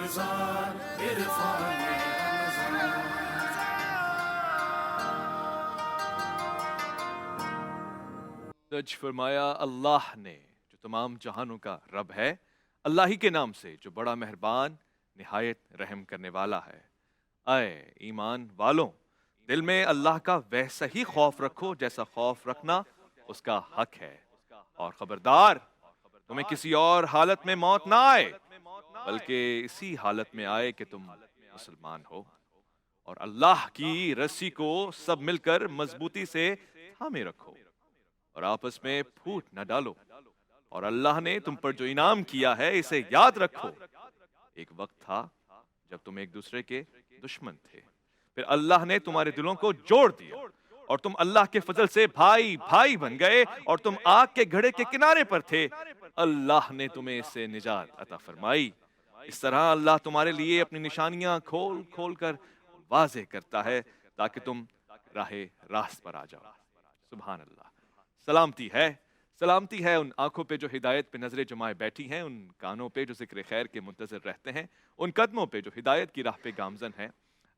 رمضان عرفان رمضان۔ درج فرمایا اللہ نے جو تمام جہانوں کا رب ہے، اللہ ہی کے نام سے جو بڑا مہربان نہایت رحم کرنے والا ہے۔ اے ایمان والوں، دل میں اللہ کا ویسا ہی خوف رکھو جیسا خوف رکھنا اس کا حق ہے، اور خبردار تمہیں کسی اور حالت میں موت نہ آئے بلکہ اسی حالت میں آئے کہ تم مسلمان ہو، اور اللہ کی رسی کو سب مل کر مضبوطی سے تھامے رکھو اور آپس میں پھوٹ نہ ڈالو، اور اللہ نے تم پر جو انعام کیا ہے اسے یاد رکھو۔ ایک وقت تھا جب تم ایک دوسرے کے دشمن تھے، پھر اللہ نے تمہارے دلوں کو جوڑ دیا اور تم اللہ کے فضل سے بھائی بھائی بن گئے، اور تم آگ کے گھڑے کے کنارے پر تھے، اللہ نے تمہیں اس سے نجات عطا فرمائی۔ اس طرح اللہ تمہارے لیے اپنی نشانیاں کھول کھول کر واضح کرتا ہے تاکہ تم راہ راست پر آ جاؤ۔ سبحان اللہ۔ سلامتی ہے ان آنکھوں پہ جو ہدایت پہ نظریں جمائے بیٹھی ہیں، ان کانوں پہ جو ذکر خیر کے منتظر رہتے ہیں، ان قدموں پہ جو ہدایت کی راہ پہ گامزن ہیں۔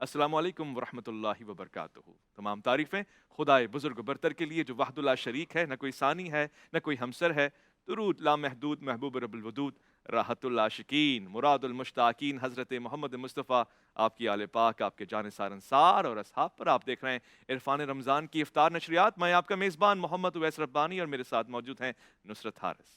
السلام علیکم ورحمۃ اللہ وبرکاتہ۔ تمام تعریفیں خدائے بزرگ برتر کے لیے جو وحد لا شریک ہے، نہ کوئی ثانی ہے نہ کوئی ہمسر ہے۔ درود لامحدود محبوب رب الودود، راحت العاشقین مراد المشتاقین حضرت محمد مصطفیٰ، آپ کی آل پاک، آپ کے جانثار انصار اور اصحاب پر آپ دیکھ رہے ہیں عرفان رمضان کی افطار نشریات۔ میں آپ کا میزبان محمد اویس ربانی، اور میرے ساتھ موجود ہیں نصرت حارث۔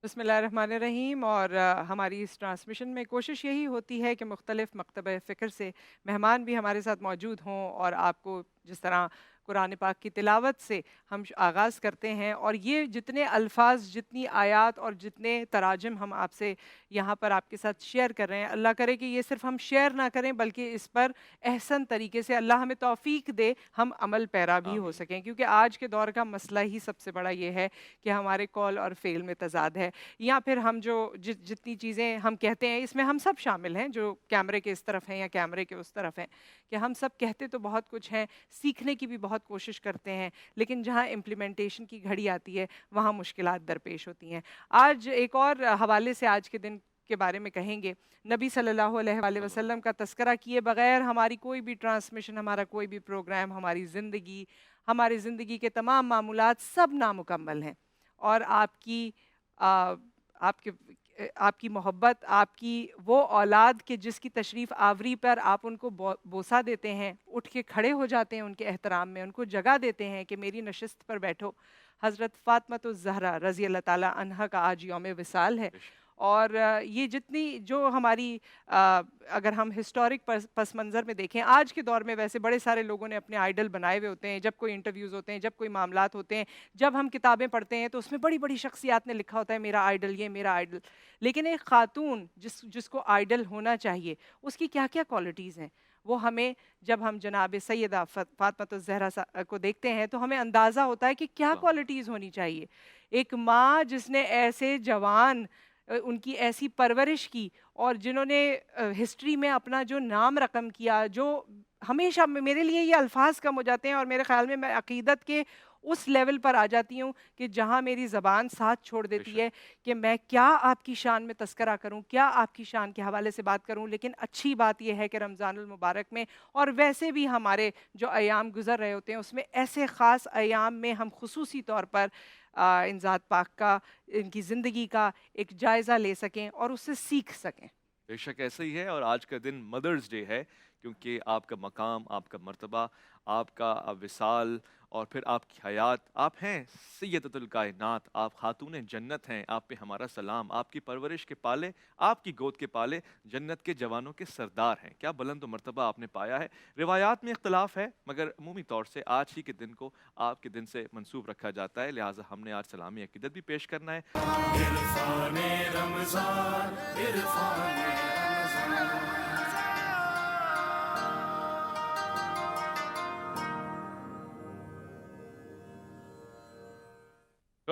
بسم اللہ الرحمن الرحیم۔ اور ہماری اس ٹرانسمیشن میں کوشش یہی ہوتی ہے کہ مختلف مکتبہ فکر سے مہمان بھی ہمارے ساتھ موجود ہوں، اور آپ کو جس طرح قرآن پاک کی تلاوت سے ہم آغاز کرتے ہیں، اور یہ جتنے الفاظ، جتنی آیات اور جتنے تراجم ہم آپ سے یہاں پر آپ کے ساتھ شیئر کر رہے ہیں، اللہ کرے کہ یہ صرف ہم شیئر نہ کریں بلکہ اس پر احسن طریقے سے اللہ ہمیں توفیق دے، ہم عمل پیرا بھی ہو آمین۔ سکیں، کیونکہ آج کے دور کا مسئلہ ہی سب سے بڑا یہ ہے کہ ہمارے قول اور فعل میں تضاد ہے، یا پھر ہم جو جتنی چیزیں ہم کہتے ہیں، اس میں ہم سب شامل ہیں جو کیمرے کے اس طرف ہیں یا کیمرے کے اس طرف ہیں، کہ ہم سب کہتے تو بہت کچھ ہیں، سیکھنے کی بھی بہت کوشش کرتے ہیں، لیکن جہاں امپلیمنٹیشن کی گھڑی آتی ہے وہاں مشکلات درپیش ہوتی ہیں۔ آج ایک اور حوالے سے آج کے دن کے بارے میں کہیں گے، نبی صلی اللہ علیہ وآلہ وسلم کا تذکرہ کیے بغیر ہماری کوئی بھی ٹرانسمیشن، ہمارا کوئی بھی پروگرام، ہماری زندگی کے تمام معمولات سب نامکمل ہیں، اور آپ کی محبت، آپ کی وہ اولاد کہ جس کی تشریف آوری پر آپ ان کو بوسہ دیتے ہیں، اٹھ کے کھڑے ہو جاتے ہیں ان کے احترام میں، ان کو جگہ دیتے ہیں کہ میری نشست پر بیٹھو۔ حضرت فاطمہ الزہرا رضی اللہ تعالی عنہا کا آج یوم وصال ہے، اور یہ جتنی جو ہماری اگر ہم ہسٹورک پس منظر میں دیکھیں، آج کے دور میں ویسے بڑے سارے لوگوں نے اپنے آئیڈل بنائے ہوئے ہوتے ہیں، جب کوئی انٹرویوز ہوتے ہیں، جب کوئی معاملات ہوتے ہیں، جب ہم کتابیں پڑھتے ہیں تو اس میں بڑی بڑی شخصیات نے لکھا ہوتا ہے میرا آئیڈل، یہ میرا آئیڈل، لیکن ایک خاتون جس کو آئیڈل ہونا چاہیے، اس کی کیا کیا کوالٹیز ہیں، وہ ہمیں جب ہم جناب سیدہ فاطمہ الزہرا کو دیکھتے ہیں تو ہمیں اندازہ ہوتا ہے کہ کیا کوالٹیز ہونی چاہیے۔ ایک ماں جس نے ایسے جوان، ان کی ایسی پرورش کی، اور جنہوں نے ہسٹری میں اپنا جو نام رقم کیا، جو ہمیشہ میرے لیے یہ الفاظ کم ہو جاتے ہیں، اور میرے خیال میں عقیدت کے اس لیول پر آ جاتی ہوں کہ جہاں میری زبان ساتھ چھوڑ دیتی ہے کہ میں کیا آپ کی شان میں تذکرہ کروں، کیا آپ کی شان کے حوالے سے بات کروں۔ لیکن اچھی بات یہ ہے کہ رمضان المبارک میں، اور ویسے بھی ہمارے جو ایام گزر رہے ہوتے ہیں، اس میں ایسے خاص ایام میں ہم خصوصی طور پر ان ذات پاک کا، ان کی زندگی کا ایک جائزہ لے سکیں اور اس سے سیکھ سکیں۔ بے شک ایسا ہی ہے، اور آج کا دن مدرز ڈے ہے، کیونکہ آپ کا مقام، آپ کا مرتبہ، آپ کا وصال، اور پھر آپ کی حیات، آپ ہیں سیدۃ الکائنات، آپ خاتون جنت ہیں، آپ پہ ہمارا سلام، آپ کی پرورش کے پالے، آپ کی گود کے پالے جنت کے جوانوں کے سردار ہیں۔ کیا بلند و مرتبہ آپ نے پایا ہے۔ روایات میں اختلاف ہے، مگر عمومی طور سے آج ہی کے دن کو آپ کے دن سے منسوب رکھا جاتا ہے، لہٰذا ہم نے آج سلامی عقیدت بھی پیش کرنا ہے۔ عرفان رمضان عرفان رمضان۔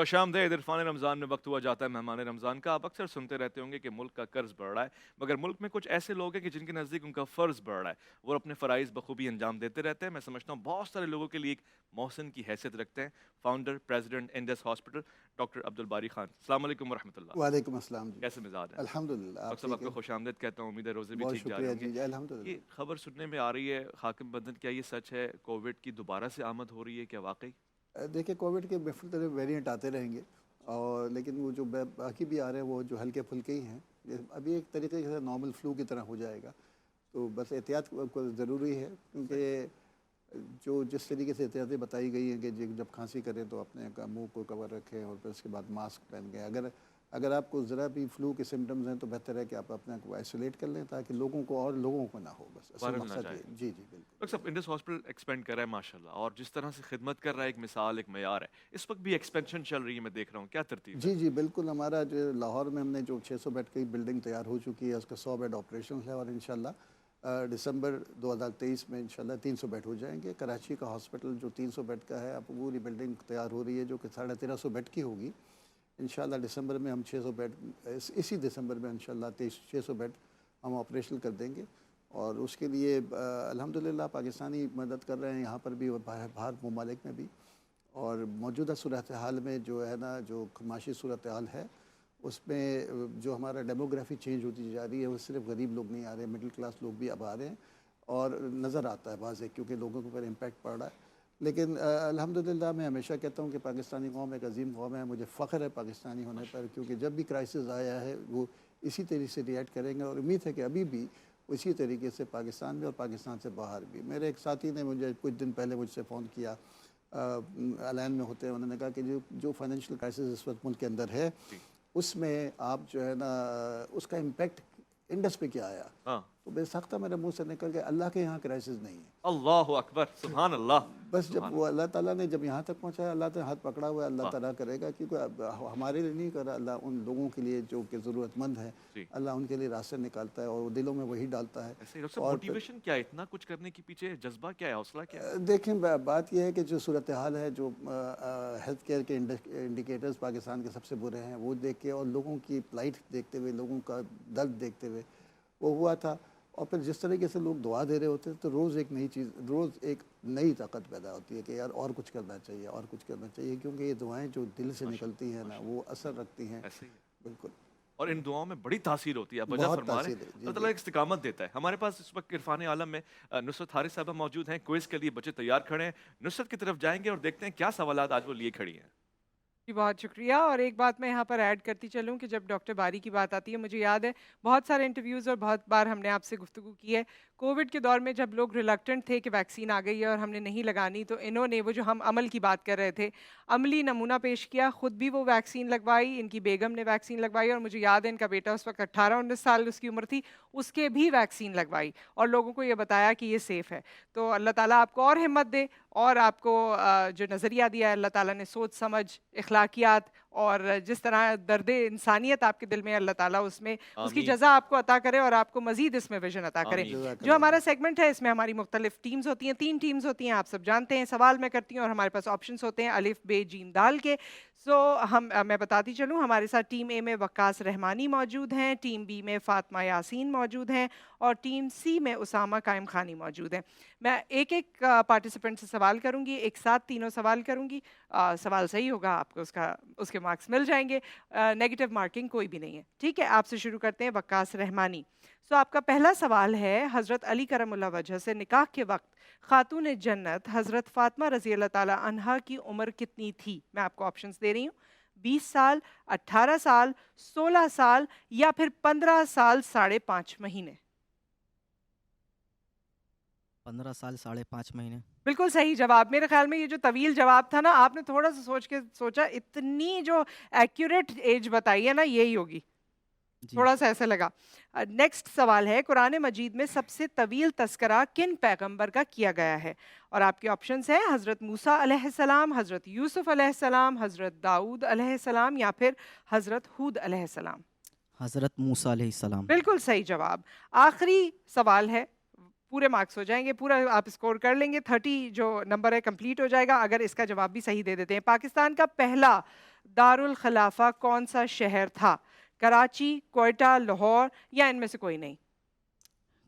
خوش آمدید عرفان رمضان میں وقت ہوا جاتا ہے مہمان رمضان کا. آپ اکثر سنتے رہتے ہوں گے کہ ملک کا قرض بڑھ رہا ہے, مگر ملک میں کچھ ایسے لوگ ہیں کہ جن کے نزدیک ان کا فرض بڑھ رہا ہے, وہ اپنے فرائض بخوبی انجام دیتے رہتے ہیں. میں سمجھتا ہوں بہت سارے لوگوں کے لیے ایک محسن کی حیثیت رکھتے ہیں founder president Indus hospital doctor Abdul Bari Khan. السلام علیکم ورحمۃ اللہ. وعلیکم السلام جی. کیسے مزاج ہیں؟ الحمدللہ. ڈاکٹر صاحب آپ کو خوش آمدید کہتا ہوں, امید ہے روزے بھی بہت ٹھیک جا رہے شکریہ ہوں گے. جی. الحمدللہ. یہ خبر سننے میں آ رہی ہے حاکم بدن, کیا یہ سچ ہے کووڈ کی دوبارہ سے آمد ہو رہی ہے کیا واقعی؟ دیکھیں کووڈ کے مختلف ویریئنٹ آتے رہیں گے, اور لیکن وہ جو باقی بھی آ رہے ہیں وہ جو ہلکے پھلکے ہی ہیں. ابھی ایک طریقے سے نارمل فلو کی طرح ہو جائے گا, تو بس احتیاط کو ضروری ہے, کیونکہ جو جس طریقے سے احتیاطیں بتائی گئی ہیں کہ جب کھانسی کریں تو اپنے منہ کو کور رکھیں اور پھر اس کے بعد ماسک پہن کے, اگر آپ کو ذرا بھی فلو کے سمٹمز ہیں تو بہتر ہے کہ آپ اپنے کو آئسولیٹ کر لیں تاکہ لوگوں کو اور لوگوں کو نہ ہو. بس اصل مقصد یہ. جی جی بالکل. ڈاکٹر صاحب انڈس ہاسپٹل ایکسپینڈ کر رہا ہے ماشاءاللہ, اور جس طرح سے خدمت کر رہا ہے ایک مثال ایک معیار ہے. اس وقت بھی ایکسپینشن چل رہی ہے, میں دیکھ رہا ہوں, کیا ترتیب ہے؟ جی جی بالکل. ہمارا جو لاہور میں ہم نے جو 600 بیڈ کی بلڈنگ تیار ہو چکی ہے, اس کا 100 بیڈ آپریشن ہے, اور انشاءاللہ دسمبر 2023 میں انشاءاللہ 300 بیڈ ہو جائیں گے. کراچی کا ہاسپٹل جو 300 بیڈ کا ہے, اب پوری بلڈنگ تیار ہو رہی ہے جو کہ 1350 بیڈ کی ہوگی. انشاءاللہ دسمبر میں ہم 600 بیڈ, اسی دسمبر میں انشاءاللہ 600 بیڈ ہم آپریشنل کر دیں گے. اور اس کے لیے الحمدللہ پاکستانی مدد کر رہے ہیں یہاں پر بھی اور باہر ممالک میں بھی. اور موجودہ صورتحال میں جو ہے نا, جو معاشی صورتحال ہے, اس میں جو ہمارا ڈیموگرافی چینج ہوتی جا رہی ہے, وہ صرف غریب لوگ نہیں آ رہے, مڈل کلاس لوگ بھی اب آ رہے ہیں, اور نظر آتا ہے واضح, کیونکہ لوگوں کے اوپر امپیکٹ پڑ رہا ہے. لیکن الحمدللہ میں ہمیشہ کہتا ہوں کہ پاکستانی قوم ایک عظیم قوم ہے, مجھے فخر ہے پاکستانی ہونے پر, کیونکہ جب بھی کرائسس آیا ہے وہ اسی طریقے سے ریئیکٹ کریں گے, اور امید ہے کہ ابھی بھی اسی طریقے سے پاکستان میں اور پاکستان سے باہر بھی. میرے ایک ساتھی نے مجھے کچھ دن پہلے مجھ سے فون کیا, الائن میں ہوتے ہیں, انہوں نے کہا کہ جو فائنینشیل کرائسس اس وقت ملک کے اندر ہے, اس میں آپ جو ہے نا اس کا امپیکٹ انڈس پہ کیا آیا, تو بے ساختہ میرے منہ سے نکل گیا, اللہ کے یہاں کرائسس نہیں ہے. اللہ اکبر, سبحان اللہ. بس جب وہ اللہ تعالیٰ نے جب یہاں تک پہنچایا, اللہ تعالیٰ ہاتھ پکڑا ہوا ہے, اللہ تعالیٰ کرے گا, کیونکہ ہمارے لیے نہیں کر رہا, اللہ ان لوگوں کے لیے جو کہ ضرورت مند ہے, اللہ ان کے لیے راستے نکالتا ہے, اور وہ دلوں میں وہی ڈالتا ہے. اور موٹیویشن کیا ہے اتنا کچھ کرنے کے پیچھے, جذبہ کیا ہے, حوصلہ کیا ہے؟ دیکھیں بات یہ ہے کہ جو صورتحال ہے, جو ہیلتھ کیئر کے انڈیکیٹرز پاکستان کے سب سے برے ہیں, وہ دیکھ کے اور لوگوں کی پلائٹ دیکھتے ہوئے, لوگوں کا درد دیکھتے ہوئے وہ ہوا تھا. اور پھر جس طریقے سے لوگ دعا دے رہے ہوتے ہیں, تو روز ایک نئی چیز, روز ایک نئی طاقت پیدا ہوتی ہے کہ یار اور کچھ کرنا چاہیے, اور کچھ کرنا چاہیے, کیونکہ یہ دعائیں جو دل سے نکلتی ہیں نا, وہ اثر رکھتی ہیں. بالکل. اور ان دعاؤں میں بڑی تاثیر ہوتی ہے, آپ وجہ فرما رہے ہیں, اللہ تعالیٰ ایک استقامت دیتا ہے. ہمارے پاس اس وقت عرفان عالم میں نصرت حارث صاحبہ موجود ہیں, کوئز کے لیے بچے تیار کھڑے ہیں. نصرت کی طرف جائیں گے اور دیکھتے ہیں کیا سوالات آج وہ لیے کھڑی ہیں. جی بہت شکریہ. اور ایک بات میں یہاں پر ایڈ کرتی چلوں کہ جب ڈاکٹر باری کی بات آتی ہے, مجھے یاد ہے بہت سارے انٹرویوز اور بہت بار ہم نے آپ سے گفتگو کی ہے, کووڈ کے دور میں جب لوگ ریلکٹنٹ تھے کہ ویکسین آ گئی ہے اور ہم نے نہیں لگانی, تو انہوں نے وہ جو ہم عمل کی بات کر رہے تھے, عملی نمونہ پیش کیا, خود بھی وہ ویکسین لگوائی, ان کی بیگم نے ویکسین لگوائی, اور مجھے یاد ہے ان کا بیٹا اس وقت 18-19 سال اس کی عمر تھی, اس کے بھی ویکسین لگوائی, اور لوگوں کو یہ بتایا کہ یہ سیف ہے. تو اللہ تعالیٰ آپ کو اور ہمت دے, اور آپ کو جو نظریہ دیا ہے اللہ تعالیٰ نے, سوچ سمجھ, اخلاقیات, اور جس طرح درد انسانیت آپ کے دل میں اللہ تعالیٰ اس میں اس کی جزا آپ کو عطا کرے, اور آپ کو مزید اس میں ویژن عطا کرے. جو ہمارا سیگمنٹ ہے, اس میں ہماری مختلف ٹیمز ہوتی ہیں, 3 ٹیمز ہوتی ہیں, آپ سب جانتے ہیں. سوال میں کرتی ہوں اور ہمارے پاس آپشنز ہوتے ہیں الف بے جیم دال کے. میں بتاتی چلوں, ہمارے ساتھ ٹیم اے میں وقاص رحمانی موجود ہیں, ٹیم بی میں فاطمہ یاسین موجود ہیں, اور ٹیم سی میں اسامہ قائم خانی موجود ہیں. میں ایک ایک پارٹیسپینٹ سے سوال کروں گی, ایک ساتھ تینوں سوال کروں گی. سوال صحیح ہوگا آپ کو اس کے مارکس مل جائیں گے, نیگیٹو مارکنگ کوئی بھی نہیں ہے. ٹھیک ہے, آپ سے شروع کرتے ہیں. وقاص رحمانی, آپ کا پہلا سوال ہے, حضرت علی کرم اللہ وجہ سے نکاح کے وقت خاتون جنت حضرت فاطمہ رضی اللہ تعالی عنہا کی عمر کتنی تھی؟ میں آپ کو آپشنز دے رہی ہوں, 20 سال, 18 سال, 16 سال, یا پھر 15 سال 5.5 مہینے. 15 سال 5.5 مہینے. بالکل صحیح جواب. میرے خیال میں یہ جو طویل جواب تھا نا, آپ نے تھوڑا سا سوچ کے سوچا, اتنی جو ایکوریٹ ایج بتائی ہے نا, یہی ہوگی. تھوڑا سا ایسا لگا. نیکسٹ سوال ہے, قرآن مجید میں سب سے طویل تذکرہ کن پیغمبر کا کیا گیا ہے؟ اور آپ کے آپشنز ہیں حضرت موسیٰ علیہ السلام, حضرت یوسف علیہ السلام, حضرت داؤد علیہ السلام, یا پھر حضرت ہود علیہ السلام. حضرت موسیٰ علیہ السلام. بالکل صحیح جواب. آخری سوال ہے, پورے مارکس ہو جائیں گے, پورا آپ اسکور کر لیں گے, 30 جو نمبر ہے کمپلیٹ ہو جائے گا اگر اس کا جواب بھی صحیح دے دیتے ہیں. پاکستان کا پہلا دارل خلافہ کون سا شہر تھا؟ کراچی، کوئٹہ، لاہور یا ان میں سے کوئی نہیں؟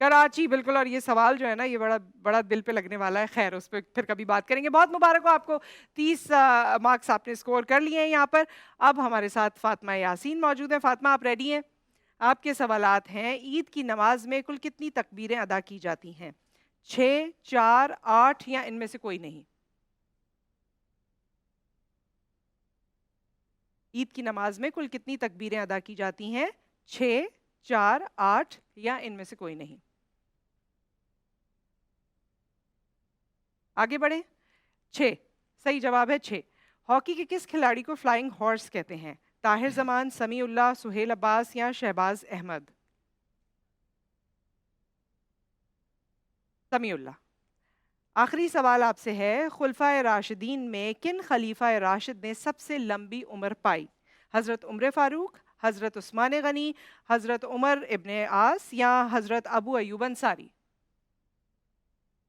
کراچی بالکل. اور یہ سوال جو ہے نا یہ بڑا بڑا دل پہ لگنے والا ہے. خیر اس پہ پھر کبھی بات کریں گے. بہت مبارک ہو آپ کو, 30 مارکس آپ نے اسکور کر لیے ہیں یہاں پر. اب ہمارے ساتھ فاطمہ یاسین موجود ہیں. فاطمہ آپ ریڈی ہیں؟ آپ کے سوالات ہیں, عید کی نماز میں کل کتنی تکبیریں ادا کی جاتی ہیں؟ 6, 4, 8 یا ان میں سے کوئی نہیں؟ عید کی نماز میں کل کتنی تکبیریں ادا کی جاتی ہیں؟ 6, 4, 8 یا ان میں سے کوئی نہیں؟ آگے بڑھیں. 6 صحیح جواب ہے. 6. ہاکی کے کس کھلاڑی کو فلائنگ ہارس کہتے ہیں؟ طاہر زمان, سمیع اللہ, سہیل عباس یا شہباز احمد؟ سمیع اللہ. آخری سوال آپ سے ہے, خلفائے راشدین میں کن خلیفہ راشد نے سب سے لمبی عمر پائی؟ حضرت عمر فاروق, حضرت عثمان غنی, حضرت عمر ابن عاص یا حضرت ابو ایوب انصاری؟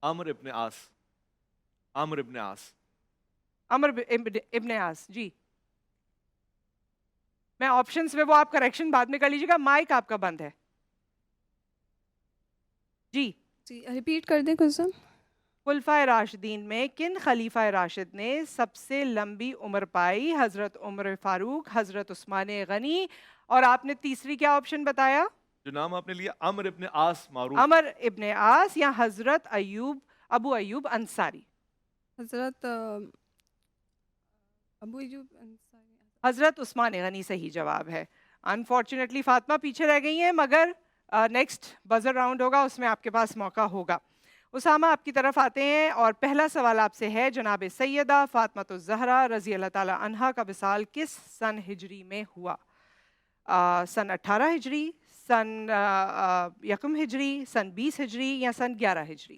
عامر ابن عاص. عامر ابن عاص. عمر ابن عاص. جی میں آپشنز میں وہ آپ کریکشن بعد میں کر لیجیے گا. مائک آپ کا بند ہے. جی ریپیٹ کر دیں کچھ. خلفائے راشدین میں کن خلیفہ راشد نے سب سے لمبی عمر پائی؟ حضرت عمر فاروق, حضرت عثمان غنی, اور آپ نے تیسری کیا آپشن بتایا؟ جو نام آپ نے لیا عامر ابن عاص معروف. عمر ابن عاص یا حضرت ابو ایوب انصاری؟ حضرت ابو ایوب انصاری. حضرت عثمان غنی صحیح جواب ہے. انفارچونیٹلی فاطمہ پیچھے رہ گئی ہیں, مگر نیکسٹ بزر راؤنڈ ہوگا, اس میں آپ کے پاس موقع ہوگا. اسامہ آپ کی طرف آتے ہیں اور پہلا سوال آپ سے ہے, جناب سیدہ فاطمۃ الزہرا رضی اللہ تعالی عنہا کا وصال کس سن ہجری میں ہوا؟ سن 18 ہجری, سن 1 ہجری, سن 20 ہجری یا سن 11 ہجری؟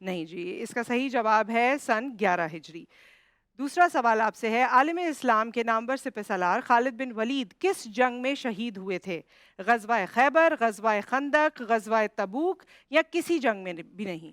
نہیں جی, اس کا صحیح جواب ہے سن 11 ہجری. دوسرا سوال آپ سے ہے, عالم اسلام کے نامور سپہ سالار خالد بن ولید کس جنگ میں شہید ہوئے تھے؟ غزوہ خیبر, غزوہ خندق, غزوہ تبوک یا کسی جنگ میں بھی نہیں؟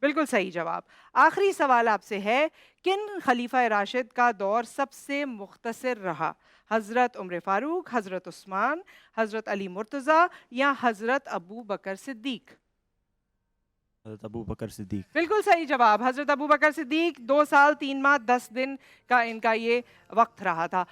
بالکل صحیح جواب. آخری سوال آپ سے ہے, کن خلیفہ راشد کا دور سب سے مختصر رہا؟ حضرت عمر فاروق, حضرت عثمان, حضرت علی مرتضیٰ یا حضرت ابو بکر صدیق؟ حضرت ابو بکر صدیق. بالکل صحیح جواب, حضرت ابو بکر صدیق. 2 سال 3 ماہ 10 دن کا ان کا یہ وقت رہا تھا.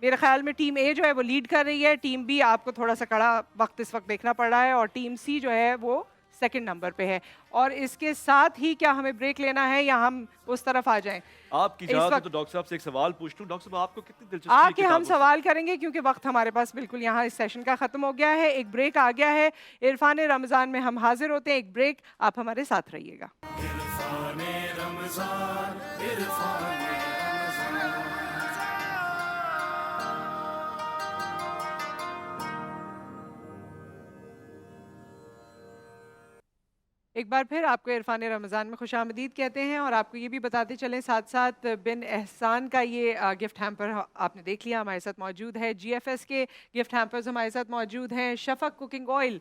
میرے خیال میں ٹیم اے جو ہے وہ لیڈ کر رہی ہے, ٹیم بی آپ کو تھوڑا سا کڑا وقت اس وقت دیکھنا پڑ رہا ہے, اور ٹیم سی جو ہے وہ سیکنڈ نمبر پہ ہے. اور اس کے ساتھ ہی کیا ہمیں بریک لینا ہے یا ہم اس طرف آ جائیں؟ آپ کی اجازت ہے تو ڈاکٹر صاحب سے ایک سوال پوچھ لوں. ڈاکٹر صاحب آپ کو کتنی دلچسپی آ ہے کے ہم کتابوں سے؟ سوال کریں گے کیونکہ وقت ہمارے پاس بالکل یہاں اس سیشن کا ختم ہو گیا ہے. ایک بریک آ گیا ہے. عرفان رمضان میں ہم حاضر ہوتے ہیں. ایک بریک, آپ ہمارے ساتھ رہیے گا. عرفان رمضان عرفان رمضان. ایک بار پھر آپ کو عرفان رمضان میں خوش آمدید کہتے ہیں, اور آپ کو یہ بھی بتاتے چلیں ساتھ ساتھ بن احسان کا یہ گفٹ ہیمپر آپ نے دیکھ لیا ہمارے ساتھ موجود ہے. جی ایف ایس کے گفٹ ہیمپرز ہمارے ساتھ موجود ہیں. شفق کوکنگ آئل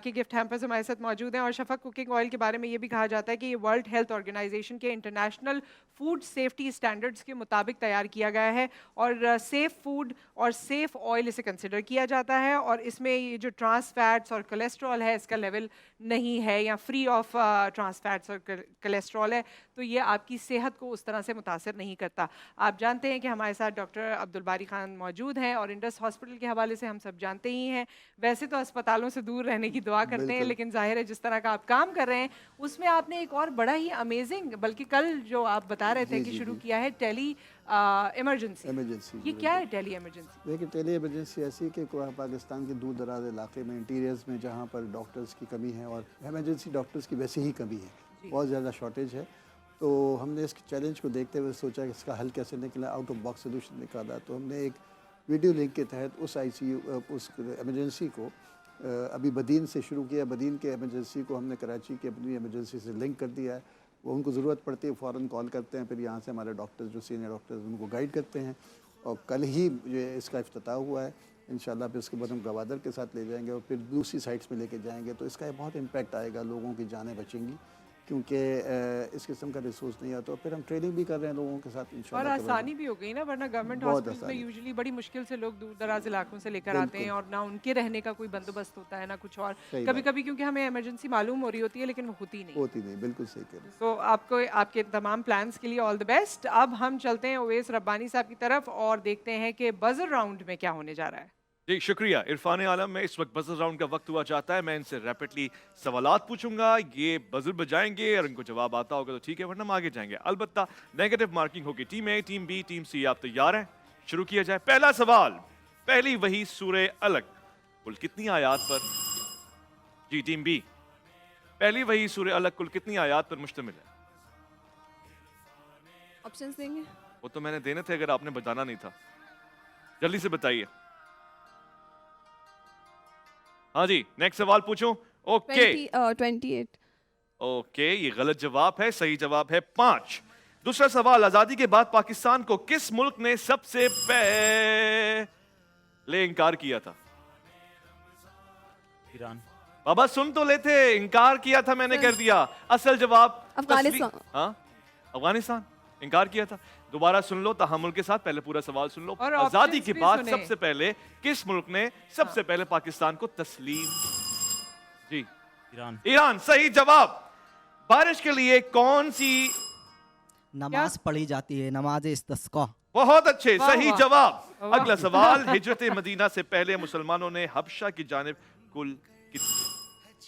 کے گفٹ ہیمپرز ہمارے ساتھ موجود ہیں. اور شفق کوکنگ آئل کے بارے میں یہ بھی کہا جاتا ہے کہ یہ ورلڈ ہیلتھ آرگنائزیشن کے انٹرنیشنل فوڈ سیفٹی اسٹینڈرڈس کے مطابق تیار کیا گیا ہے, اور سیف فوڈ اور سیف آئل اسے کنسیڈر کیا جاتا ہے. اور اس میں یہ جو ٹرانس فیٹس اور کولیسٹرول ہے اس کا لیول نہیں ہے, یا فری آف ٹرانس فیٹس اور کولیسٹرول ہے, تو یہ آپ کی صحت کو اس طرح سے متاثر نہیں کرتا. آپ جانتے ہیں کہ ہمارے ساتھ ڈاکٹر عبدالباری خان موجود ہیں, اور انڈس ہاسپٹل کے حوالے سے ہم سب جانتے ہی ہیں. ویسے تو اسپتالوں سے دور رہنے کی دعا کرتے ہیں, لیکن ظاہر ہے جس طرح کا آپ کام کر رہے ہیں اس میں آپ نے ایک اور بڑا ہی امیزنگ, بلکہ کل جو آپ بتا رہے تھے کہ شروع کیا ہے ٹیلی ایمرجنسی. یہ کیا ہے ٹیلی ایمرجنسی؟ دیکھیں ٹیلی ایمرجنسی ایسی کہ پاکستان کے دور دراز علاقے میں انٹیریئرز میں جہاں پر ڈاکٹرز کی کمی ہے, اور ایمرجنسی ڈاکٹرز کی ویسے ہی کمی ہے, بہت زیادہ شارٹیج ہے. تو ہم نے اس چیلنج کو دیکھتے ہوئے سوچا کہ اس کا حل کیسے نکلا, آؤٹ آف باکس سولوشن نکالا. تو ہم نے ایک ویڈیو لنک کے تحت اس آئی سی یو اس ایمرجنسی کو ابھی بدین سے شروع کیا. بدین کے ایمرجنسی کو ہم نے کراچی کے اپنی ایمرجنسی سے لنک کر دیا ہے. وہ ان کو ضرورت پڑتی ہے فوراً کال کرتے ہیں, پھر یہاں سے ہمارے ڈاکٹرز جو سینئر ڈاکٹرز ان کو گائیڈ کرتے ہیں. اور کل ہی جو اس کا افتتاح ہوا ہے, انشاءاللہ پھر اس کے بعد ہم گوادر کے ساتھ لے جائیں گے اور پھر دوسری سائٹس میں لے کے جائیں گے. تو اس کا بہت امپیکٹ آئے گا, لوگوں کی جانیں بچیں گی کیونکہ اس قسم کا ریسورس نہیں آتا. پھر ہم ٹریننگ بھی کر رہے ہیں لوگوں کے ساتھ اور انشاءاللہ. آسانی بھی ہو گئی نا, ورنہ گورنمنٹ بہت ہاسپٹلس میں آسانی. یوزلی بڑی مشکل سے لوگ دور دراز علاقوں سے لے کر آتے ہیں اور نہ ان کے رہنے کا کوئی بندوبست ہوتا ہے نہ کچھ اور. صحیح کبھی بات. کبھی کیونکہ ہمیں ایمرجنسی معلوم ہو رہی ہوتی ہے لیکن وہ ہوتی نہیں. ہوتی نہیں, بالکل صحیح کہہ رہے ہیں. تو آپ کو آپ کے تمام پلانس کے لیے آل دا بیسٹ. اب ہم چلتے ہیں اویس ربانی صاحب کی طرف اور دیکھتے ہیں کہ بزر راؤنڈ میں کیا ہونے جا رہا ہے. جی شکریہ عرفان عالم. میں اس وقت بزر راؤنڈ کا وقت ہوا چاہتا ہے. میں ان سے ریپڈلی سوالات پوچھوں گا, یہ بزر بجائیں گے اور ان کو جواب آتا ہوگا تو ٹھیک ہے, ورنہ ہم آگے جائیں گے. البتہ نیگیٹو مارکنگ ہوگی. ٹیم اے, ٹیم بی, ٹیم سی. آپ تیار ہیں؟ شروع کیا جائے. پہلا سوال, پہلی وحی سورہ الگ کل کتنی آیات پر؟ جی ٹیم بی, پہلی وحی سورہ الگ کل کتنی آیات پر مشتمل ہے؟ آپشنز دیں گے. وہ تو میں نے دینے تھے اگر آپ نے بتانا نہیں تھا. جلدی سے بتائیے. ہاں جی نیکسٹ سوال پوچھوں. اوکے 28. اوکے, یہ غلط جواب ہے. صحیح جواب ہے 5. دوسرا سوال, آزادی کے بعد پاکستان کو کس ملک نے سب سے پہلے انکار کیا تھا؟ ایران. بابا سن تو لیتے, انکار کیا تھا میں نے کر دیا. اصل جواب افغانستان. ہاں افغانستان انکار کیا تھا. دوبارہ سن لو تحمل کے ساتھ, پہلے پورا سوال سن لو. اور آزادی options کے بھی بعد سنیں. سب سے پہلے کس ملک نے سب سے پہلے پاکستان کو تسلیم؟ جی ایران. ایران. صحیح جواب. بارش کے لیے کون سی؟ نماز پڑھی جاتی ہے, نماز استسقا. بہت اچھے, واہ صحیح واہ. جواب. واہ. اگلا سوال, ہجرت مدینہ سے پہلے مسلمانوں نے حبشہ کی جانب کل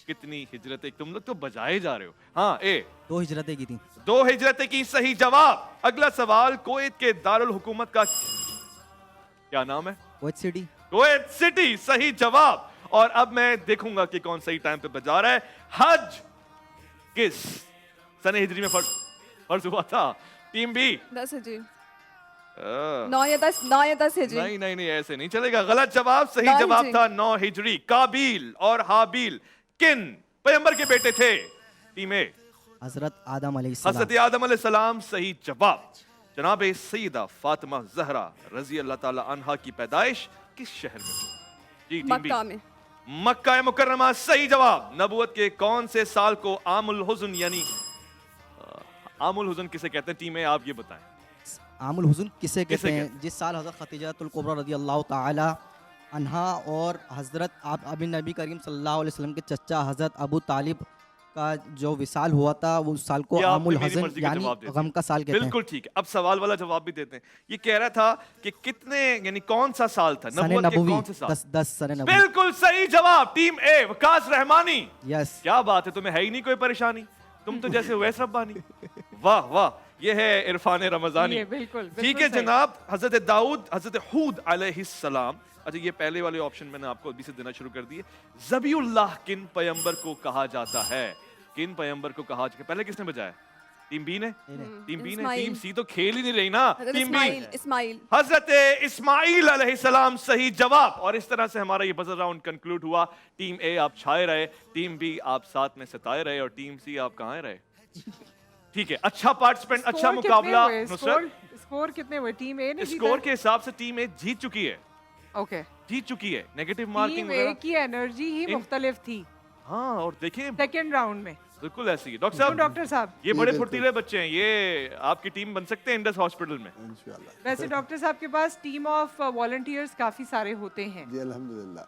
کتنی ہجرتیں؟ تم لوگ تو بجائے جا رہے ہو. ہاں اے 2 ہجرتیں کی تھیں. 2 ہجرتیں کی. صحیح جواب. اگلا سوال, کویت کے دارالحکومت کا کیا نام ہے؟ Kuwait city. Kuwait city. صحیح جواب. اور اب میں دیکھوں گا کہ کون صحیح ٹائم پہ بجا رہا ہے. حج کس سنہ ہجری میں فرض ہوا تھا؟ ٹیم بی 10 ہجری. 9 یا 10 ہجری. نہیں نہیں نہیں, ایسے نہیں چلے گا. غلط جواب. صحیح 9 جواب ہجری. تھا 9 ہجری. کابیل اور حابیل کن پیغمبر کے بیٹے تھے؟ ٹیم اے حضرت آدم علیہ السلام. حضرت آدم علیہ السلام. صحیح جواب. جناب سیدہ فاطمہ زہرا رضی اللہ تعالی عنہا کی پیدائش کس شہر میں ہوئی؟ جی ٹیم بی مکہ میں. مکہ مکرمہ. صحیح جواب. نبوت کے کون سے سال کو عام الحزن یعنی عام الحزن کسے کہتے ہیں؟ ٹیم اے آپ یہ بتائیں. عام الحزن کسے کسے کہتے ہیں؟ جس سال حضرت خدیجہ الکبریٰ رضی اللہ تعالی عنہا اور حضرت ابھی نبی کریم صلی اللہ علیہ وسلم کے چچا حضرت ابو طالب کا جو وصال ہوا تھا, وہ اس سال کو یہ آپ عام نے میری الحزن مرضی کا یعنی جواب دے دیا. غم کا سال کہتے ہیں. بالکل ٹھیک ہے. اب سوال والا جواب بھی دیتے ہیں. یہ کہہ رہا تھا کہ کتنے یعنی کون سا سال تھا سن نبوت کے نبوی. کون سے سال؟ 10 سن نبوی. بالکل صحیح جواب. ٹیم اے وقاص رحمانی. یس. کیا بات ہے, تمہیں ہے ہی نہیں کوئی پریشانی, تم تو جیسے اویس ربانی. واہ واہ, یہ ہے عرفان رمضانی. یہ بالکل ٹھیک ہے جناب. حضرت داؤد حضرت ہود علیہ السلام. اچھا یہ پہلے والے آپشن میں نے آپ کو ابھی سے دینا شروع کر دیے. ذبیح اللہ کن پیغمبر کو کہا جاتا ہے؟ کن پیغمبر کو کہا جاتا ہے؟ پہلے کس نے بجایا؟ ٹیم بی نے. ٹیم بی نے. اسماعیل. ٹیم سی تو کھیل ہی نہیں رہی نا. حضرت ٹیم بی اسماعیل. حضرت اسماعیل علیہ السلام. صحیح جواب. اور اس طرح سے ہمارا یہ بزر راؤنڈ کنکلوڈ ہوا. ٹیم اے آپ چھائے رہے, ٹیم بی آپ ساتھ میں ستائے رہے, اور ٹیم سی آپ کہاں رہے. ٹھیک ہے, اچھا پارٹیسپینٹ, اچھا مقابلہ. اسکور کتنے ہوئے؟ ٹیم اے نے اسکور کے حساب سے ٹیم اے جیت چکی ہے. اوکے, جیت چکی ہے. نیگیٹو ٹیم مارکنگ اے کی انرجی ہی مختلف تھی ہاں, اور دیکھیں سیکنڈ راؤنڈ میں. بالکل ایسی ہے. ڈاکٹر صاحب, ڈاکٹر صاحب یہ بڑے پھرتیلے بچے ہیں, یہ آپ کی ٹیم بن سکتے ہیں انڈس ہاسپٹل میں انشاءاللہ. ویسے ڈاکٹر صاحب کے پاس ٹیم آف والنٹیئرز کافی سارے ہوتے ہیں. جی الحمدللہ.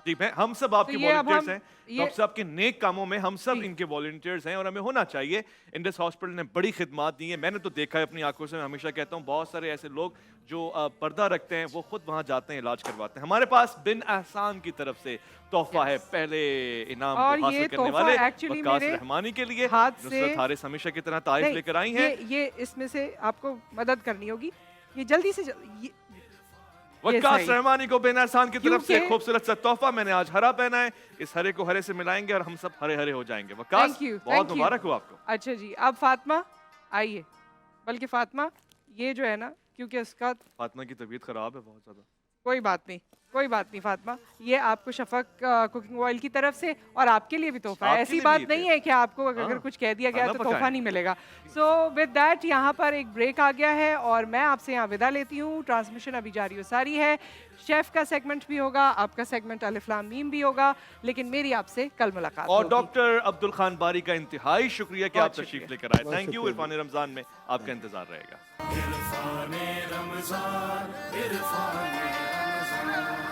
جی میں ہم سب آپ کے یہ اب والنٹیئرز ہم- ہیں. یہ- ڈاکٹر صاحب کے نیک کاموں میں ہم سب ان کے والنٹیئرز ہیں, اور ہمیں ہونا چاہیے. انڈس ہاسپٹل نے بڑی خدمات دی ہیں. میں نے تو دیکھا ہے اپنی آنکھوں سے. میں ہمیشہ کہتا ہوں بہت سارے ایسے لوگ جو پردہ رکھتے ہیں وہ خود وہاں جاتے ہیں, علاج کرواتے ہیں. ہمارے پاس بن احسان کی طرف سے تحفہ ہے پہلے انعام اور کو حاصل یہ کرنے تحفہ والے actually وقاص میرے رحمانی کے لیے ہاتھ سے- نصرت حارث ہمیشہ کی طرح تحائف نہیں، لے کر آئی ہیں. یہ اس میں سے آپ کو مدد کرنی ہوگی. یہ جلدی سے وقاص صحیح. رحمانی کو بن احسان کی طرف سے کیونکہ- خوبصورت سا تحفہ. میں نے آج ہرا پہنا ہے, اس ہرے کو ہرے سے ملائیں گے اور ہم سب ہرے ہرے ہو جائیں گے. وقاص Thank you, بہت thank you. مبارک ہو آپ کو. اچھا جی, اب فاطمہ آئیے. بلکہ فاطمہ یہ جو ہے نا, کیونکہ اس کا فاطمہ کی طبیعت خراب ہے بہت زیادہ. کوئی بات نہیں, کوئی بات نہیں فاطمہ، یہ آپ کو شفق کوکنگ آئل کی طرف سے اور آپ کے لیے بھی تحفہ ہے. آپ کے ایسی لیے بات بھی نہیں ہے. ہے کہ آپ کو اگر ہاں، کچھ کہہ دیا گیا کھانا تو تحفہ پکائیں. نہیں ملے گا. سو ود دیٹ یہاں پر ایک بریک آ گیا ہے اور میں آپ سے یہاں ودا لیتی ہوں. ٹرانسمیشن ابھی جاری و ساری ہے. شیف کا سیگمنٹ بھی ہوگا، آپ کا سیگمنٹ الف لام میم بھی ہوگا، لیکن میری آپ سے کل ملاقات اور ہوگی. ڈاکٹر عبد الخان باری کا انتہائی شکریہ کہ بہت آپ تشریف شکریہ. لے کر آئے. بہت تھینک یو. شکریہ. عرفان رمضان میں آپ کا انتظار رہے گا. عرفان رمضان عرفان رمضان.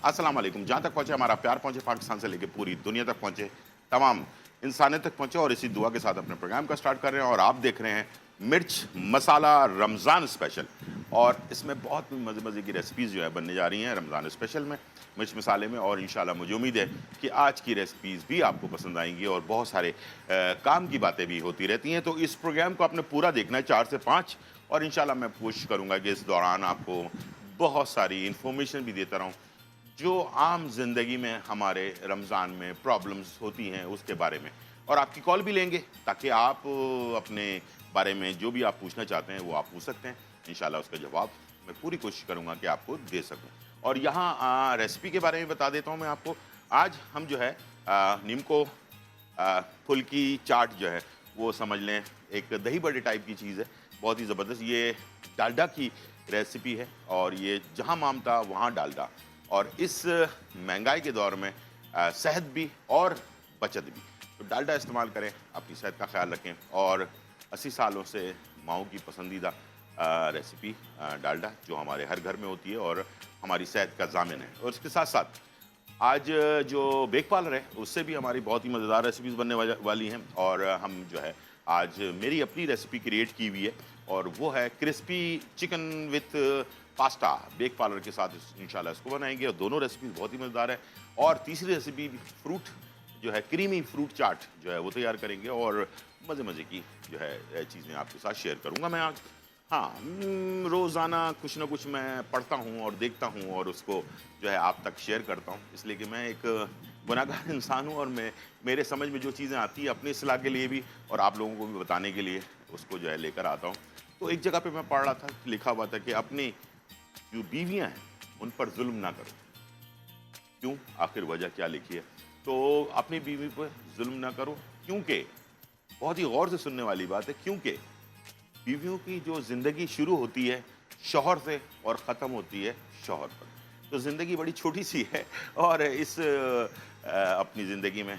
السلام علیکم. جہاں تک پہنچے ہمارا پیار پہنچے، پاکستان سے لے کے پوری دنیا تک پہنچے، تمام انسانیت تک پہنچے، اور اسی دعا کے ساتھ اپنے پروگرام کا سٹارٹ کر رہے ہیں. اور آپ دیکھ رہے ہیں مرچ مسالہ رمضان اسپیشل، اور اس میں بہت مزے کی ریسیپیز جو ہے بننے جا رہی ہیں رمضان اسپیشل میں، مرچ مسالے میں. اور انشاءاللہ مجھے امید ہے کہ آج کی ریسیپیز بھی آپ کو پسند آئیں گی، اور بہت سارے کام کی باتیں بھی ہوتی رہتی ہیں. تو اس پروگرام کو آپ نے پورا دیکھنا ہے 4 سے 5، اور انشاءاللہ میں کوشش کروں گا کہ اس دوران آپ کو بہت ساری انفارمیشن بھی دیتا رہوں جو عام زندگی میں ہمارے رمضان میں پرابلمز ہوتی ہیں اس کے بارے میں. اور آپ کی کال بھی لیں گے تاکہ آپ اپنے بارے میں جو بھی آپ پوچھنا چاہتے ہیں وہ آپ پوچھ سکتے ہیں. انشاءاللہ اس کا جواب میں پوری کوشش کروں گا کہ آپ کو دے سکوں. اور یہاں ریسیپی کے بارے میں بتا دیتا ہوں میں آپ کو. آج ہم جو ہے نیم کو پھلکی چاٹ جو ہے وہ سمجھ لیں ایک دہی بڑے ٹائپ کی چیز ہے، بہت ہی زبردست. یہ ڈالڈا کی ریسیپی ہے، اور یہ جہاں مام تھا وہاں ڈالڈا. اور اس مہنگائی کے دور میں صحت بھی اور بچت بھی، تو ڈالڈا استعمال کریں، اپنی صحت کا خیال رکھیں. اور 80 سالوں سے ماؤں کی پسندیدہ ریسیپی ڈالڈا جو ہمارے ہر گھر میں ہوتی ہے اور ہماری صحت کا ضامن ہے. اور اس کے ساتھ ساتھ آج جو بیک پارلر ہے اس سے بھی ہماری بہت ہی مزیدار ریسیپیز بننے والی ہیں. اور ہم جو ہے آج میری اپنی ریسیپی کریٹ کی ہوئی ہے، اور وہ ہے crispy chicken with pasta. Back parlour کے ساتھ انشاءاللہ اس کو بنائیں گے، اور دونوں ریسیپیز بہت ہی مزیدار ہے. اور تیسری ریسیپی فروٹ جو ہے کریمی فروٹ چاٹ جو ہے وہ تیار کریں گے، اور مزے کی جو ہے چیزیں آپ کے ساتھ شیئر کروں گا میں آج. ہاں، روزانہ کچھ نہ کچھ میں پڑھتا ہوں اور دیکھتا ہوں اور اس کو جو ہے آپ تک شیئر کرتا ہوں، اس لیے کہ میں ایک گناہگار انسان ہوں، اور میرے سمجھ میں جو چیزیں آتی ہیں اپنی اصلاح کے لیے بھی اور آپ لوگوں کو بھی بتانے کے لیے اس کو جو ہے لے کر آتا ہوں. تو ایک جگہ پہ میں پڑھ رہا تھا، لکھا ہوا تھا کہ اپنی جو بیویاں ہیں ان پر ظلم نہ کرو. کیوں؟ آخر وجہ کیا لکھی ہے؟ تو اپنی بیوی پر ظلم نہ کرو، کیونکہ بہت ہی غور سے سننے والی بات ہے، کیونکہ بیویوں کی جو زندگی شروع ہوتی ہے شوہر سے اور ختم ہوتی ہے شوہر پر. تو زندگی بڑی چھوٹی سی ہے، اور اس اپنی زندگی میں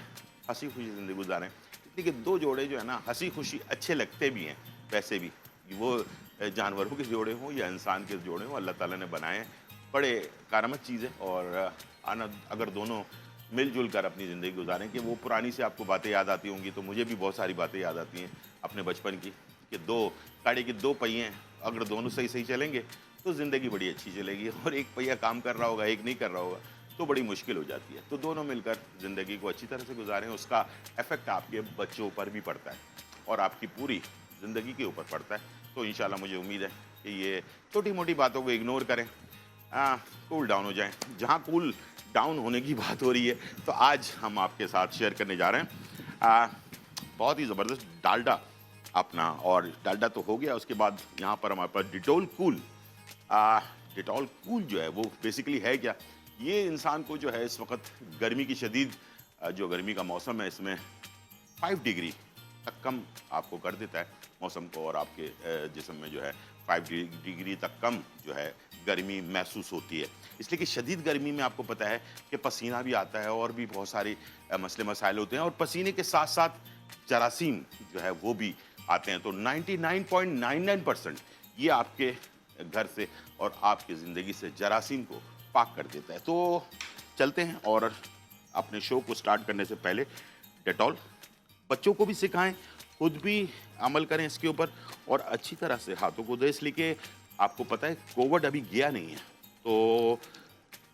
ہنسی خوشی زندگی گزاریں. لیکن 2 جوڑے جو ہے نا ہنسی خوشی اچھے لگتے بھی ہیں، ویسے بھی وہ جانوروں کے جوڑے ہوں یا انسان کے جوڑے ہوں، اللہ تعالیٰ نے بنائے ہیں. بڑے کارآمد چیز ہے. اور اگر دونوں مل جل کر اپنی زندگی گزاریں، کہ وہ پرانی سے آپ کو باتیں یاد آتی ہوں گی، تو مجھے بھی بہت ساری باتیں یاد آتی ہیں اپنے بچپن کی، کہ گاڑی کے 2 پہیے اگر دونوں صحیح چلیں گے تو زندگی بڑی اچھی چلے گی. اور ایک پہیہ کام کر رہا ہوگا، ایک نہیں کر رہا ہوگا، تو بڑی مشکل ہو جاتی ہے. تو دونوں مل کر زندگی کو اچھی طرح سے گزاریں. اس کا ایفیکٹ آپ کے بچوں پر بھی پڑتا ہے اور آپ کی پوری زندگی کے اوپر پڑتا ہے. تو انشاءاللہ مجھے امید ہے کہ یہ چھوٹی موٹی باتوں کو اگنور کریں، کول ڈاؤن ہو جائیں. جہاں کول ڈاؤن ہونے کی بات ہو رہی ہے، تو آج ہم آپ کے ساتھ شیئر کرنے جا رہے ہیں بہت ہی زبردست ڈالڈا اپنا. اور ڈالڈا تو ہو گیا، اس کے بعد یہاں پر ہمارے پاس ڈیٹول کول. ڈیٹول کول جو ہے وہ بیسیکلی ہے کیا؟ یہ انسان کو جو ہے اس وقت گرمی کی شدید جو گرمی کا موسم ہے، اس میں 5 ڈگری تک کم آپ کو کر دیتا ہے موسم کو، اور آپ کے جسم میں جو ہے 5 ڈگری تک کم جو ہے گرمی محسوس ہوتی ہے. اس لیے کہ شدید گرمی میں آپ کو پتہ ہے کہ پسینہ بھی آتا ہے اور بھی بہت سارے مسئلے مسائل ہوتے ہیں، اور پسینے کے ساتھ ساتھ جراثیم جو ہے وہ بھی آتے ہیں. تو 99.99% یہ آپ کے گھر سے اور آپ کی زندگی سے جراثیم کو پاک کر دیتا ہے. تو چلتے ہیں، اور اپنے شو کو سٹارٹ کرنے سے پہلے ڈیٹول بچوں کو بھی سکھائیں، خود بھی عمل کریں اس کے اوپر، اور اچھی طرح سے ہاتھوں کو دیں. اس لیے کہ آپ کو پتہ ہے کووڈ ابھی گیا نہیں ہے، تو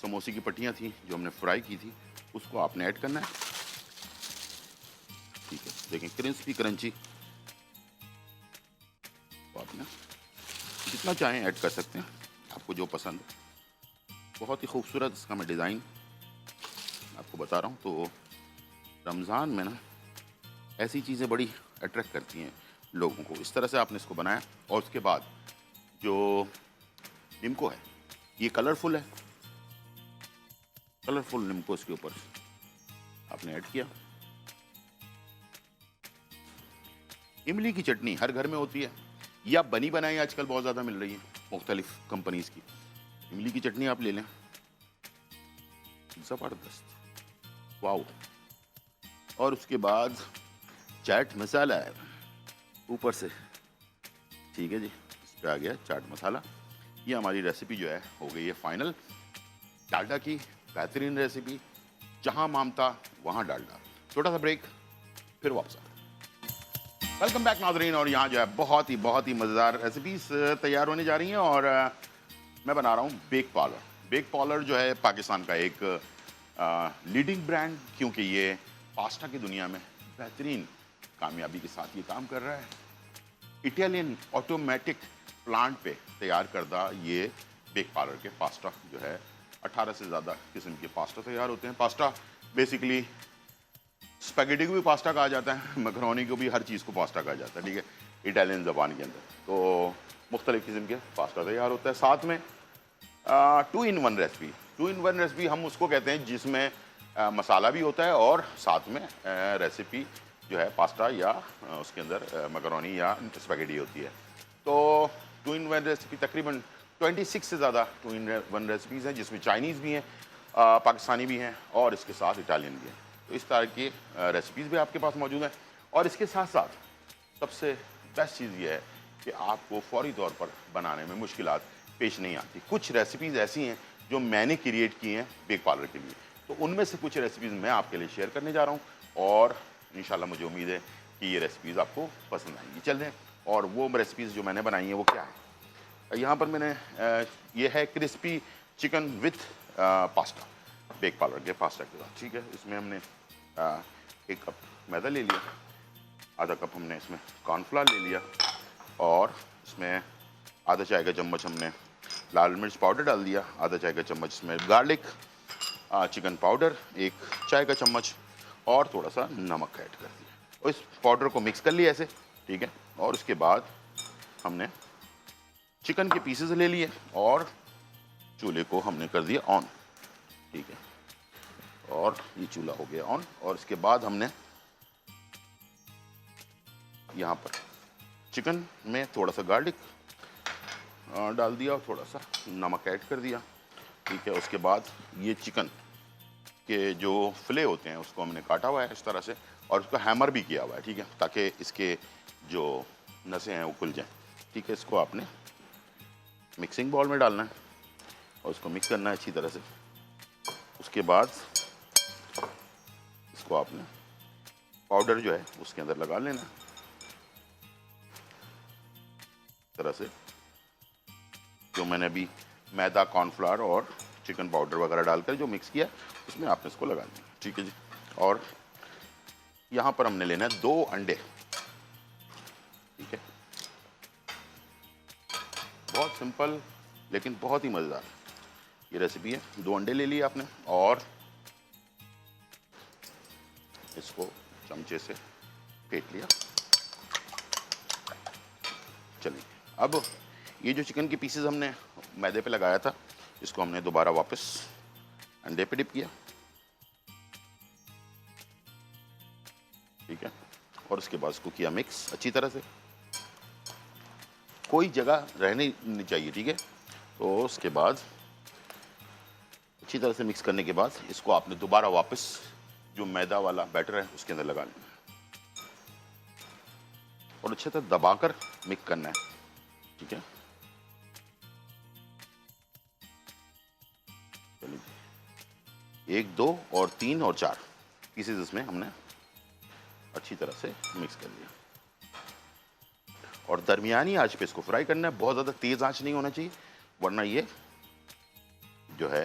سموسے کی پٹیاں تھیں جو ہم نے فرائی کی تھی, اس کو آپ نے ایڈ کرنا ہے. ٹھیک ہے, دیکھیں کرسپی کرنچی آپ نے جتنا چاہیں ایڈ کر سکتے ہیں, آپ کو جو پسند ہے. بہت ہی خوبصورت اس کا میں ڈیزائن آپ کو بتا رہا ہوں. تو رمضان میں نا ایسی چیزیں بڑی اٹریکٹ کرتی ہیں لوگوں کو. اس طرح سے آپ نے اس کو بنایا, اور اس کے بعد جو نمکو ہے یہ کلرفل ہے, کلرفل نمکو اس کے اوپر آپ نے ایڈ کیا. املی کی چٹنی ہر گھر میں ہوتی ہے, یا بنی بنائی آج کل بہت زیادہ مل رہی ہے مختلف کمپنیز کی. املی کی چٹنی آپ لے لیں, زبردست, واو. اور اس کے بعد چاٹ مسالہ ہے اوپر سے. ٹھیک ہے جی, اس پہ آ گیا چاٹ مسالہ. یہ ہماری ریسیپی جو ہے ہو گئی ہے فائنل. ڈالڈا کی بہترین ریسیپی, جہاں مامتا وہاں ڈالڈا. چھوٹا سا بریک, پھر واپس آ. ویلکم بیک ناظرین. اور یہاں جو ہے بہت ہی مزیدار ریسیپیز تیار ہونے جا رہی ہیں, اور میں بنا رہا ہوں بیک پارلر. بیک پارلر جو ہے پاکستان کا ایک لیڈنگ برانڈ, کیونکہ یہ پاستا کی دنیا میں بہترین کامیابی کے ساتھ یہ کام کر رہا ہے. اٹیلین آٹومیٹک پلانٹ پہ تیار کردہ یہ بیک پارلر کے پاستا جو ہے 18 سے زیادہ قسم کے پاستا تیار ہوتے ہیں. پاستا بیسیکلی اسپیگیٹی کو بھی پاستا کہا جاتا ہے, مکرونی کو بھی, ہر چیز کو پاستا کہا جاتا ہے. ٹھیک ہے, اٹیلین زبان کے اندر تو مختلف قسم کے پاستا تیار ہوتا ہے. ساتھ میں 2 in 1 ریسپی. 2 in 1 ریسپی ہم اس کو کہتے ہیں جس میں مسالہ بھی ہوتا ہے اور ساتھ میں ریسیپی جو ہے پاستا یا اس کے اندر مکرونی یا اسپیگیٹی ہوتی ہے. تو 2 in 1 ریسیپی تقریباً 26 سے زیادہ 2 in 1 ریسیپیز ہیں, جس میں چائنیز بھی ہیں, پاکستانی بھی ہیں, اور اس کے ساتھ اٹالین بھی ہیں. تو اس طرح کی ریسیپیز بھی آپ کے پاس موجود ہیں. اور اس کے ساتھ ساتھ سب سے بیسٹ چیز یہ ہے کہ آپ کو فوری طور پر بنانے میں مشکلات پیش نہیں آتی. کچھ ریسیپیز ایسی ہیں جو میں نے کریٹ کی ہیں بیک پارلر کے لیے, تو ان میں سے کچھ ریسیپیز میں آپ کے لیے شیئر کرنے جا رہا ہوں, اور انشاءاللہ مجھے امید ہے کہ یہ ریسیپیز آپ کو پسند آئیں گی. چل رہے ہیں, اور وہ ریسیپیز جو میں نے بنائی ہیں وہ کیا ہے. یہاں پر میں نے یہ ہے crispy chicken with pasta, back parlour کے پاستا کے ساتھ. ٹھیک ہے, اس میں ہم نے 1 کپ میدا لے لیا, آدھا کپ ہم نے اس میں کارن فلاور لے لیا, اور اس میں آدھا چائے کا چمچ ہم نے لال مرچ پاؤڈر ڈال دیا, آدھا چائے کا چمچ اس میں گارلک چکن پاؤڈر, 1 چائے کا چمچ, اور تھوڑا سا نمک ایڈ کر دیا, اور اس پاؤڈر کو مکس کر لیا ایسے. ٹھیک ہے, اور اس کے بعد ہم نے چکن کے پیسز لے لیے, اور چولہے کو ہم نے کر دیا آن. ٹھیک ہے, اور یہ چولہا ہو گیا آن. اور اس کے بعد ہم نے یہاں پر چکن میں تھوڑا سا گارلک ڈال دیا, اور تھوڑا سا نمک ایڈ کر دیا. ٹھیک ہے, اس کے بعد یہ چکن کے جو فلے ہوتے ہیں اس کو ہم نے کاٹا ہوا ہے اس طرح سے, اور اس کو ہیمر بھی کیا ہوا ہے. ٹھیک ہے, تاکہ اس کے جو نسیں ہیں وہ کھل جائیں. ٹھیک ہے, اس کو آپ نے مکسنگ باؤل میں ڈالنا ہے, اور اس کو مکس کرنا ہے اچھی طرح سے. اس کے بعد اس کو آپ نے پاؤڈر جو ہے اس کے اندر لگا لینا ہے اس طرح سے. جو میں نے ابھی میدا, کارن فلاور اور چکن پاؤڈر وغیرہ ڈال کر جو مکس کیا اس میں آپ نے اس کو لگا دیا. ٹھیک ہے جی, اور یہاں پر ہم نے لینا ہے 2 انڈے. ٹھیک ہے, بہت سمپل لیکن بہت ہی مزیدار یہ ریسیپی ہے. 2 انڈے لے لیے آپ نے, اور اس کو چمچے سے پھینٹ لیا. چلیے, اب یہ جو چکن کے پیسز ہم نے میدے پہ لگایا تھا اس کو ہم نے دوبارہ واپس انڈے پہ ڈپ کیا. ٹھیک ہے, اور اس کے بعد اس کو کیا مکس اچھی طرح سے, کوئی جگہ رہنی نہیں چاہیے. ٹھیک ہے, تو اس کے بعد اچھی طرح سے مکس کرنے کے بعد اس کو آپ نے دوبارہ واپس جو میدا والا بیٹر ہے اس کے اندر لگا لینا, اور اچھے سے دبا کر مکس کرنا ہے. ٹھیک ہے, 1 2 اور 3 اور 4 پیسز اس میں ہم نے اچھی طرح سے مکس کر لیا, اور درمیانی آنچ پہ اس کو فرائی کرنا ہے. بہت زیادہ تیز آنچ نہیں ہونا چاہیے, ورنہ یہ جو ہے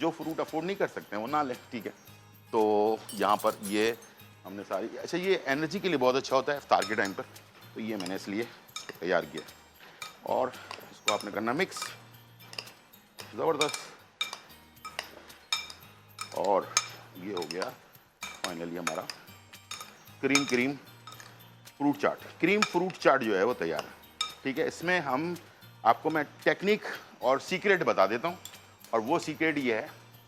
جو فروٹ افورڈ نہیں کر سکتے ہیں وہ نہ لیں, ٹھیک ہے. تو یہاں پر یہ ہم نے ساری, اچھا یہ انرجی کے لیے بہت اچھا ہوتا ہے افطار کے ٹائم پر, تو یہ میں نے اس لیے تیار کیا اور اس کو آپ نے کرنا مکس زبردست. اور یہ ہو گیا فائنلی ہمارا کریم فروٹ چاٹ. کریم فروٹ چاٹ جو ہے وہ تیار ہے, ٹھیک ہے. اس میں ہم آپ کو میں ٹیکنیک اور سیکریٹ بتا دیتا ہوں, اور وہ سیکریٹ یہ ہے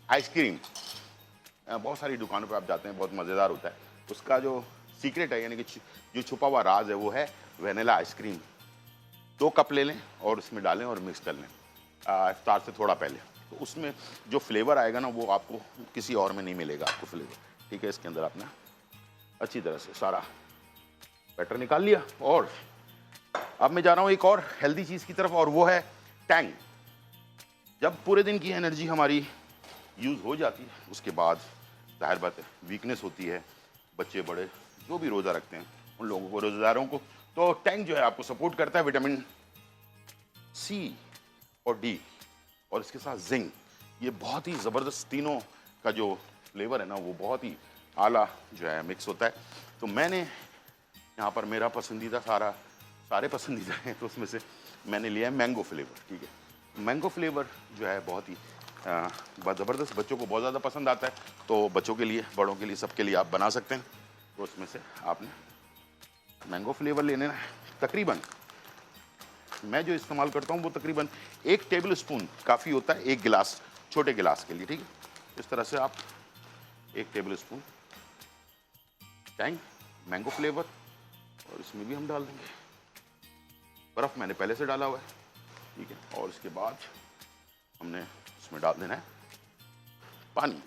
آئس کریم. بہت ساری دکانوں پہ آپ جاتے ہیں, بہت مزیدار ہوتا ہے. اس کا جو سیکریٹ ہے, یعنی کہ جو چھپا ہوا راز ہے, وہ ہے وینیلا آئس کریم. 2 کپ لے لیں اور اس میں ڈالیں اور مکس کر لیں افطار سے تھوڑا پہلے. تو اس میں جو فلیور آئے گا نا, وہ آپ کو کسی اور میں نہیں ملے گا آپ کو فلیور, ٹھیک ہے. اس کے اندر آپ نے اچھی طرح سے سارا بیٹر نکال لیا. اور اب میں جا رہا ہوں ایک اور ہیلدی چیز کی طرف, اور وہ ہے ٹینگ. جب پورے دن کی انرجی ہماری یوز ہو جاتی ہے, اس کے بعد ظاہر بات ہے ویکنیس ہوتی ہے. بچے بڑے جو بھی روزہ رکھتے ہیں ان لوگوں کو, روزہ داروں کو, تو ٹینگ جو ہے آپ کو سپورٹ کرتا ہے وٹامن سی اور ڈی, اور اس کے ساتھ زنک. یہ بہت ہی زبردست, تینوں کا جو فلیور ہے نا وہ بہت ہی اعلیٰ جو ہے مکس ہوتا ہے. تو میں نے یہاں پر میرا پسندیدہ سارے پسندیدہ ہیں, تو اس میں سے میں نے لیا ہے مینگو فلیور, ٹھیک ہے. مینگو فلیور جو ہے بہت ہی زبردست, بچوں کو بہت زیادہ پسند آتا ہے. تو بچوں کے لیے, بڑوں کے لیے, سب کے لیے آپ بنا سکتے ہیں. تو اس میں سے آپ نے مینگو فلیور لینے تقریباً میں جو استعمال کرتا ہوں وہ تقریباً 1 ٹیبل اسپون کافی ہوتا ہے, 1 گلاس چھوٹے گلاس کے لیے, ٹھیک ہے. اس طرح سے آپ 1 table spoon Tang mango flavour, اور اس میں بھی ہم ڈال دیں گے برف. میں نے پہلے سے ڈالا ہوا ہے, ٹھیک ہے. اور اس کے بعد ہم نے اس میں ڈال دینا ہے پانی.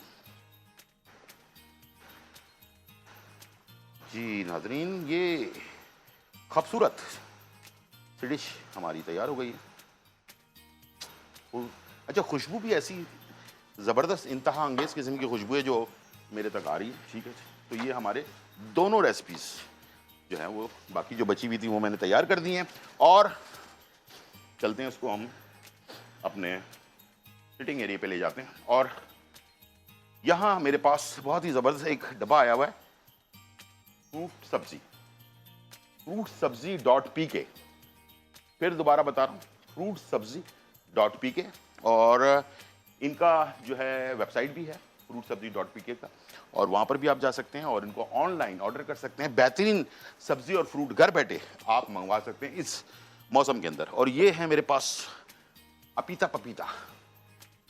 جی ناظرین, یہ خوبصورت سی ڈش ہماری تیار ہو گئی ہے. اچھا, خوشبو بھی ایسی زبردست انتہا انگیز قسم کی خوشبو ہے جو میرے تک آ رہی ہے, ٹھیک ہے. تو یہ ہمارے دونوں ریسپیز جو ہیں وہ باقی جو بچی ہوئی تھی وہ میں نے تیار کر دی ہیں, اور چلتے ہیں اس کو ہم اپنے سٹنگ ایریا پہ لے جاتے ہیں. اور یہاں میرے پاس بہت ہی زبردست ایک ڈبہ آیا ہوا ہے فروٹ سبزی .pk. پھر دوبارہ بتا رہا ہوں, فروٹ سبزی .pk. اور ان کا جو ہے ویب سائٹ بھی ہے فروٹ سبزی .pk کا, اور وہاں پر بھی آپ جا سکتے ہیں اور ان کو آن لائن آرڈر کر سکتے ہیں. بہترین سبزی اور فروٹ گھر بیٹھے آپ منگوا سکتے ہیں اس موسم کے اندر. اور یہ ہے میرے پاس پپیتا.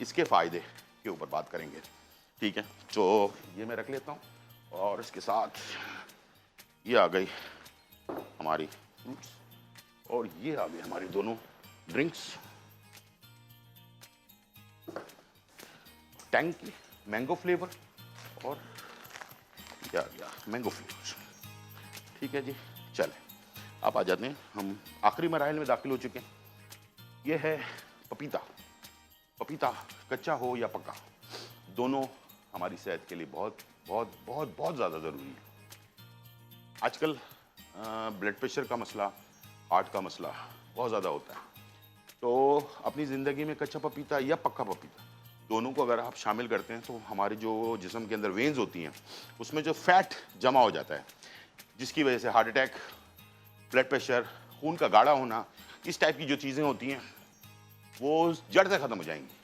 اس کے فائدے کے اوپر بات کریں گے, ٹھیک ہے. تو یہ میں رکھ لیتا ہوں, اور اس کے ساتھ یہ آ گئی ہماری فروٹس, اور یہ آ گئی ہماری دونوں ڈرنکس. ٹینگ کی مینگو فلیور, اور یہ آ گیا مینگو فلیور, ٹھیک ہے جی. چلیں آپ آ جاتے ہیں, ہم آخری مراحل میں داخل ہو چکے ہیں. یہ ہے پپیتا کچا ہو یا پکا, دونوں ہماری صحت کے لیے بہت بہت بہت بہت زیادہ ضروری ہے. آج کل بلڈ پریشر کا مسئلہ, ہارٹ کا مسئلہ بہت زیادہ ہوتا ہے. تو اپنی زندگی میں کچا پپیتا یا پکا پپیتا دونوں کو اگر آپ شامل کرتے ہیں تو ہمارے جو جسم کے اندر وینز ہوتی ہیں اس میں جو فیٹ جمع ہو جاتا ہے, جس کی وجہ سے ہارٹ اٹیک, بلڈ پریشر, خون کا گاڑھا ہونا, اس ٹائپ کی جو چیزیں ہوتی ہیں وہ جڑ سے ختم ہو جائیں گی.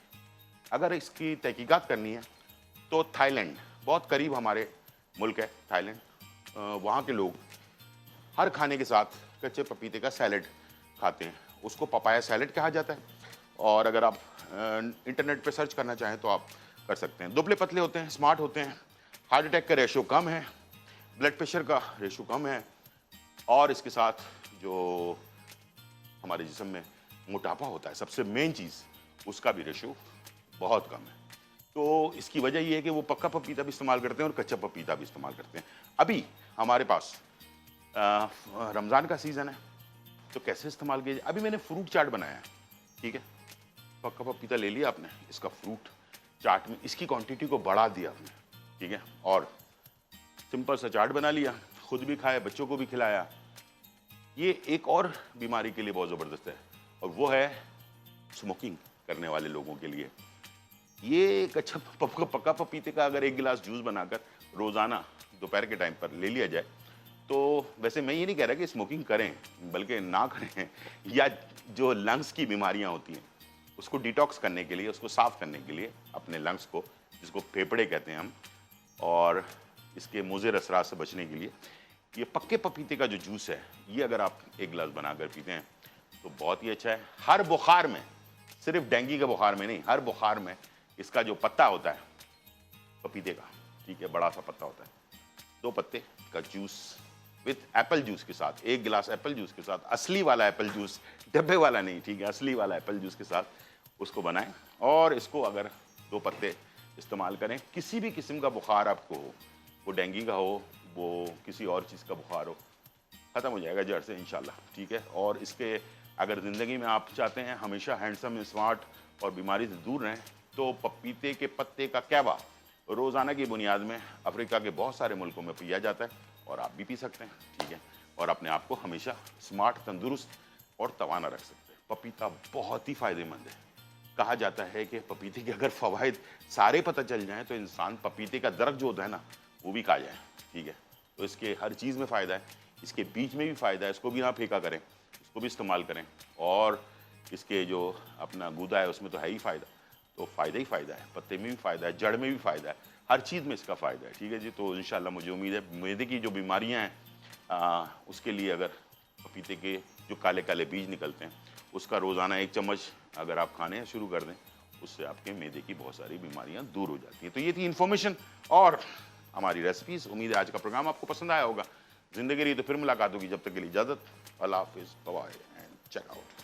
اگر اس کی تحقیقات کرنی ہے تو تھائی لینڈ بہت قریب ہمارے ملک ہے, تھائی لینڈ. وہاں کے لوگ ہر کھانے کے ساتھ کچے پپیتے کا سیلڈ کھاتے ہیں, اس کو پپایا سیلڈ کہا جاتا ہے. اور اگر آپ انٹرنیٹ پہ سرچ کرنا چاہیں تو آپ کر سکتے ہیں. دبلے پتلے ہوتے ہیں, اسمارٹ ہوتے ہیں, ہارٹ اٹیک کا ریشو کم ہے, بلڈ پریشر کا ریشو کم ہے, اور اس کے ساتھ جو ہمارے جسم میں موٹاپا ہوتا ہے سب سے مین چیز, اس کا بھی ریشو بہت کم ہے. تو اس کی وجہ یہ ہے کہ وہ پکا پپیتا بھی استعمال کرتے ہیں اور کچا پپیتا بھی استعمال کرتے ہیں. ابھی ہمارے پاس رمضان کا سیزن ہے, تو کیسے استعمال کیا جائے. ابھی میں نے فروٹ چاٹ بنایا ہے, ٹھیک ہے. پکا پپیتا لے لیا آپ نے, اس کا فروٹ چاٹ میں اس کی کوانٹٹی کو بڑھا دیا آپ نے, ٹھیک ہے. اور سمپل سا چاٹ بنا لیا, خود بھی کھایا, بچوں کو بھی کھلایا. یہ ایک اور بیماری کے لیے بہت زبردست ہے, اور وہ ہے اسموکنگ کرنے والے لوگوں کے لیے. یہ ایک اچھا پکا پپیتے کا اگر ایک گلاس جوس بنا کر روزانہ دوپہر کے ٹائم پر لے لیا جائے تو ویسے میں یہ نہیں کہہ رہا کہ اسموکنگ کریں بلکہ نہ کریں، یا جو لنگس کی بیماریاں ہوتی ہیں اس کو ڈیٹاکس کرنے کے لیے، اس کو صاف کرنے کے لیے اپنے لنگس کو، جس کو پھیپھڑے کہتے ہیں ہم، اور اس کے مضر اثرات سے بچنے کے لیے یہ پکے پپیتے کا جو جوس ہے یہ اگر آپ ایک گلاس بنا کر پیتے ہیں تو بہت ہی اچھا ہے. ہر بخار میں، صرف ڈینگی کے بخار میں نہیں، ہر بخار میں اس کا جو پتا ہوتا ہے پپیتے کا، ٹھیک ہے، بڑا سا پتا ہوتا ہے، 2 پتے کا جوس وتھ ایپل جوس کے ساتھ، ایک گلاس ایپل جوس کے ساتھ، اصلی والا ایپل جوس، ڈبے والا نہیں، ٹھیک ہے، اصلی والا ایپل جوس کے ساتھ اس کو بنائیں اور اس کو اگر 2 پتے استعمال کریں. کسی بھی قسم کا بخار آپ کو ہو، وہ ڈینگی کا ہو، وہ کسی اور چیز کا بخار ہو، ختم ہو جائے گا جڑ سے انشاءاللہ، ٹھیک ہے. اور اس کے اگر زندگی میں آپ چاہتے ہیں ہمیشہ ہینڈسم، اسمارٹ اور بیماری سے دور رہیں تو پپیتے کے پتے کا کہوا روزانہ کی بنیاد میں افریقہ کے بہت سارے ملکوں میں پیا جاتا ہے اور آپ بھی پی سکتے ہیں، ٹھیک ہے، اور اپنے آپ کو ہمیشہ اسمارٹ، تندرست اور توانا رکھ سکتے ہیں. پپیتا بہت ہی فائدہ مند ہے. کہا جاتا ہے کہ پپیتے کے اگر فوائد سارے پتہ چل جائیں تو انسان پپیتے کا درخت جو ہوتا ہے نا وہ بھی کھا جائے، ٹھیک ہے. تو اس کے ہر چیز میں فائدہ ہے، اس کے بیج میں بھی فائدہ ہے، اس کو بھی نہ پھینکا کریں، اس کو بھی استعمال کریں، اور اس کے جو اپنا گودا ہے اس میں تو ہے ہی فائدہ، تو فائدہ ہی فائدہ ہے، پتے میں بھی فائدہ ہے، جڑ میں بھی فائدہ ہے، ہر چیز میں اس کا فائدہ ہے، ٹھیک ہے جی. تو انشاءاللہ مجھے امید ہے معدے کی جو بیماریاں ہیں اس کے لیے اگر پپیتے کے جو کالے کالے بیج نکلتے ہیں اس کا روزانہ 1 چمچ اگر آپ کھانے شروع کر دیں اس سے آپ کے معدے کی بہت ساری بیماریاں دور ہو جاتی ہیں. تو یہ تھی انفارمیشن اور ہماری ریسپیز. امید ہے آج کا پروگرام آپ کو پسند آیا ہوگا. زندگی رہی تو پھر ملاقات ہوگی، جب تک کے لیے اجازت. اللہ حافظ. Bye and check out.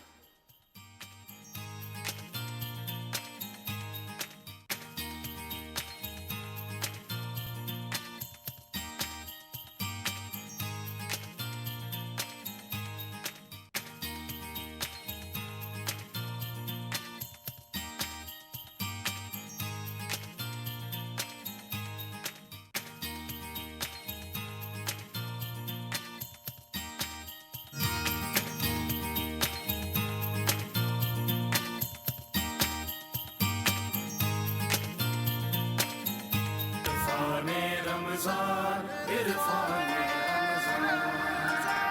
Irfan Ramzan, Irfan Ramzan.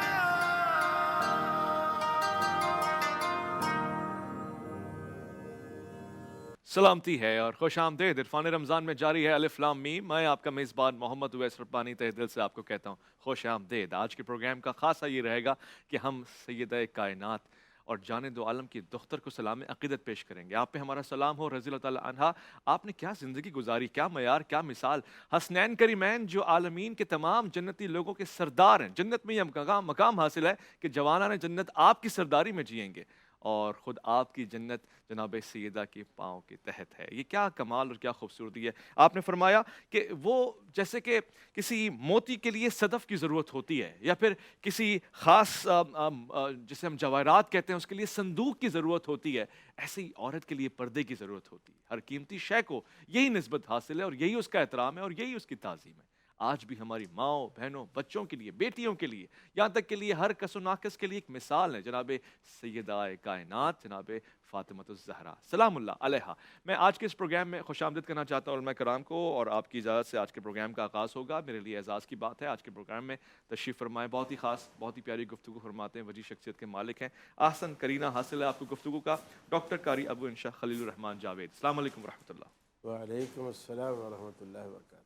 سلامتی ہے اور خوش آمدید. عرفان رمضان میں جاری ہے الف لام میم. میں آپ کا میزبان محمد اویس ربانی تہ دل سے آپ کو کہتا ہوں خوش آمدید. آج کے پروگرام کا خاصہ یہ رہے گا کہ ہم سیدہ کائنات اور جان دو عالم کی دختر کو سلام عقیدت پیش کریں گے. آپ پہ ہمارا سلام ہو رضی اللہ تعالیٰ عنہا. آپ نے کیا زندگی گزاری، کیا معیار، کیا مثال. حسنین کریمین جو عالمین کے تمام جنتی لوگوں کے سردار ہیں. جنت میں یہ مقام حاصل ہے کہ جوانان جنت آپ کی سرداری میں جئیں گے اور خود آپ کی جنت جناب سیدہ کے پاؤں کے تحت ہے. یہ کیا کمال اور کیا خوبصورتی ہے. آپ نے فرمایا کہ وہ جیسے کہ کسی موتی کے لیے صدف کی ضرورت ہوتی ہے، یا پھر کسی خاص جسے ہم جواہرات کہتے ہیں اس کے لیے صندوق کی ضرورت ہوتی ہے، ایسے ہی عورت کے لیے پردے کی ضرورت ہوتی ہے. ہر قیمتی شے کو یہی نسبت حاصل ہے اور یہی اس کا احترام ہے اور یہی اس کی تعظیم ہے. آج بھی ہماری ماؤں، بہنوں، بچوں کے لیے، بیٹیوں کے لیے، یہاں تک کے لیے ہر کس و ناقص کے لیے ایک مثال ہے جناب سیدہ کائنات جناب فاطمۃ الزہرا سلام اللہ علیہا. میں آج کے اس پروگرام میں خوش آمدید کرنا چاہتا ہوں علماء کرام کو، اور آپ کی اجازت سے آج کے پروگرام کا آغاز ہوگا. میرے لیے اعزاز کی بات ہے آج کے پروگرام میں تشریف فرمائے بہت ہی خاص، بہت ہی پیاری گفتگو فرماتے ہیں، وجیح شخصیت کے مالک ہیں. احسن کرینہ حاصل ہے آپ کو گفتگو کا ڈاکٹر قاری ابو انشا خلیل الرحمان جاوید. السلام علیکم ورحمۃ اللہ. وعلیکم السلام ورحمۃ اللہ وبرکاتہ.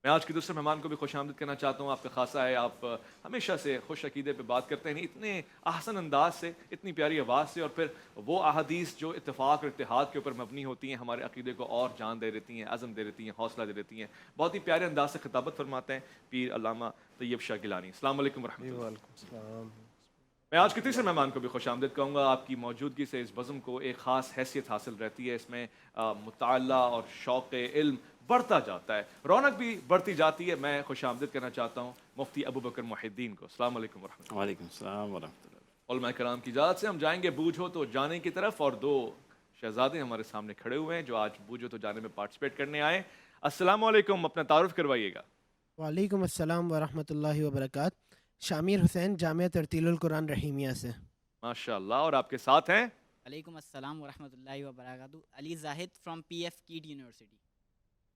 میں آج کے دوسرے مہمان کو بھی خوش آمدید کرنا چاہتا ہوں. آپ کا خاصہ ہے، آپ ہمیشہ سے خوش عقیدے پہ بات کرتے ہیں اتنے احسن انداز سے، اتنی پیاری آواز سے، اور پھر وہ احادیث جو اتفاق اور اتحاد کے اوپر مبنی ہوتی ہیں ہمارے عقیدے کو اور جان دے دیتی ہیں، عزم دے دیتی ہیں، حوصلہ دے دیتی ہیں. بہت ہی پیارے انداز سے خطابت فرماتے ہیں پیر علامہ طیب شاہ گیلانی. السلام علیکم ورحمۃ اللہ. وعلیکم السلام. میں آج کے تیسرے مہمان کو بھی خوش آمدید کہوں گا. آپ کی موجودگی سے اس بزم کو ایک خاص حیثیت حاصل رہتی ہے. اس میں مطالعہ اور شوق علم بڑھتا جاتا ہے، رونق بھی بڑھتی جاتی ہے. میں خوش آمدید کرنا چاہتا ہوں مفتی ابو بکر محی الدین کو. السلام علیکم ورحمۃ اللہ. وعلیکم السلام ورحمۃ اللہ. علماء کرام کی اجازت سے ہم جائیں گے بوجھ ہو تو جانے کی طرف، اور 2 شہزادے ہمارے سامنے کھڑے ہوئے ہیں جو آج بوجھ ہو تو جانے میں پارٹیسپیٹ کرنے آئے. السلام علیکم، اپنا تعارف کروائیے گا. وعلیکم السلام ورحمۃ اللہ وبرکاتہ. شامیر حسین، جامعہ ترتیل القرآن رحیمیہ سے. ماشاء اللہ. اور آپ کے ساتھ ہیں علیکم السلام ورحمۃ اللہ وبرکاتہ. Ali Zahid from P F KIET university.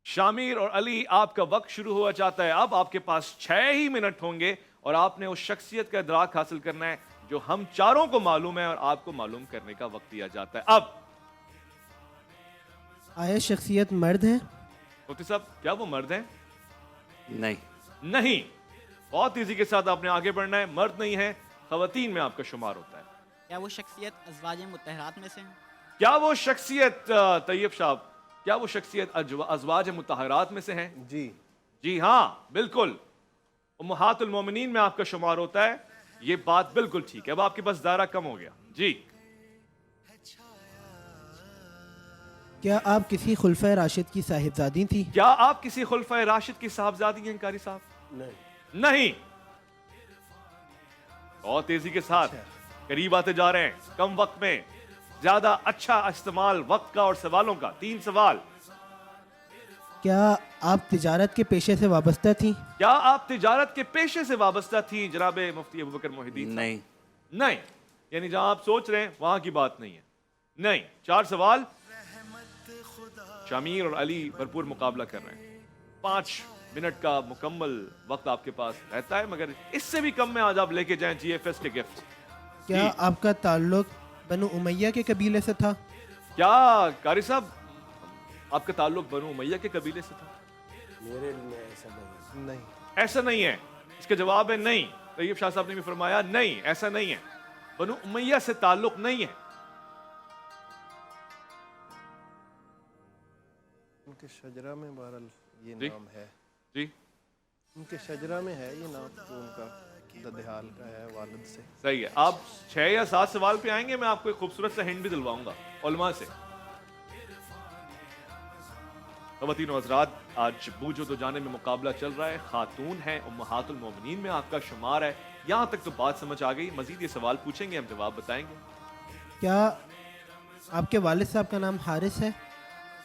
Shamir اور علی آپ کا وقت شروع ہوا چاہتا ہے. اب آپ کے پاس 6 ہی منٹ ہوں گے اور آپ نے اس شخصیت کا ادراک حاصل کرنا ہے جو ہم چاروں کو معلوم ہے اور آپ کو معلوم کرنے کا وقت دیا جاتا ہے. اب آیا شخصیت مرد ہے؟ مفتی صاحب کیا وہ مرد ہیں؟ نہیں. نہیں. بہت ایزی کے ساتھ آپ نے آگے بڑھنا ہے. مرد نہیں ہے, خواتین میں آپ کا شمار ہوتا ہے. کیا وہ شخصیت ازواج مطہرات میں سے ہیں؟ کیا وہ شخصیت طیب صاحب کیا وہ شخصیت ازواج مطہرات میں سے ہیں؟ جی. جی ہاں بالکل. امہات المومنین میں آپ کا شمار ہوتا ہے. یہ بات بالکل ٹھیک ہے. اب آپ کے پاس دائرہ کم ہو گیا. جی. کیا آپ کسی خلفۂ راشد کی صاحبزادی تھی؟ کیا آپ کسی خلفۂ راشد کی صاحبزادی ہیں قاری صاحب؟ نہیں. نہیں. بہت تیزی کے ساتھ قریب آتے جا رہے ہیں. کم وقت میں زیادہ اچھا استعمال وقت کا اور سوالوں کا. 3 سوال. کیا آپ تجارت کے پیشے سے وابستہ تھیں؟ کیا آپ تجارت کے پیشے سے وابستہ تھیں جناب مفتی ابوبکر محی الدین؟ نہیں. نہیں. یعنی جہاں آپ سوچ رہے ہیں وہاں کی بات نہیں ہے. نہیں. 4 سوال. شامیر اور علی بھرپور مقابلہ کر رہے ہیں. 5 منٹ کا مکمل وقت آپ کے پاس رہتا ہے, مگر اس سے بھی کم میں آج آپ لے کے جائیں جی ایف ایس کے گفٹ. کیا آپ کا تعلق بنو امیہ کے قبیلے سے تھا؟ کیا قاری صاحب آپ کا تعلق بنو امیہ کے قبیلے سے تھا؟ میرے علم میں ایسا نہیں. نہیں. ایسا نہیں ہے. اس کا جواب ہے نہیں. طیب شاہ صاحب نے بھی فرمایا نہیں, ایسا نہیں ہے. بنو امیہ سے تعلق نہیں ہے. ان کے شجرہ میں بہرحال یہ جی. نام ہے. جی ان کے شجرہ میں ہے یہ نام جو ان کا ددحال کا ہے والد سے. صحیح ہے. آپ 6 یا 7 سوال پہ آئیں گے, میں آپ کو ایک خوبصورت سا ہنٹ بھی دلواؤں گا علماء سے. خواتین و حضرات, آج بوجھو تو جانے میں مقابلہ چل رہا ہے. خاتون ہیں, امہات المومنین میں آپ کا شمار ہے. یہاں تک تو بات سمجھ آ گئی. مزید یہ سوال پوچھیں گے, ہم جواب بتائیں گے. کیا آپ کے والد صاحب کا نام حارث ہے؟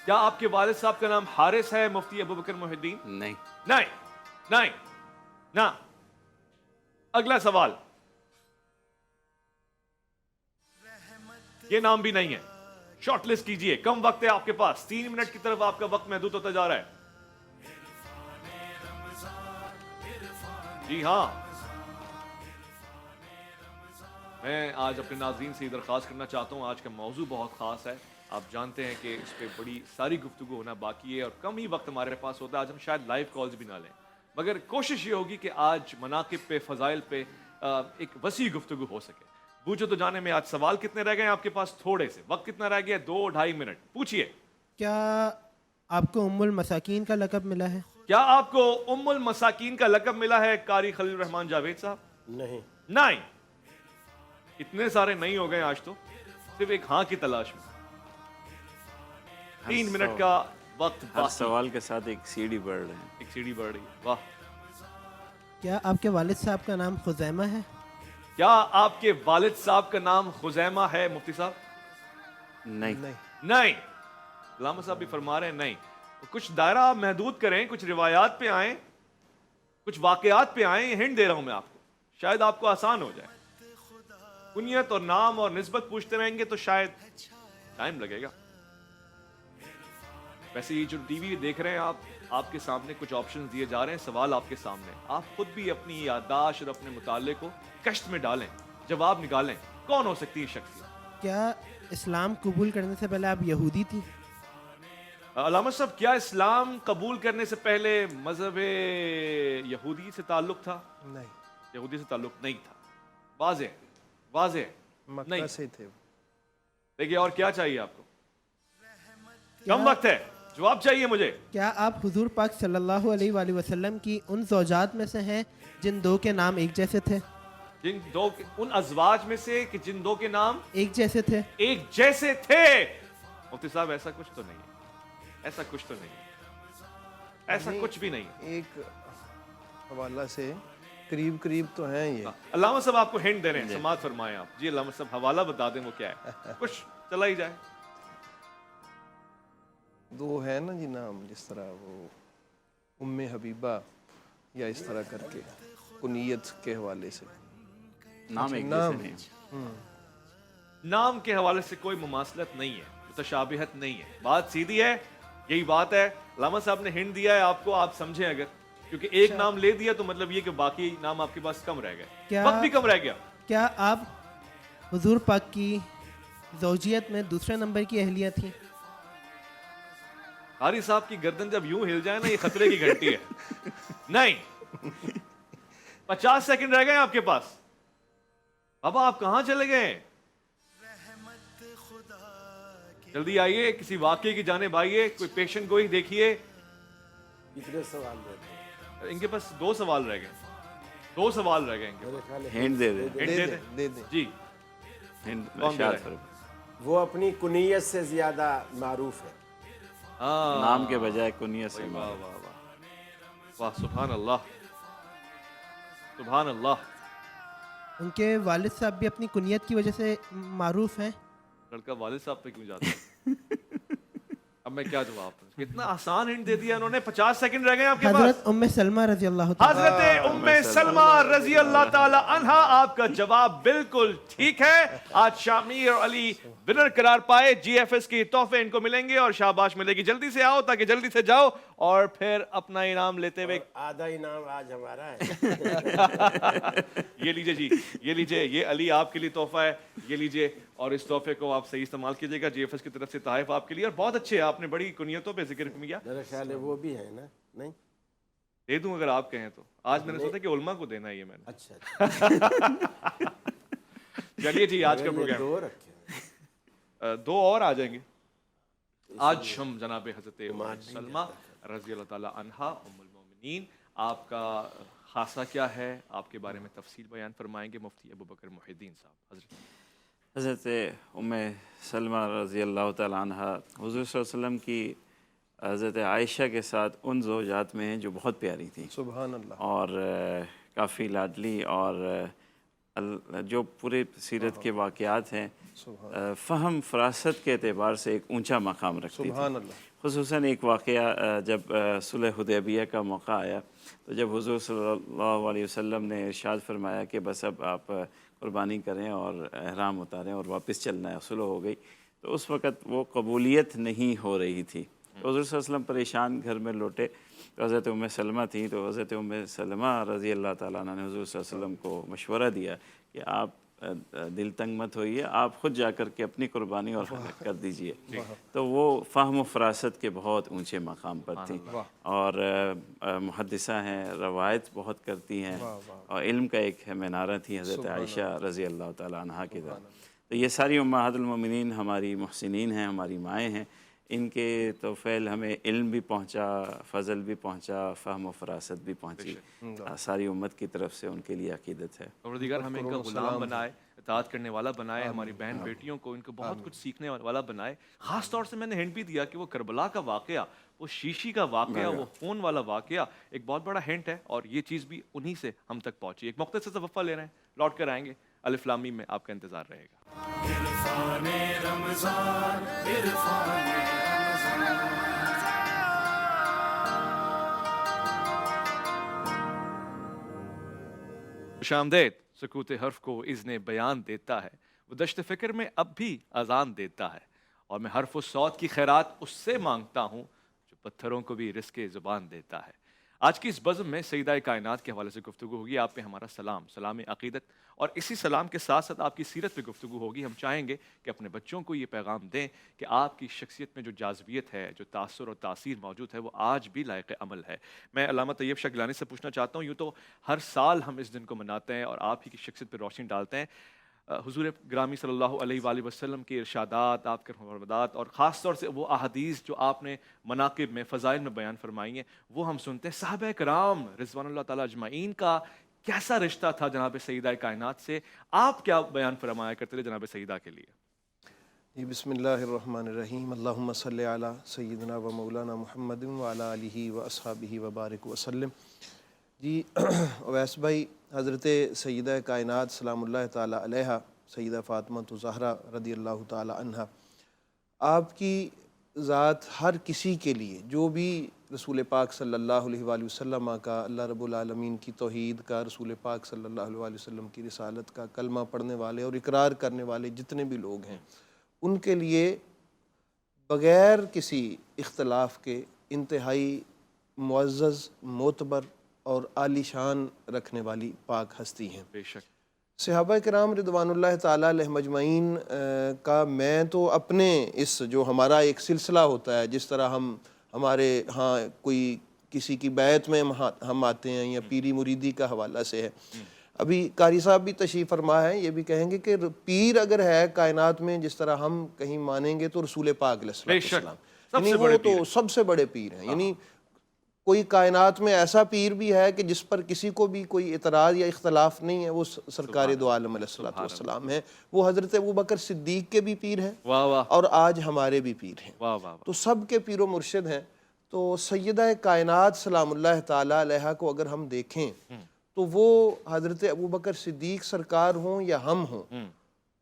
کیا آپ کے والد صاحب کا نام حارث ہے مفتی ابوبکر محی الدین؟ نہیں. نہیں. نہیں. نہ. اگلا سوال. یہ نام بھی نہیں ہے. شارٹ لسٹ کیجئے, کم وقت ہے آپ کے پاس. 3 منٹ کی طرف آپ کا وقت محدود ہوتا جا رہا ہے. جی ہاں, میں آج اپنے ناظرین سے درخواست کرنا چاہتا ہوں, آج کا موضوع بہت خاص ہے. آپ جانتے ہیں کہ اس پہ بڑی ساری گفتگو ہونا باقی ہے اور کم ہی وقت ہمارے پاس ہوتا ہے. آج ہم شاید لائیو کالز بھی نہ لیں, مگر کوشش یہ ہوگی کہ آج مناقب پہ, فضائل پہ ایک وسیع گفتگو ہو سکے. پوچھو تو جانے میں آج سوال کتنے رہ گئے ہیں آپ کے پاس؟ تھوڑے سے. وقت کتنا رہ گیا؟ 2-2.5 منٹ. پوچھئے. کیا آپ کو ام المساکین کا لقب ملا ہے؟ کیا آپ کو ام المساکین کا لقب ملا ہے قاری خلیل الرحمان جاوید صاحب؟ نہیں. نہیں. اتنے سارے نہیں ہو گئے آج تو, صرف ایک ہاں کی تلاش میں. 3 منٹ کا وقت ہر باقی. سوال کے ساتھ ایک سیڑھی بڑھ رہے ہیں. ایک سیڑھی بڑھ رہی ہے. واہ. کیا آپ کے والد صاحب کا نام خزیمہ ہے؟ کیا آپ کے والد صاحب کا نام خزیمہ ہے مفتی صاحب؟ نہیں. نہیں. علامہ صاحب بھی فرما رہے ہیں نہیں. کچھ دائرہ آپ محدود کریں, کچھ روایات پہ آئیں, کچھ واقعات پہ آئیں. ہنٹ دے رہا ہوں میں آپ کو, شاید آپ کو آسان ہو جائے. کنیت اور نام اور نسبت پوچھتے رہیں گے تو شاید ٹائم لگے گا. ویسے یہ جو ٹی وی دیکھ رہے ہیں آپ کے سامنے کچھ آپشنز دیے جا رہے ہیں, سوال آپ کے سامنے. آپ خود بھی اپنی یادداشت اور اپنے مطالعے کو کشت میں ڈالیں, جواب نکالیں. کون ہو سکتی ہے شخصیت؟ کیا اسلام قبول کرنے سے پہلے آپ یہودی تھی؟ علامہ صاحب کیا اسلام قبول کرنے سے پہلے مذہب یہودی سے تعلق تھا؟ نہیں. یہودی سے تعلق نہیں تھا. واضح مکہ سے تھے. دیکھیے, اور کیا چاہیے آپ کو؟ کم وقت ہے, جواب چاہیے مجھے. کیا آپ حضور پاک صلی اللہ علیہ وآلہ وسلم کی ان زوجات میں سے ہیں جن 2 کے نام ایک جیسے تھے؟ ان ازواج میں سے کہ جن 2 کے نام ایک جیسے تھے. ایک جیسے تھے. مفتی صاحب ایسا کچھ تو نہیں ہے. ایسا کچھ تو نہیں ہے. ایسا کچھ بھی نہیں ہے. ایک حوالہ سے قریب تو ہیں یہ. علامہ صاحب آپ کو ہنٹ دے رہے ہیں, سماعت فرمائیں آپ. جی علامہ صاحب حوالہ بتا دیں وہ کیا ہے, کچھ چلا ہی جائے. 2 ہے نا جی نام, جس طرح وہ ام حبیبہ یا اس طرح کر کے کنیت کے حوالے سے نام ایک جیسے نہیں. نام کے حوالے سے کوئی مماثلت نہیں ہے، متشابہت نہیں ہے، بات سیدھی ہے، یہی بات ہے. علامہ صاحب نے ہنٹ دیا ہے آپ کو، آپ سمجھیں اگر، کیونکہ ایک نام لے دیا تو مطلب یہ کہ باقی نام آپ کے پاس کم رہ گئے، وقت بھی کم رہ گیا. کیا آپ حضور پاک کی زوجیت میں دوسرے نمبر کی اہلیہ تھیں؟ قاری صاحب کی گردن جب یوں ہل جائے نا، یہ خطرے کی گھنٹی ہے. نہیں، 50 سیکنڈ رہ گئے آپ کے پاس. بابا آپ کہاں چلے گئے؟ جلدی آئیے، کسی واقعے کی جانب آئیے، کوئی پیشن گوئی دیکھیے. کتنے سوال رہتے ان کے پاس 2 سوال رہ گئے، 2 سوال رہ گئے ان کے پاس. ہینڈ دے دیں. ہنٹ دے دیں. دے دیں. جی ہینڈ کون دے رہا ہے؟ وہ اپنی کنیت سے زیادہ معروف ہے. ہاں، نام کے بجائے کنیت سے. واہ واہ واہ واہ، سبحان اللہ، سبحان اللہ. ان کے والد صاحب بھی اپنی کنیت کی وجہ سے معروف ہیں. لڑکا والد صاحب پہ کیوں جاتا ہے؟ اب میں کیا جواب دوں؟ اتنا آسان ہنٹ دے دیا انہوں نے. 50 سیکنڈ رہ گئے آپ کے پاس. حضرت ام سلمہ رضی اللہ تعالیٰ. حضرت ام سلمہ رضی اللہ تعالی عنہا، آپ کا جواب بالکل ٹھیک ہے. آج شامیر اور علی ونر قرار پائے. جی ایف ایس کے تحفے ان کو ملیں گے اور شاباش ملے گی. جلدی سے آؤ تاکہ جلدی سے جاؤ اور پھر اپنا انعام لیتے ہوئے. آدھا انعام آج ہمارا ہے. یہ لیجئے جی، یہ لیجئے، یہ علی آپ کے لیے تحفہ ہے، یہ لیجئے. اور اس تحفے کو آپ صحیح استعمال کیجئے گا. جی ایف ایس کی طرف سے تحائف آپ کے لیے. اور بہت اچھے، آپ نے بڑی کنیتوں پہ ذکر کیا. میرا خیال ہے وہ بھی ہے نا. نہیں دے دوں اگر آپ کہیں تو. آج میں نے سوچا کہ علماء کو دینا ہے یہ میں نے. اچھا چلیے جی، آج کا پروگرام 2 رکھے 2 اور آ جائیں گے. آج ہم جناب حضرت ام سلمہ رضی اللہ تعالی عنہا ام المومنین، آپ کا خاصہ کیا ہے، آپ کے بارے میں تفصیل بیان فرمائیں گے مفتی ابوبکر محی الدین صاحب. حضرت ام سلمہ رضی اللہ تعالیٰ عنہا حضور صلی اللہ علیہ وسلم کی حضرت عائشہ کے ساتھ ان زوجات میں ہیں جو بہت پیاری تھیں. سبحان اللہ. اور کافی لاڈلی، اور جو پورے سیرت کے واقعات ہیں فہم فراست کے اعتبار سے ایک اونچا مقام رکھتی تھی. سبحان اللہ. خصوصاً ایک واقعہ جب صلح حدیبیہ کا موقع آیا تو جب حضور صلی اللہ علیہ وسلم نے ارشاد فرمایا کہ بس اب آپ قربانی کریں اور احرام اتاریں اور واپس چلنا ہے، صلح ہو گئی، تو اس وقت وہ قبولیت نہیں ہو رہی تھی. تو حضور صلی اللہ علیہ وسلم پریشان گھر میں لوٹے تو حضرت ام سلمہ تھیں. تو حضرت ام سلمہ رضی اللہ تعالیٰ عنہ نے حضور صلی اللہ علیہ وسلم کو مشورہ دیا کہ آپ دل تنگ مت ہوئیے، آپ خود جا کر کے اپنی قربانی اور حلق کر دیجئے. تو وہ فہم و فراست کے بہت اونچے مقام پر تھیں، اور محدثہ ہیں، روایت بہت کرتی ہیں، اور علم کا ایک مینارہ تھی حضرت عائشہ رضی اللہ تعالیٰ عنہا کے طرف. تو یہ ساری امہات المومنین ہماری محسنین ہیں، ہماری مائیں ہیں. ان کے توفیل ہمیں علم بھی پہنچا، فضل بھی پہنچا، فہم و فراست بھی پہنچی. ساری امت کی طرف سے ان کے لیے عقیدت ہے. پروردگار ہمیں ان کا غلام بنائے، اطاعت کرنے والا بنائے. ہماری بہن بیٹیوں کو ان کو بہت کچھ سیکھنے والا بنائے. خاص طور سے میں نے ہنٹ بھی دیا کہ وہ کربلا کا واقعہ، وہ شیشی کا واقعہ، وہ خون والا واقعہ ایک بہت بڑا ہنٹ ہے، اور یہ چیز بھی انہی سے ہم تک پہنچی. ایک مختصر سا وقفہ لے رہے ہیں، لوٹ کر آئیں گے. الف لام میم میں آپ کا انتظار رہے گا. عرفان رمضان، عرفان رمضان. خوش آمدید. سکوت حرف کو اذن بیان دیتا ہے، وہ دشت فکر میں اب بھی اذان دیتا ہے، اور میں حرف و صوت کی خیرات اس سے مانگتا ہوں جو پتھروں کو بھی رزق زبان دیتا ہے. آج کی اس بزم میں سیدہ کائنات کے حوالے سے گفتگو ہوگی. آپ پہ ہمارا سلام عقیدت، اور اسی سلام کے ساتھ ساتھ آپ کی سیرت پہ گفتگو ہوگی. ہم چاہیں گے کہ اپنے بچوں کو یہ پیغام دیں کہ آپ کی شخصیت میں جو جاذبیت ہے، جو تاثر اور تاثیر موجود ہے، وہ آج بھی لائق عمل ہے. میں علامہ طیب شاہ گیلانی سے پوچھنا چاہتا ہوں، یوں تو ہر سال ہم اس دن کو مناتے ہیں اور آپ ہی کی شخصیت پہ روشنی ڈالتے ہیں. حضور گرامی صلی اللہ علیہ وآلہ وسلم کے ارشادات، آپ کے فرمودات، اور خاص طور سے وہ احادیث جو آپ نے مناقب میں، فضائل میں بیان فرمائی ہیں، وہ ہم سنتے ہیں. صحابہ کرام رضوان اللہ تعالیٰ اجمعین کا کیسا رشتہ تھا جناب سیدہ کائنات سے؟ آپ کیا بیان فرمایا کرتے تھے جناب سیدہ کے لیے؟ جی بسم اللہ الرحمن الرحیم. اللہم صلی علی سیدنا و مولانا محمد وعلی آلہ و اصحابہ وبارک وسلم. جی اویس بھائی، حضرت سیدہ کائنات سلام اللہ تعالیٰ علیہا، سیدہ فاطمہ زہرا رضی اللہ تعالیٰ عنہا، آپ کی ذات ہر کسی کے لیے جو بھی رسول پاک صلی اللہ علیہ وآلہ وسلم کا، اللہ رب العالمین کی توحید کا، رسول پاک صلی اللہ علیہ وآلہ وسلم کی رسالت کا کلمہ پڑھنے والے اور اقرار کرنے والے جتنے بھی لوگ ہیں، ان کے لیے بغیر کسی اختلاف کے انتہائی معزز، معتبر اور عالی شان رکھنے والی پاک ہستی ہیں۔ بے شک صحابہ کرام رضوان اللہ تعالیٰ علیہ مجمعین کا میں تو اپنے اس جو ہمارا ایک سلسلہ ہوتا ہے، جس طرح ہمارے ہاں کوئی کسی کی بیعت میں ہم آتے ہیں یا پیری مریدی کا حوالہ سے ہے، ابھی قاری صاحب بھی تشریف فرما ہے، یہ بھی کہیں گے کہ پیر اگر ہے کائنات میں جس طرح ہم کہیں مانیں گے تو رسول پاک علیہ السلام، یعنی وہ تو سب سے بڑے پیر ہیں، یعنی کوئی کائنات میں ایسا پیر بھی ہے کہ جس پر کسی کو بھی کوئی اعتراض یا اختلاف نہیں ہے، وہ سرکار دو عالم علیہ السلام ہے، وہ حضرت ابوبکر صدیق کے بھی پیر ہیں اور آج ہمارے بھی پیر ہیں، تو سب کے پیر و مرشد ہیں۔ تو سیدہ کائنات سلام اللہ تعالیٰ علیہ کو اگر ہم دیکھیں تو وہ حضرت ابوبکر صدیق سرکار ہوں یا ہم ہوں،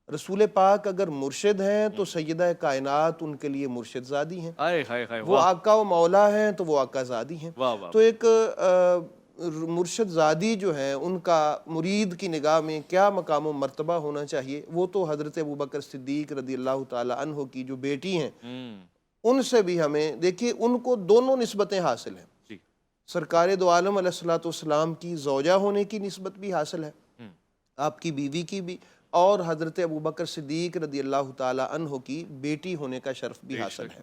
رسول پاک اگر مرشد ہیں تو سیدہ کائنات ان کے لیے مرشد زادی ہیں، وہ آقا و مولا ہیں تو وہ آقا زادی ہیں۔ تو ایک مرشد زادی جو ہیں ان کا مرید کی نگاہ میں کیا مقام و مرتبہ ہونا چاہیے، وہ تو حضرت ابوبکر صدیق رضی اللہ تعالیٰ عنہ کی جو بیٹی ہیں ان سے بھی ہمیں دیکھیے، ان کو دونوں نسبتیں حاصل ہیں، سرکار دو عالم علیہ السلام کی زوجہ ہونے کی نسبت بھی حاصل ہے، آپ کی بیوی کی بھی، اور حضرت ابوبکر صدیق رضی اللہ تعالیٰ عنہ کی بیٹی ہونے کا شرف بھی حاصل ہے،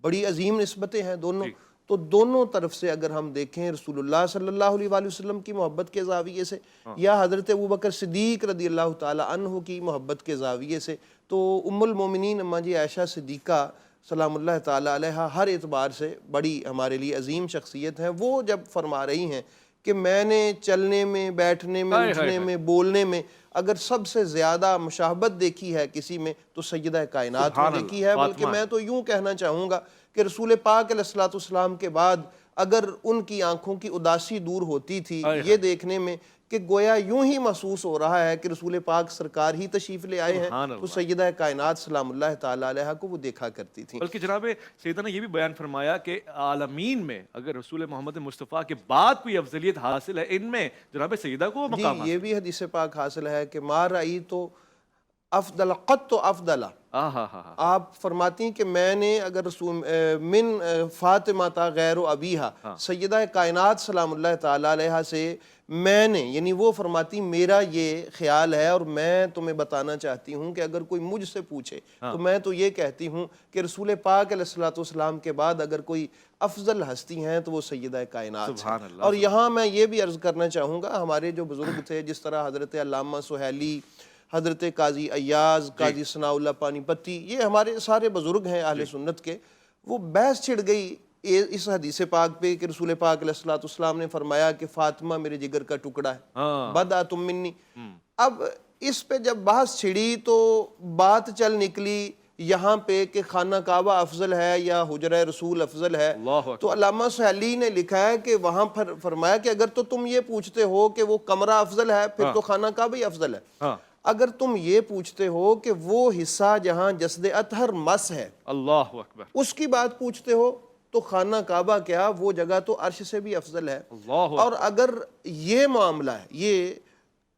بڑی عظیم نسبتیں ہیں دونوں۔ تو دونوں طرف سے اگر ہم دیکھیں رسول اللہ صلی اللہ علیہ وآلہ وسلم کی محبت کے زاویے سے یا حضرت ابوبکر صدیق رضی اللہ تعالیٰ عنہ کی محبت کے زاویے سے، تو ام المومنین اماں جی عائشہ صدیقہ سلام اللہ تعالیٰ علیہ ہر اعتبار سے بڑی ہمارے لیے عظیم شخصیت ہیں۔ وہ جب فرما رہی ہیں کہ میں نے چلنے میں، بیٹھنے میں، اٹھنے میں، بولنے میں اگر سب سے زیادہ مشابہت دیکھی ہے کسی میں تو سیدہ کائنات میں دیکھی ہے، بلکہ میں تو یوں کہنا چاہوں گا کہ رسول پاک علیہ السلام کے بعد اگر ان کی آنکھوں کی اداسی دور ہوتی تھی یہ دیکھنے میں کہ گویا یوں ہی محسوس ہو رہا ہے کہ رسول پاک سرکار ہی تشریف لے آئے ہیں، تو سیدہ کائنات سلام اللہ تعالیٰ علیہ کو وہ دیکھا کرتی تھی۔ بلکہ جناب سیدہ نے یہ بھی بیان فرمایا کہ عالمین میں اگر رسول محمد مصطفیٰ کے بعد کوئی افضلیت حاصل ہے، ان میں جناب سیدہ کو مقام یہ بھی حدیث پاک حاصل ہے کہ ما رأیتو افضل قط افضل، آپ فرماتی ہیں کہ میں نے اگر من فاطمہ تا غیر و ابیہا، سیدہ کائنات سلام اللہ تعالیٰ علیہ سے میں نے، یعنی وہ فرماتی میرا یہ خیال ہے اور میں تمہیں بتانا چاہتی ہوں کہ اگر کوئی مجھ سے پوچھے تو میں تو یہ کہتی ہوں کہ رسول پاک علیہ السلام کے بعد اگر کوئی افضل ہستی ہیں تو وہ سیدہ کائنات ہیں۔ اور یہاں میں یہ بھی عرض کرنا چاہوں گا، ہمارے جو بزرگ تھے جس طرح حضرت علامہ سہیلی، حضرت قاضی ایاز، قاضی ثناء اللہ پانی پتی، یہ ہمارے سارے بزرگ ہیں اہل سنت کے، وہ بحث چھڑ گئی اس حدیث پاک پہ کہ رسول پاک علیہ السلام نے فرمایا کہ فاطمہ میرے جگر کا ٹکڑا ہے، بدعۃ منی۔ اب اس پہ جب بحث چھڑی تو بات چل نکلی یہاں پہ کہ خانہ کعبہ افضل ہے یا حجرہ رسول افضل ہے، تو علامہ سہیلی نے لکھا ہے کہ وہاں فرمایا کہ اگر تو تم یہ پوچھتے ہو کہ وہ کمرہ افضل ہے پھر تو خانہ کعبہ ہی افضل ہے، اگر تم یہ پوچھتے ہو کہ وہ حصہ جہاں جسد اطہر مس ہے اللہ اکبر اس کی بات پوچھتے ہو تو خانہ کعبہ کیا وہ جگہ تو عرش سے بھی افضل ہے۔ اور اگر یہ معاملہ ہے، یہ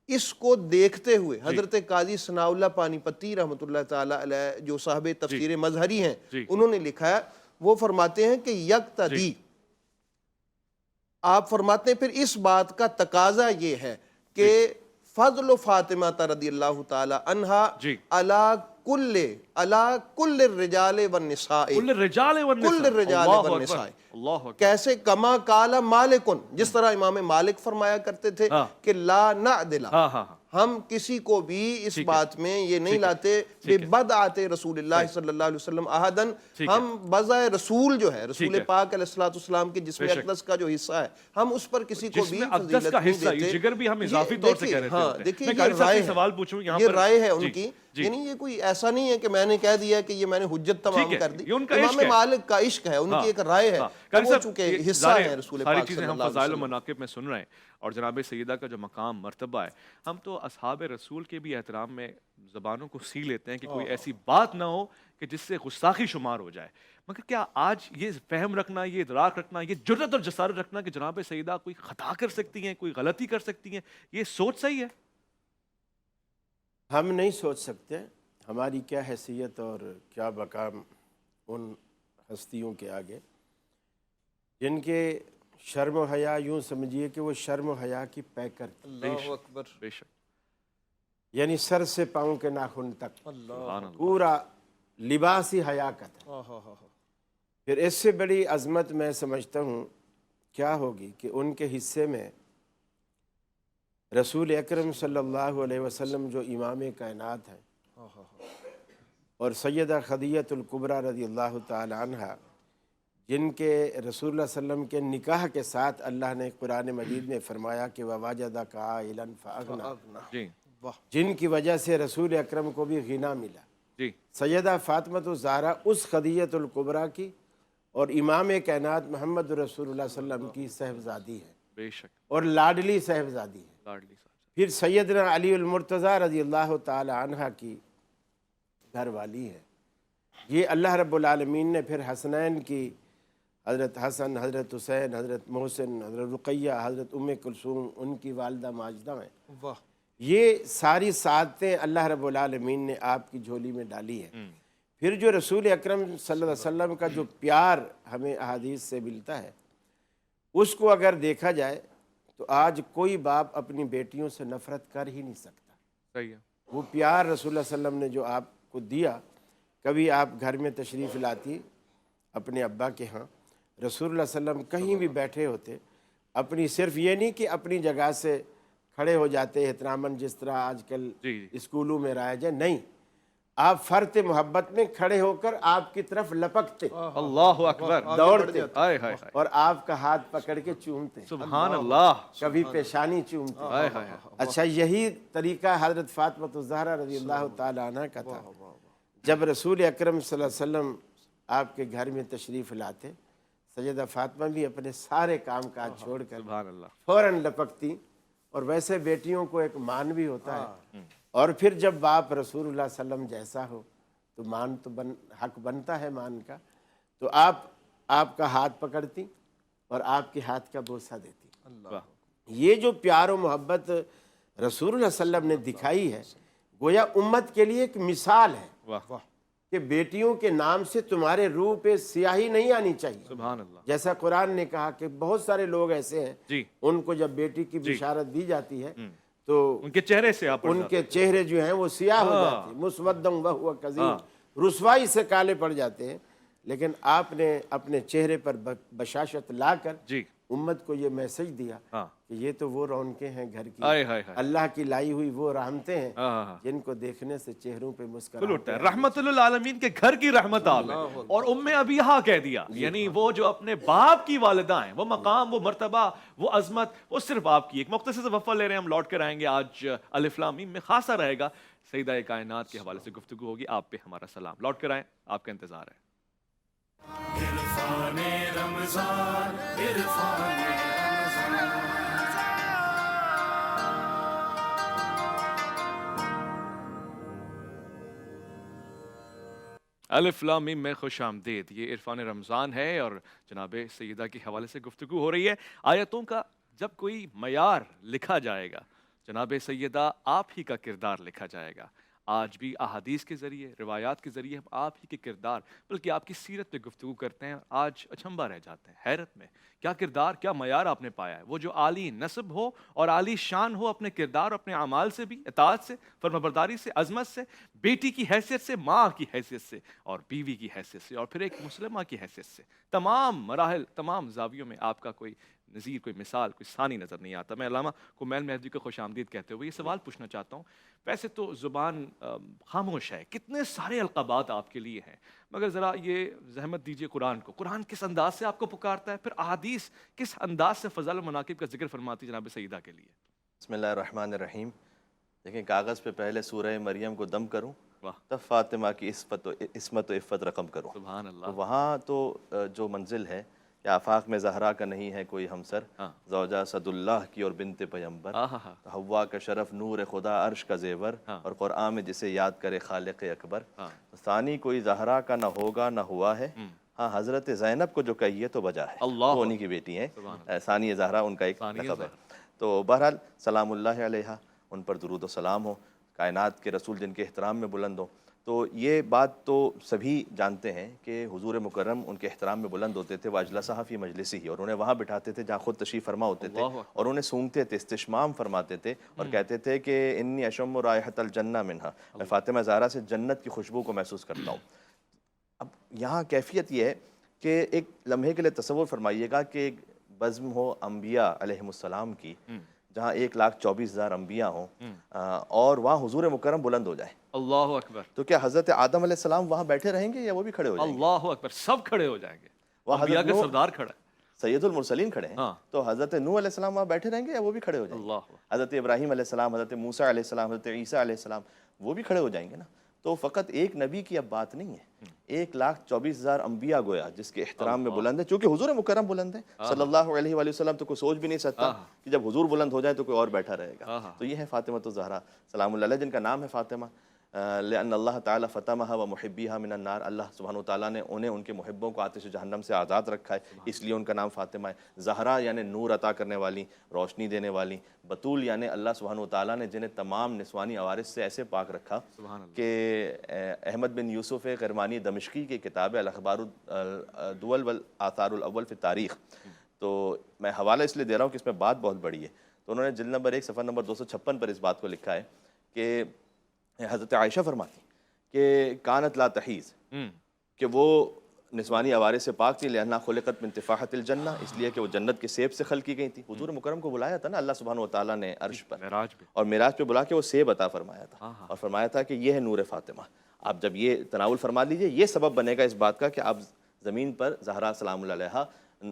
اس کو دیکھتے ہوئے حضرت قاضی ثناء اللہ پانی پتی رحمۃ اللہ تعالیٰ علیہ جو صاحب تفسیر مظہری ہیں انہوں نے لکھا ہے، وہ فرماتے ہیں کہ یقتدی، آپ فرماتے ہیں پھر اس بات کا تقاضا یہ ہے کہ فضل فاطمہ رضی اللہ تعالی عنہا علی کل الرجال والنساء، کیسے کما قال مالکن، جس طرح امام مالک فرمایا کرتے تھے کہ لا نعدل، ہم کسی کو بھی اس بات میں یہ نہیں لاتے ببدعۃ رسول اللہ صلی اللہ علیہ وسلم احدن، ہم بضع رسول جو ہے رسول پاک علیہ السلام کے جسم اقدس کا جو حصہ ہے ہم اس پر کسی کو بھی فضیلت نہیں دیتے۔ جگر بھی ہم اضافی طور سے کہہ رہے تھے۔ دیکھیے یہ رائے ہے ان کی یعنی یہ کوئی ایسا نہیں ہے کہ میں نے کہہ دیا کہ یہ میں نے حجت تمام کر دی. یہ ان کا امام عشق ہے. مالک کا عشق ہے, ان کی ایک رائے ہے, وہ چونکہ حصہ ہے رسول ساری پاک چیزیں صلی ہم اللہ فضائل علیہ و وسلم. مناقب میں سن رہے ہیں, اور جناب سیدہ کا جو مقام مرتبہ ہے, ہم تو اصحاب رسول کے بھی احترام میں زبانوں کو سی لیتے ہیں کہ کوئی ایسی بات نہ ہو کہ جس سے گستاخی شمار ہو جائے. مگر کیا آج یہ فہم رکھنا, یہ ادراک رکھنا, یہ جرأت اور جسارت رکھنا کہ جناب سیدہ کوئی خطا کر سکتی ہیں, کوئی غلطی کر سکتی ہیں, یہ سوچ صحیح ہے؟ ہم نہیں سوچ سکتے ہماری کیا حیثیت اور کیا مقام ان ہستیوں کے آگے جن کے شرم و حیا یوں سمجھیے کہ وہ شرم و حیا کی پیکر تھی. اللہ اکبر. بے شک. یعنی سر سے پاؤں کے ناخن تک سبحان اللہ. پورا لباس ہی حیا کا تھا. پھر اس سے بڑی عظمت میں سمجھتا ہوں کیا ہوگی کہ ان کے حصے میں رسول اکرم صلی اللہ علیہ وسلم جو امام کائنات ہیں اور سیدہ خدیجہ الکبریٰ رضی اللہ تعالی عنہ, جن کے رسول اللہ صلی اللہ علیہ وسلم کے نکاح کے ساتھ اللہ نے قرآن مجید میں فرمایا کہ وَوَجَدَكَ عَائِلًا فَأَغْنَىٰ, جی جن کی وجہ سے رسول اکرم کو بھی غنا ملا. جی. سیدہ فاطمہ الزہرا اس خدیجہ الکبریٰ کی اور امام کائنات محمد رسول اللہ صلی اللہ علیہ وسلم کی صاحبزادی ہے, بے شک, اور لاڈلی صاحبزادی ہے. لاڈلی صاحب. پھر سیدنا علی المرتضیٰ رضی اللہ تعالی عنہ کی گھر والی ہے. یہ اللہ رب العالمین نے پھر حسنین کی, حضرت حسن, حضرت حسین, حضرت محسن, حضرت رقیہ, حضرت ام کلثوم, ان کی والدہ ماجدہ ہیں. واہ. یہ ساری سعادتیں اللہ رب العالمین نے آپ کی جھولی میں ڈالی ہیں. پھر جو رسول اکرم صلی اللہ علیہ وسلم کا جو پیار ہمیں احادیث سے ملتا ہے, اس کو اگر دیکھا جائے تو آج کوئی باپ اپنی بیٹیوں سے نفرت کر ہی نہیں سکتا. صحیح ہے. وہ پیار رسول اللہ صلی اللہ علیہ وسلم نے جو آپ کو دیا, کبھی آپ گھر میں تشریف لاتی اپنے ابا کے ہاں, رسول اللہ صلی اللہ علیہ وسلم کہیں بھی بیٹھے ہوتے, اپنی صرف یہ نہیں کہ اپنی جگہ سے کھڑے ہو جاتے احتراماً جس طرح آج کل اسکولوں میں رائج ہے, نہیں, آپ فرط محبت میں کھڑے ہو کر آپ کی طرف لپکتے, اللہ اکبر, دوڑتے ہائے ہائے, اور آپ کا ہاتھ پکڑ کے چومتے, سبحان اللہ, کبھی پیشانی چومتے. اچھا, یہی طریقہ حضرت فاطمہ الزہرا رضی اللہ تعالی عنہ کا تھا. جب رسول اکرم صلی اللہ علیہ وسلم آپ کے گھر میں تشریف لاتے, سیدہ فاطمہ بھی اپنے سارے کام کاج چھوڑ کر سبحان اللہ, فوراً لپکتی. اور ویسے بیٹیوں کو ایک مان بھی ہوتا ہے, اور پھر جب باپ رسول اللہ صلی اللہ علیہ وسلم جیسا ہو تو مان تو حق بنتا ہے مان کا, تو آپ کا ہاتھ پکڑتی اور آپ کے ہاتھ کا بوسہ دیتی. یہ جو پیار و محبت رسول اللہ صلی اللہ علیہ وسلم نے دکھائی ہے, گویا امت کے لیے ایک مثال ہے کہ بیٹیوں کے نام سے تمہارے روح پہ سیاہی نہیں آنی چاہیے. سبحان اللہ. جیسا قرآن نے کہا کہ بہت سارے لوگ ایسے ہیں جی, ان کو جب بیٹی کی بشارت دی جاتی ہے تو ان کے چہرے سے ان کے چہرے جو ہیں وہ سیاہ ہو جاتے ہیں, مسودًا وہو کظیم, رسوائی سے کالے پڑ جاتے ہیں. لیکن آپ نے اپنے چہرے پر بشاشت لا کر جی امت کو یہ میسج دیا کہ یہ تو وہ رونقیں ہیں گھر کی, ہائے ہائے, اللہ کی لائی ہوئی وہ رحمتیں ہیں جن کو دیکھنے سے چہروں پہ مسکراہٹ ہے. رحمت للعالمین کے گھر کی رحمت آپ ہے. اور ام ابیہا کہہ دیا, یعنی وہ جو اپنے باپ کی والدہ ہیں, وہ مقام, وہ مرتبہ, وہ عظمت, وہ صرف آپ کی. ایک مختصر سے وقفہ لے رہے ہیں, ہم لوٹ کر آئیں گے. آج الف لام میم میں خاصا رہے گا, سیدہ کائنات کے حوالے سے گفتگو ہوگی. آپ پہ ہمارا سلام. لوٹ کر آئیں, آپ کا انتظار ہے. عرفان رمضان, عرفان الف لام میم میں خوش آمدید. یہ عرفان رمضان ہے اور جناب سیدہ کے حوالے سے گفتگو ہو رہی ہے. آیتوں کا جب کوئی معیار لکھا جائے گا, جناب سیدہ آپ ہی کا کردار لکھا جائے گا. آج بھی احادیث کے ذریعے, روایات کے ذریعے ہم آپ ہی کے کردار, بلکہ آپ کی سیرت پہ گفتگو کرتے ہیں. آج اچھمبا رہ جاتے ہیں, حیرت میں, کیا کردار, کیا معیار آپ نے پایا ہے. وہ جو عالی نسب ہو اور عالی شان ہو اپنے کردار, اپنے اعمال سے بھی, اطاعت سے, فرمانبرداری سے, عظمت سے, بیٹی کی حیثیت سے, ماں کی حیثیت سے, اور بیوی کی حیثیت سے, اور پھر ایک مسلمہ کی حیثیت سے. تمام مراحل, تمام زاویوں میں آپ کا کوئی نظیر, کوئی مثال, کوئی ثانی نظر نہیں آتا. میں علامہ کمیل مہدوی کو خوش آمدید کہتے ہوئے یہ سوال پوچھنا چاہتا ہوں. ویسے تو زبان خاموش ہے, کتنے سارے القابات آپ کے لیے ہیں, مگر ذرا یہ زحمت دیجئے قرآن کو. قرآن کس انداز سے آپ کو پکارتا ہے, پھر احادیث کس انداز سے فضائل و مناقب کا ذکر فرماتی جناب سیدہ کے لیے. بسم اللہ الرحمن الرحیم. دیکھیں کاغذ پہ پہلے سورہ مریم کو دم کروں واہ تب فاطمہ کی عصمت و عفت رقم کروں. سبحان اللہ. تو وہاں تو جو منزل ہے کہ آفاق میں زہرا کا نہیں ہے کوئی ہمسر، زوجہ صد اللہ کی اور بنت پیمبر، حوا کا شرف نور خدا عرش کا زیور، اور قرآن میں جسے یاد کرے خالق اکبر. ثانی کوئی زہرا کا نہ ہوگا نہ ہوا ہے، ہاں حضرت زینب کو جو کہیے تو بجا ہے، وہ انہی کی بیٹی ہیں، ثانی زہرا ان کا ایک لقب ہے. تو بہرحال سلام اللہ علیہ، ان پر درود و سلام ہو، کائنات کے رسول جن کے احترام میں بلند ہو. تو یہ بات تو سبھی جانتے ہیں کہ حضور مکرم ان کے احترام میں بلند ہوتے تھے، واجلسہ فی مجلسی ہی، اور انہیں وہاں بٹھاتے تھے جہاں خود تشریف فرما ہوتے تھے، اور انہیں سونگتے تھے، استشمام فرماتے تھے، اور کہتے تھے کہ انی اشم رائحۃ الجنہ منہا، میں فاطمہ زہرا سے جنت کی خوشبو کو محسوس کرتا ہوں. اب یہاں کیفیت یہ ہے کہ ایک لمحے کے لیے تصور فرمائیے گا کہ ایک بزم ہو انبیاء علیہم السلام کی، جہاں 1,24,000 انبیاء ہوں، اور وہاں حضور مکرم بلند ہو جائے. اللہ اکبر. تو کیا حضرت آدم علیہ السلام وہاں بیٹھے رہیں گے یا وہ بھی کھڑے ہو جائیں گے؟ اللہ اکبر. سب کھڑے ہو جائیں گے. وہ انبیاء کا سردار کھڑا ہے، سید المرسلین کھڑے ہیں. تو حضرت نوح علیہ السلام وہاں بیٹھے رہیں گے یا وہ بھی کھڑے ہو جائیں گے؟ حضرت ابراہیم علیہ السلام، حضرت موسیٰ علیہ السلام، حضرت عیسیٰ علیہ السلام، وہ بھی کھڑے ہو جائیں گے نا. تو فقط ایک نبی کی اب بات نہیں ہے، 1,24,000 انبیاء گویا جس کے احترام میں بلند ہے، چونکہ حضور مکرم بلند ہے صلی اللہ علیہ وآلہ وسلم. تو کوئی سوچ بھی نہیں سکتا کہ جب حضور بلند ہو جائے تو کوئی اور بیٹھا رہے گا. تو یہ ہے فاطمہ الزہرا سلام اللہ علیہ، جن کا نام ہے فاطمہ، لأن اللہ تعالیٰ فتمہا و محبیہا من النار، اللہ سبحانہ وتعالیٰ نے انہیں ان کے محبوں کو آتش جہنم سے آزاد رکھا ہے، اس لیے ان کا نام فاطمہ ہے. زہرا یعنی نور عطا کرنے والی، روشنی دینے والی. بطول یعنی اللہ سبحانہ وتعالیٰ نے جنہیں تمام نسوانی عوارض سے ایسے پاک رکھا کہ احمد بن یوسف کرمانی دمشقی کی کتاب الاخبار الدول والآثار الاول فی التاریخ، تو میں حوالہ اس لیے دے رہا ہوں کہ اس میں بات بہت بڑی ہے. تو انہوں نے جلد نمبر 1 صفحہ نمبر 256 پر اس بات کو لکھا ہے کہ حضرت عائشہ فرماتی کہ کانت لا تحیز، کہ وہ نسوانی عوارض سے پاک تھی، لأنہا خلقت من تفاحۃ الجنہ، اس لیے کہ وہ جنت کے سیب سے خلق کی گئی تھی. حضور مکرم کو بلایا تھا نا اللہ سبحانہ وتعالیٰ نے عرش پر، اور معراج پہ بلا کے وہ سیب عطا فرمایا تھا، اور فرمایا تھا کہ یہ ہے نور فاطمہ. آپ جب یہ تناول فرما لیجئے، یہ سبب بنے گا اس بات کا کہ آپ زمین پر زہرا سلام اللہ علیہا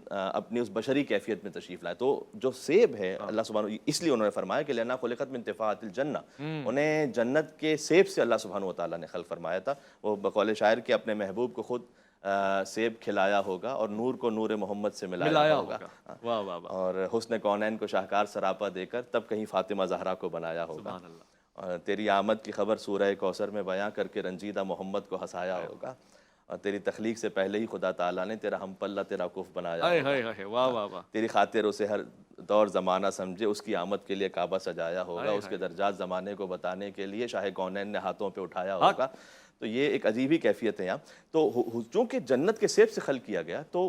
اپنی اس بشری کیفیت میں تشریف لائے. تو جو سیب ہے اللہ سبحانہ، اس لیے انہوں نے فرمایا کہ لأنہا خلقت من تفاحۃ الجنہ، انہیں جنت کے سیب سے اللہ سبحانہ وتعالیٰ نے خلق فرمایا تھا. وہ بقول شاعر کے اپنے محبوب کو خود سیب کھلایا ہوگا اور نور کو نور محمد سے ملایا ہوگا، اور حسن کونین کو شاہکار سراپا دے کر تب کہیں فاطمہ زہرا کو بنایا ہوگا. اور تیری آمد کی خبر سورہ کوثر میں بیاں کر کے رنجیدہ محمد کو ہنسایا ہوگا، اور تیری تخلیق سے پہلے ہی خدا تعالیٰ نے تیرا ہم پلہ تیرا کف بنایا ہوگا. تیری خاطر اسے ہر دور زمانہ سمجھے، اس کی آمد کے لیے کعبہ سجایا ہوگا، اس کے درجات زمانے کو بتانے کے لیے شاہ کونین نے ہاتھوں پہ اٹھایا ہوگا. تو یہ ایک عجیب ہی کیفیت ہے یہاں. تو چونکہ جنت کے سیب سے خلق کیا گیا، تو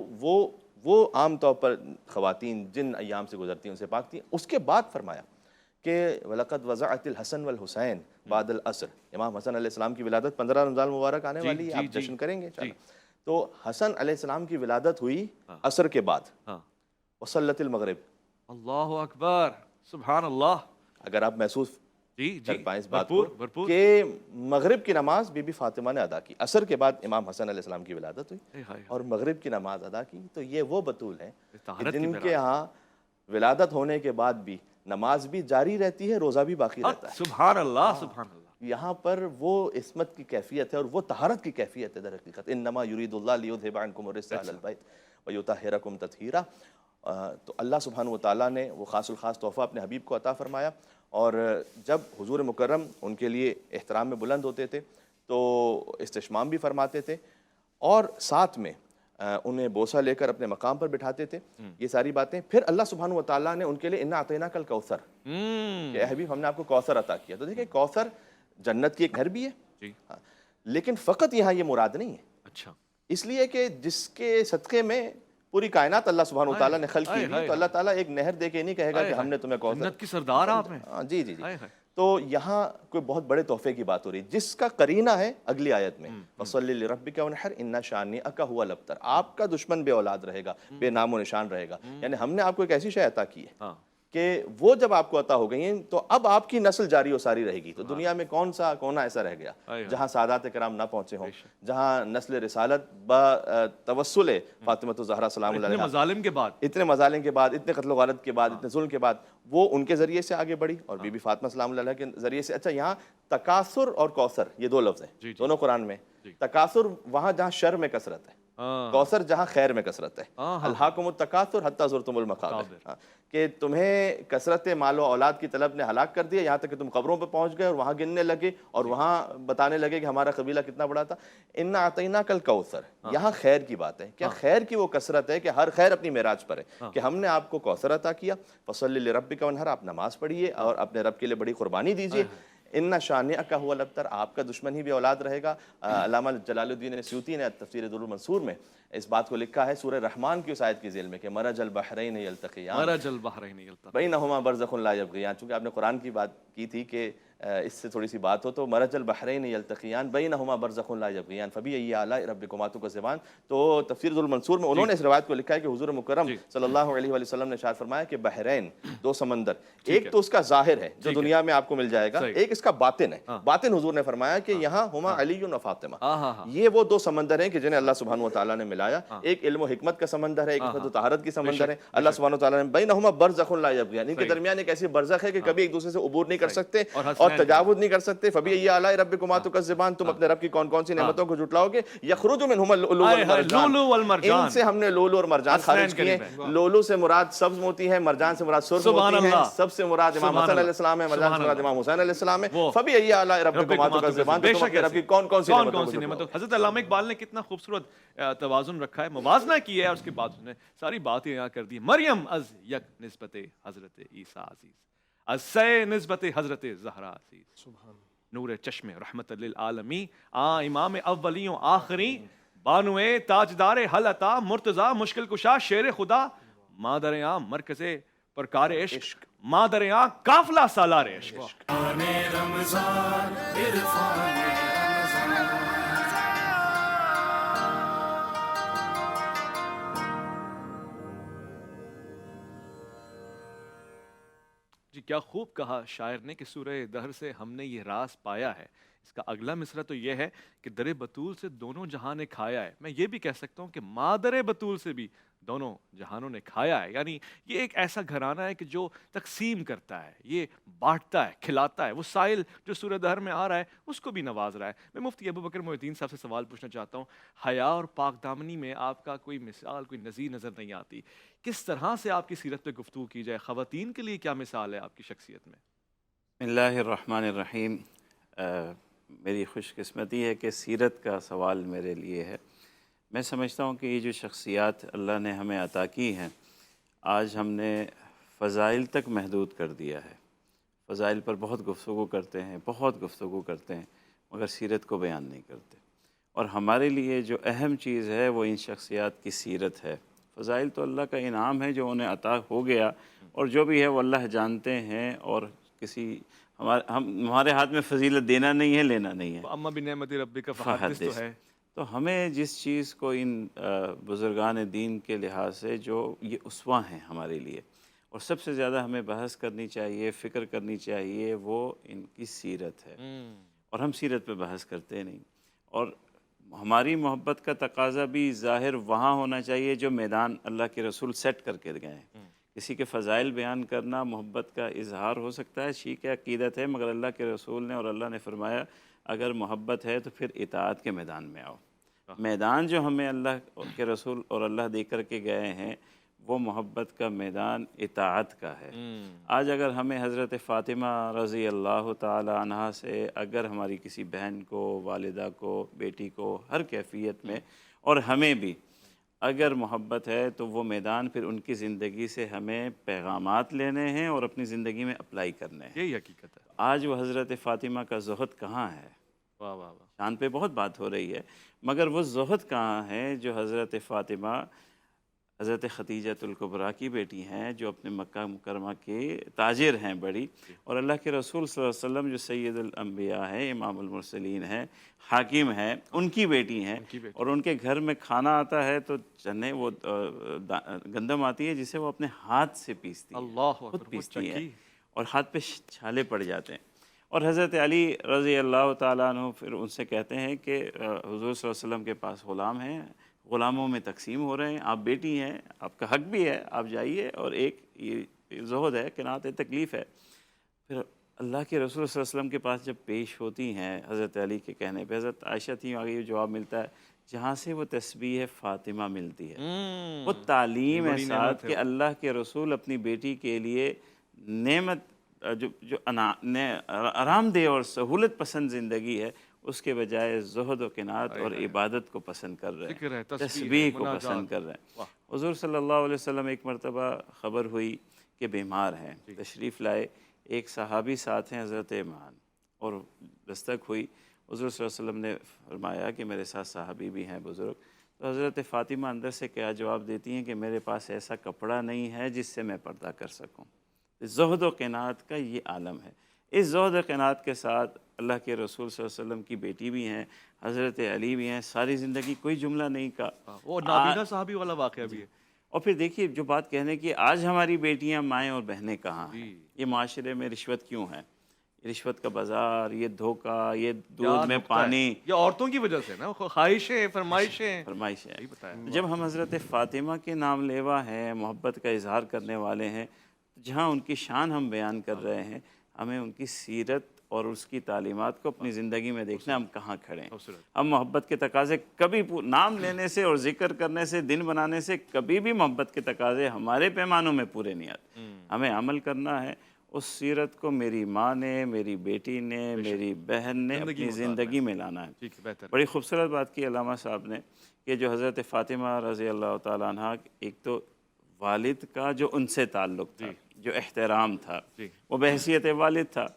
وہ عام طور پر خواتین جن ایام سے گزرتی ہیں ان سے پاک تھیں. اس کے بعد فرمایا کہ وَلَقَدْ وَزَعَتِ الْحَسَنِ وَالْحُسَيْنِ بعد العصر، امام حسن علیہ السلام کی ولادت 15 رمضان مبارک آنے والی ہے، آپ جشن کریں گے. تو حسن علیہ السلام کی ولادت ہوئی عصر کے بعد، وصلت المغرب. اللہ اکبر، سبحان اللہ. اگر آپ محسوس کر پائیں اس بات کو کہ مغرب کی نماز بی بی فاطمہ نے ادا کی، عصر کے بعد امام حسن علیہ السلام کی ولادت ہوئی اور مغرب کی نماز ادا کی. تو یہ وہ بطول ہیں جن کے ہاں ولادت ہونے کے بعد بھی نماز بھی جاری رہتی ہے، روزہ بھی باقی رہتا ہے. سبحان اللہ، سبحان اللہ. یہاں پر وہ عصمت کی کیفیت ہے اور وہ طہارت کی کیفیت ہے در حقیقت. انما یرید اللہ لیذھب عنکم الرجس اہل البیت ویطہرکم تطہیرا. تو اللہ سبحانہ وتعالیٰ نے وہ خاص الخاص تحفہ اپنے حبیب کو عطا فرمایا، اور جب حضور مکرم ان کے لیے احترام میں بلند ہوتے تھے تو استشمام بھی فرماتے تھے، اور ساتھ میں انہیں بوسہ لے کر اپنے مقام پر بٹھاتے تھے. یہ ساری باتیں پھر اللہ سبحانہ وتعالیٰ نے ان کے لیے انا اعطیناک الکوثر، کہ اے حبیب ہم نے آپ کو کوثر عطا کیا. تو دیکھیں کوثر جنت کی ایک گھر بھی ہے، لیکن فقط یہاں یہ مراد نہیں ہے. اچھا، اس لیے کہ جس کے صدقے میں پوری کائنات اللہ سبحانہ وتعالیٰ نے خلق کی ہوئی، تو اللہ تعالیٰ ایک نہر دے کے نہیں کہے گا کہ ہم نے تمہیں کوثر. جنت کی سردار آپ ہیں. جی جی جی. تو یہاں کوئی بہت بڑے تحفے کی بات ہو رہی ہے جس کا قرینہ ہے اگلی آیت میں، فَصَلِّ لِرَبِّكَ وَانْحَرْ إِنَّ شَانِئَكَ هُوَ الْأَبْتَرُ. آپ کا دشمن بے اولاد رہے گا، بے نام و نشان رہے گا. یعنی ہم نے آپ کو ایک ایسی شے عطا کی ہے کہ وہ جب آپ کو عطا ہو گئی ہیں تو اب آپ کی نسل جاری و ساری رہے گی. تو دنیا میں کون سا کونا ایسا رہ گیا جہاں سادات کرام نہ پہنچے ہوں, جہاں نسل رسالت توسل فاطمہ الزہرا سلام اللہ علیہا مظالم کے بعد, اتنے مظالم کے بعد, اتنے قتل و غارت کے بعد, اتنے ظلم کے بعد, وہ ان کے ذریعے سے آگے بڑھی اور بی بی فاطمہ سلام اللہ علیہا کے ذریعے سے. اچھا, یہاں تکاثر اور کوثر یہ دو لفظ ہیں دونوں قرآن میں. تکاثر وہاں جہاں شر میں کثرت ہے, کوثر جہاں خیر میں کثرت ہے. الہاکم التکاثر حتی زرتم المقابر, کہ تمہیں کثرت مال و اولاد کی طلب نے ہلاک کر دیا یہاں تک کہ تم قبروں پہ پہنچ گئے اور وہاں گننے لگے اور وہاں بتانے لگے کہ ہمارا قبیلہ کتنا بڑا تھا. انا اعطیناک الکوثر, یہاں خیر کی بات ہے. کیا خیر کی وہ کثرت ہے کہ ہر خیر اپنی معراج پر ہے کہ ہم نے آپ کو کوثر عطا کیا. فصلی لربک وانحر, آپ نماز پڑھیے اور اپنے رب کے لیے بڑی قربانی دیجیے. ان شانئک هو الابتر, آپ کا دشمن ہی بھی اولاد رہے گا. علامہ جلال الدین سیوطی نے تفسیر در المنصور میں اس بات کو لکھا ہے سورہ رحمان کی اس آیت کی ذیل میں کہ مرج البحرین یلتقیان, مرج البحرین یلتقیان بینہما برزخ لا یبغیان. چونکہ آپ نے قرآن کی بات کی تھی کہ اس سے تھوڑی سی بات ہو تو مرج البحرین یلتقیان بینہما برزخ لا یبغیان فبأی آلاء ربکما تکذبان. تو تفسیر المنصور میں انہوں نے اس روایت کو لکھا ہے کہ حضور مکرم صلی اللہ علیہ وآلہ وسلم نے ارشاد فرمایا کہ بحرین, دو سمندر, ایک تو اس کا ظاہر ہے جو دنیا میں آپ کو مل جائے گا, ایک اس کا باطن ہے. باطن حضور نے فرمایا کہ یہاں ہما علی و فاطمہ, یہ وہ دو سمندر ہیں کہ جنہیں اللہ سبحانہ وتعالیٰ نے ملایا. ایک علم و حکمت کا سمندر ہے, ایک حکمت و طہارت کی سمندر ہے. اللہ سبحانہ وتعالیٰ نے بینہما برزخ لا یبغیان, ان کے درمیان ایک ایسی برزخ ہے کہ کبھی ایک دوسرے سے عبور نہیں کر سکتے اور تجاوز نہیں کر سکتے. فبأی آلاء ربکما تکذبان, تم اپنے رب کی کون کون سی نعمتوں کو جھٹلاؤ گے. یخرج منہما اللؤلؤ والمرجان, ان سے ہم نے لولو اور مرجان خارج کیے. لولو سے مراد سبز موتی ہے, مرجان سے مراد سرخ موتی ہے. سب سے مراد امام حسن علیہ السلام ہے, مرجان سے مراد امام حسین علیہ السلام ہے. فبأی آلاء ربکما تکذبان, تم اپنے رب کی کون کون سی نعمتوں. حضرت علامہ اقبال نے کتنا خوبصورت توازن رکھا ہے, موازنہ کیا ہے, اس کے بعد اس نے ساری باتیں یہاں کر دی. مریم از یک نسبت حضرت عیسیٰ عزیز, از سے نسبت حضرت زہرا عزیز, نور چشم رحمت للعالمین, امام اولیوں آخری, بانوے تاجدار حل عطا, مرتضی مشکل کشا, شیر خدا, مادر عام مرکز پرکار عشق, مادر عام قافلہ سالار عشق. جی کیا خوب کہا شاعر نے کہ سورہ دہر سے ہم نے یہ راز پایا ہے. اس کا اگلا مصرع تو یہ ہے کہ در بطول سے دونوں جہاں نے کھایا ہے. میں یہ بھی کہہ سکتا ہوں کہ مادر بطول سے بھی دونوں جہانوں نے کھایا ہے. یعنی یہ ایک ایسا گھرانہ ہے کہ جو تقسیم کرتا ہے, یہ بانٹتا ہے, کھلاتا ہے. وہ سائل جو سورہ دہر میں آ رہا ہے اس کو بھی نواز رہا ہے. میں مفتی ابوبکر محی الدین صاحب سے سوال پوچھنا چاہتا ہوں, حیا اور پاک دامنی میں آپ کا کوئی مثال, کوئی نظیر نظر نہیں آتی. کس طرح سے آپ کی سیرت پہ گفتگو کی جائے؟ خواتین کے لیے کیا مثال ہے آپ کی شخصیت میں؟ بسم اللہ الرحمن الرحیم. میری خوش قسمتی ہے کہ سیرت کا سوال میرے لیے ہے. میں سمجھتا ہوں کہ یہ جو شخصیات اللہ نے ہمیں عطا کی ہیں, آج ہم نے فضائل تک محدود کر دیا ہے. فضائل پر بہت گفتگو کرتے ہیں, بہت گفتگو کرتے ہیں, مگر سیرت کو بیان نہیں کرتے. اور ہمارے لیے جو اہم چیز ہے وہ ان شخصیات کی سیرت ہے. فضائل تو اللہ کا انعام ہے جو انہیں عطا ہو گیا, اور جو بھی ہے وہ اللہ جانتے ہیں, اور کسی ہمارے ہاتھ میں فضیلت دینا نہیں ہے, لینا نہیں ہے. اما بنعمت ربک فحدث تو ہے. تو ہمیں جس چیز کو ان بزرگان دین کے لحاظ سے جو یہ اسوہ ہیں ہمارے لیے, اور سب سے زیادہ ہمیں بحث کرنی چاہیے, فکر کرنی چاہیے, وہ ان کی سیرت ہے. اور ہم سیرت پہ بحث کرتے نہیں. اور ہماری محبت کا تقاضا بھی ظاہر وہاں ہونا چاہیے جو میدان اللہ کے رسول سیٹ کر کے گئے ہیں. کسی کے فضائل بیان کرنا محبت کا اظہار ہو سکتا ہے, ٹھیک ہے, عقیدت ہے, مگر اللہ کے رسول نے اور اللہ نے فرمایا اگر محبت ہے تو پھر اطاعت کے میدان میں آؤ. میدان جو ہمیں اللہ کے رسول اور اللہ دے کر کے گئے ہیں وہ محبت کا میدان اطاعت کا ہے. آج اگر ہمیں حضرت فاطمہ رضی اللہ تعالی عنہا سے اگر ہماری کسی بہن کو, والدہ کو, بیٹی کو, ہر کیفیت میں, اور ہمیں بھی اگر محبت ہے تو وہ میدان پھر ان کی زندگی سے ہمیں پیغامات لینے ہیں اور اپنی زندگی میں اپلائی کرنے ہیں. یہی حقیقت ہے. آج وہ حضرت فاطمہ کا زہد کہاں ہے؟ واہ واہ واہ, شان پہ بہت بات ہو رہی ہے, مگر وہ زہد کہاں ہے جو حضرت فاطمہ حضرت خدیجۃ الکبریٰ کی بیٹی ہیں جو اپنے مکہ مکرمہ کے تاجر ہیں بڑی، اور اللہ کے رسول صلی اللہ علیہ وسلم جو سید الانبیاء ہیں، امام المرسلین ہیں، حاکم ہیں، ان کی بیٹی ہیں، اور ان کے گھر میں کھانا آتا ہے تو چنے وہ گندم آتی ہے جسے وہ اپنے ہاتھ سے پیستی ہیں، خود پیستی ہیں، اور ہاتھ پہ چھالے پڑ جاتے ہیں۔ اور حضرت علی رضی اللہ تعالیٰ عنہ پھر ان سے کہتے ہیں کہ حضور صلی اللہ علیہ وسلم کے پاس غلام ہیں، غلاموں میں تقسیم ہو رہے ہیں، آپ بیٹی ہیں، آپ کا حق بھی ہے، آپ جائیے، اور ایک یہ زہد ہے، قناعت تکلیف ہے۔ پھر اللہ کے رسول صلی اللہ علیہ وسلم کے پاس جب پیش ہوتی ہیں حضرت علی کے کہنے پہ، حضرت عائشہ تھی، آگے یہ جواب ملتا ہے جہاں سے وہ تسبیح فاطمہ ملتی ہے، وہ تعلیم ہے ساتھ کہ اللہ کے رسول اپنی بیٹی کے لیے نعمت جو آرام دہ اور سہولت پسند زندگی ہے، اس کے بجائے زہد و قناعت اور عبادت کو پسند کر رہے ہیں، تسبیح کو پسند کر رہے ہیں۔ حضور صلی اللہ علیہ وسلم ایک مرتبہ خبر ہوئی کہ بیمار ہیں، تشریف لائے، ایک صحابی ساتھ ہیں حضرت ایمان، اور دستک ہوئی، حضور صلی اللہ علیہ وسلم نے فرمایا کہ میرے ساتھ صحابی بھی ہیں بزرگ، تو حضرت فاطمہ اندر سے کیا جواب دیتی ہیں کہ میرے پاس ایسا کپڑا نہیں ہے جس سے میں پردہ کر سکوں۔ زہد و قناعت کا یہ عالم ہے۔ اس زہد و قناعت کے ساتھ اللہ کے رسول صلی اللہ علیہ وسلم کی بیٹی بھی ہیں، حضرت علی بھی ہیں، ساری زندگی کوئی جملہ نہیں کہا۔ وہ نابینا صحابی والا واقعہ بھی ہے۔ اور پھر دیکھیے جو بات کہنے کی، آج ہماری بیٹیاں، مائیں اور بہنیں کہاں ہیں؟ یہ معاشرے میں رشوت کیوں ہے؟ رشوت کا بازار، یہ دھوکہ، یہ دودھ میں پانی، یہ عورتوں کی وجہ سے نا، خواہشیں، فرمائشیں۔ جب ہم حضرت فاطمہ کے نام لیوا ہیں، محبت کا اظہار کرنے والے ہیں، جہاں ان کی شان ہم بیان کر رہے ہیں، ہمیں ان کی سیرت اور اس کی تعلیمات کو اپنی زندگی میں دیکھنا، ہم کہاں کھڑے ہیں۔ ہم محبت کے تقاضے کبھی نام لینے سے اور ذکر کرنے سے، دن بنانے سے کبھی بھی محبت کے تقاضے ہمارے پیمانوں میں پورے نہیں آتے۔ ہمیں عمل کرنا ہے اس سیرت کو، میری ماں نے، میری بیٹی نے، میری بہن نے اپنی زندگی میں لانا ہے۔ بڑی خوبصورت بات کی علامہ صاحب نے کہ جو حضرت فاطمہ رضی اللہ تعالیٰ عنہ، ایک تو والد کا جو ان سے تعلق تھا، جو احترام تھا، وہ بحیثیت والد تھا،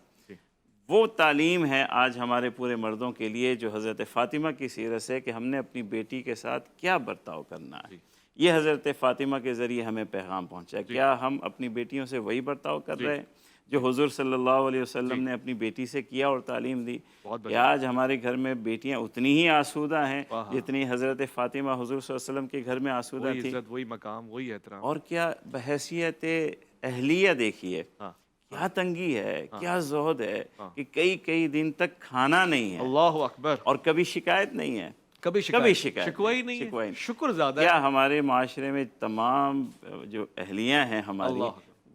وہ تعلیم ہے آج ہمارے پورے مردوں کے لیے جو حضرت فاطمہ کی سیرت سے کہ ہم نے اپنی بیٹی کے ساتھ کیا برتاؤ کرنا ہے۔ یہ حضرت فاطمہ کے ذریعے ہمیں پیغام پہنچا ہے۔ کیا ہم اپنی بیٹیوں سے وہی برتاؤ کر رہے ہیں جو حضور صلی اللہ علیہ وسلم نے اپنی بیٹی سے کیا اور تعلیم دی؟ کہ آج ہمارے گھر میں بیٹیاں اتنی ہی آسودہ ہیں جتنی حضرت فاطمہ حضور صلی اللہ علیہ وسلم کے گھر میں آسودہ تھی؟ عزت، وہی مقام، وہی احترام۔ اور کیا بحیثیت اہلیہ دیکھیے، کیا تنگی ہے، کیا زہد ہے کہ کئی دن تک کھانا نہیں ہے، اللہ اکبر، اور کبھی شکایت نہیں ہے، کبھی شکایت، شکوہ ہی نہیں ہے، شکر زیادہ ہے۔ کیا ہمارے معاشرے میں تمام جو اہلیاں ہیں ہماری،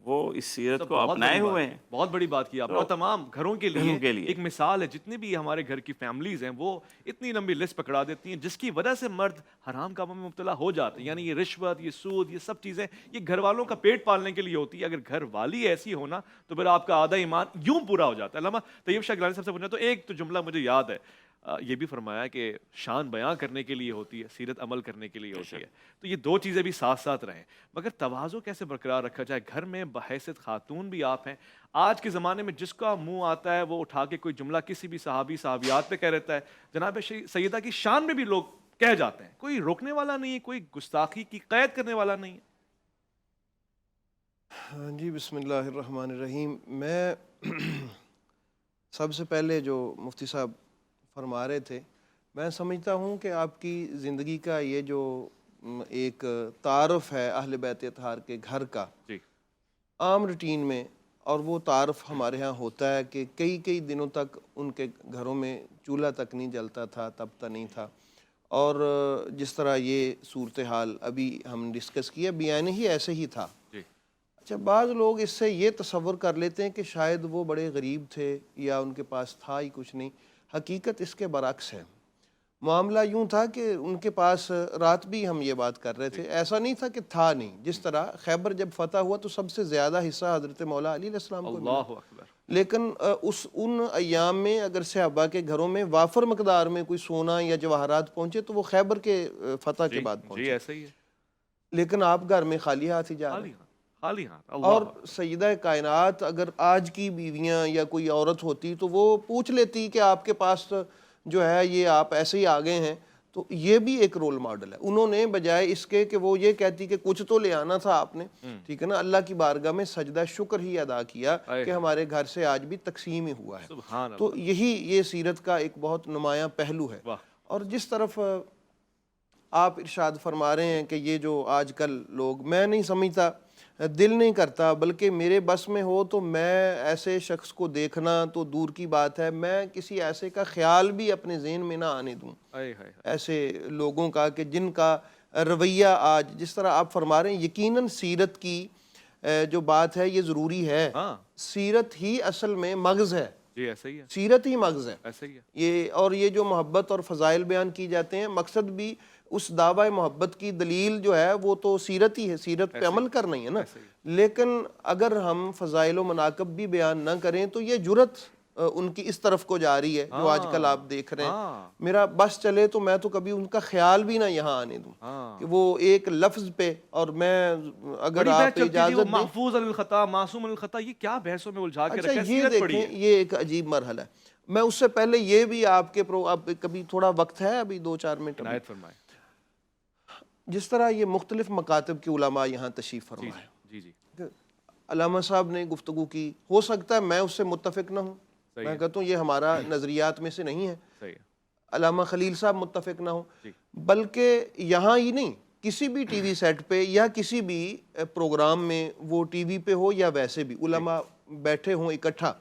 وہ اس سیرت کو اپنائے ہوئے ہیں؟ بہت بڑی بات کی آپ نے، اور تمام گھروں کے لیے ایک مثال ہے۔ جتنے بھی ہمارے گھر کی فیملیز ہیں وہ اتنی لمبی لسٹ پکڑا دیتی ہیں جس کی وجہ سے مرد حرام کاموں میں مبتلا ہو جاتے ہیں، یعنی یہ رشوت، یہ سود، یہ سب چیزیں یہ گھر والوں کا پیٹ پالنے کے لیے ہوتی ہے۔ اگر گھر والی ایسی ہونا تو پھر آپ کا آدھا ایمان یوں پورا ہو جاتا ہے۔ علامہ طیب شاہ گیلانی صاحب سے پوچھنا تو ایک تو جملہ مجھے یاد ہے، یہ بھی فرمایا کہ شان بیان کرنے کے لیے ہوتی ہے، سیرت عمل کرنے کے لیے ہوتی ہے، تو یہ دو چیزیں بھی ساتھ ساتھ رہیں۔ مگر تواضع کیسے برقرار رکھا جائے؟ گھر میں بحیثیت خاتون بھی آپ ہیں، آج کے زمانے میں جس کا منہ آتا ہے وہ اٹھا کے کوئی جملہ کسی بھی صحابی صحابیات پہ کہہ رہتا ہے، جناب سیدہ کی شان میں بھی لوگ کہہ جاتے ہیں، کوئی روکنے والا نہیں ہے، کوئی گستاخی کی قید کرنے والا نہیں ہے۔ جی بسم اللہ الرحمن الرحیم۔ میں سب سے پہلے جو مفتی صاحب فرما رہے تھے، میں سمجھتا ہوں کہ آپ کی زندگی کا یہ جو ایک تعارف ہے اہل بیت اطہار کے گھر کا عام روٹین میں، اور وہ تعارف ہمارے ہاں ہوتا ہے کہ کئی دنوں تک ان کے گھروں میں چولہا تک نہیں جلتا تھا، تپتا نہیں تھا، اور جس طرح یہ صورتحال ابھی ہم ڈسکس کیا بیان ہی ایسے ہی تھا۔ اچھا، بعض لوگ اس سے یہ تصور کر لیتے ہیں کہ شاید وہ بڑے غریب تھے یا ان کے پاس تھا ہی کچھ نہیں۔ حقیقت اس کے برعکس ہے۔ معاملہ یوں تھا کہ ان کے پاس، رات بھی ہم یہ بات کر رہے تھے، ایسا نہیں تھا کہ تھا نہیں۔ جس طرح خیبر جب فتح ہوا تو سب سے زیادہ حصہ حضرت مولا علی علیہ السلام کو ملا، لیکن ان ایام میں اگر صحابہ کے گھروں میں وافر مقدار میں کوئی سونا یا جواہرات پہنچے تو وہ خیبر کے فتح کے بعد پہنچے، ایسا ہی ہے۔ لیکن آپ گھر میں خالی ہاتھ ہی جا رہے ہیں۔ اور سیدہ کائنات اگر آج کی بیویاں یا کوئی عورت ہوتی تو وہ پوچھ لیتی کہ آپ کے پاس جو ہے یہ آپ ایسے ہی آ گئے ہیں، تو یہ بھی ایک رول ماڈل ہے. انہوں نے بجائے اس کے کہ وہ یہ کہتی کہ کچھ تو لے آنا تھا آپ نے, ٹھیک ہے نا, اللہ کی بارگاہ میں سجدہ شکر ہی ادا کیا کہ ہمارے گھر سے آج بھی تقسیم ہی ہوا ہے. تو یہی یہ سیرت کا ایک بہت نمایاں پہلو ہے. اور جس طرف آپ ارشاد فرما رہے ہیں کہ یہ جو آج کل لوگ, میں نہیں سمجھتا, دل نہیں کرتا, بلکہ میرے بس میں ہو تو میں ایسے شخص کو دیکھنا تو دور کی بات ہے, میں کسی ایسے کا خیال بھی اپنے ذہن میں نہ آنے دوں, ایسے لوگوں کا کہ جن کا رویہ آج جس طرح آپ فرما رہے ہیں. یقیناً سیرت کی جو بات ہے یہ ضروری ہے. سیرت ہی اصل میں مغز ہے, سیرت ہی مغز ہے یہ. اور یہ جو محبت اور فضائل بیان کی جاتے ہیں, مقصد بھی اس دعوی محبت کی دلیل جو ہے وہ تو سیرت ہی ہے, سیرت پہ عمل کرنا ہی ہے نا. لیکن اگر ہم فضائل و مناقب بھی بیان نہ کریں تو یہ جرت ان کی اس طرف کو جا رہی ہے جو آج کل آپ دیکھ رہے ہیں. میرا بس چلے تو میں تو کبھی ان کا خیال بھی نہ یہاں آنے دوں کہ وہ ایک لفظ پہ, اور میں اگر آپ اجازت دیں, محفوظ الخطا معصوم الخطا, یہ کیا بحثوں میں الجھا کے رکھا ہے. یہ دیکھیں یہ ایک عجیب مرحلہ ہے. میں اس سے پہلے یہ بھی آپ کے کبھی تھوڑا وقت ہے ابھی 2-4 منٹ, جس طرح یہ مختلف مکاتب کے علماء یہاں تشریف فرما ہے, علامہ صاحب نے گفتگو کی, ہو سکتا ہے میں اس سے متفق نہ ہوں, میں کہتا ہوں یہ ہمارا نظریات میں سے نہیں ہے, علامہ خلیل صاحب متفق نہ ہوں, بلکہ یہاں ہی نہیں کسی بھی ٹی وی سیٹ پہ یا کسی بھی پروگرام میں, وہ ٹی وی پہ ہو یا ویسے بھی, علماء بیٹھے ہوں اکٹھا.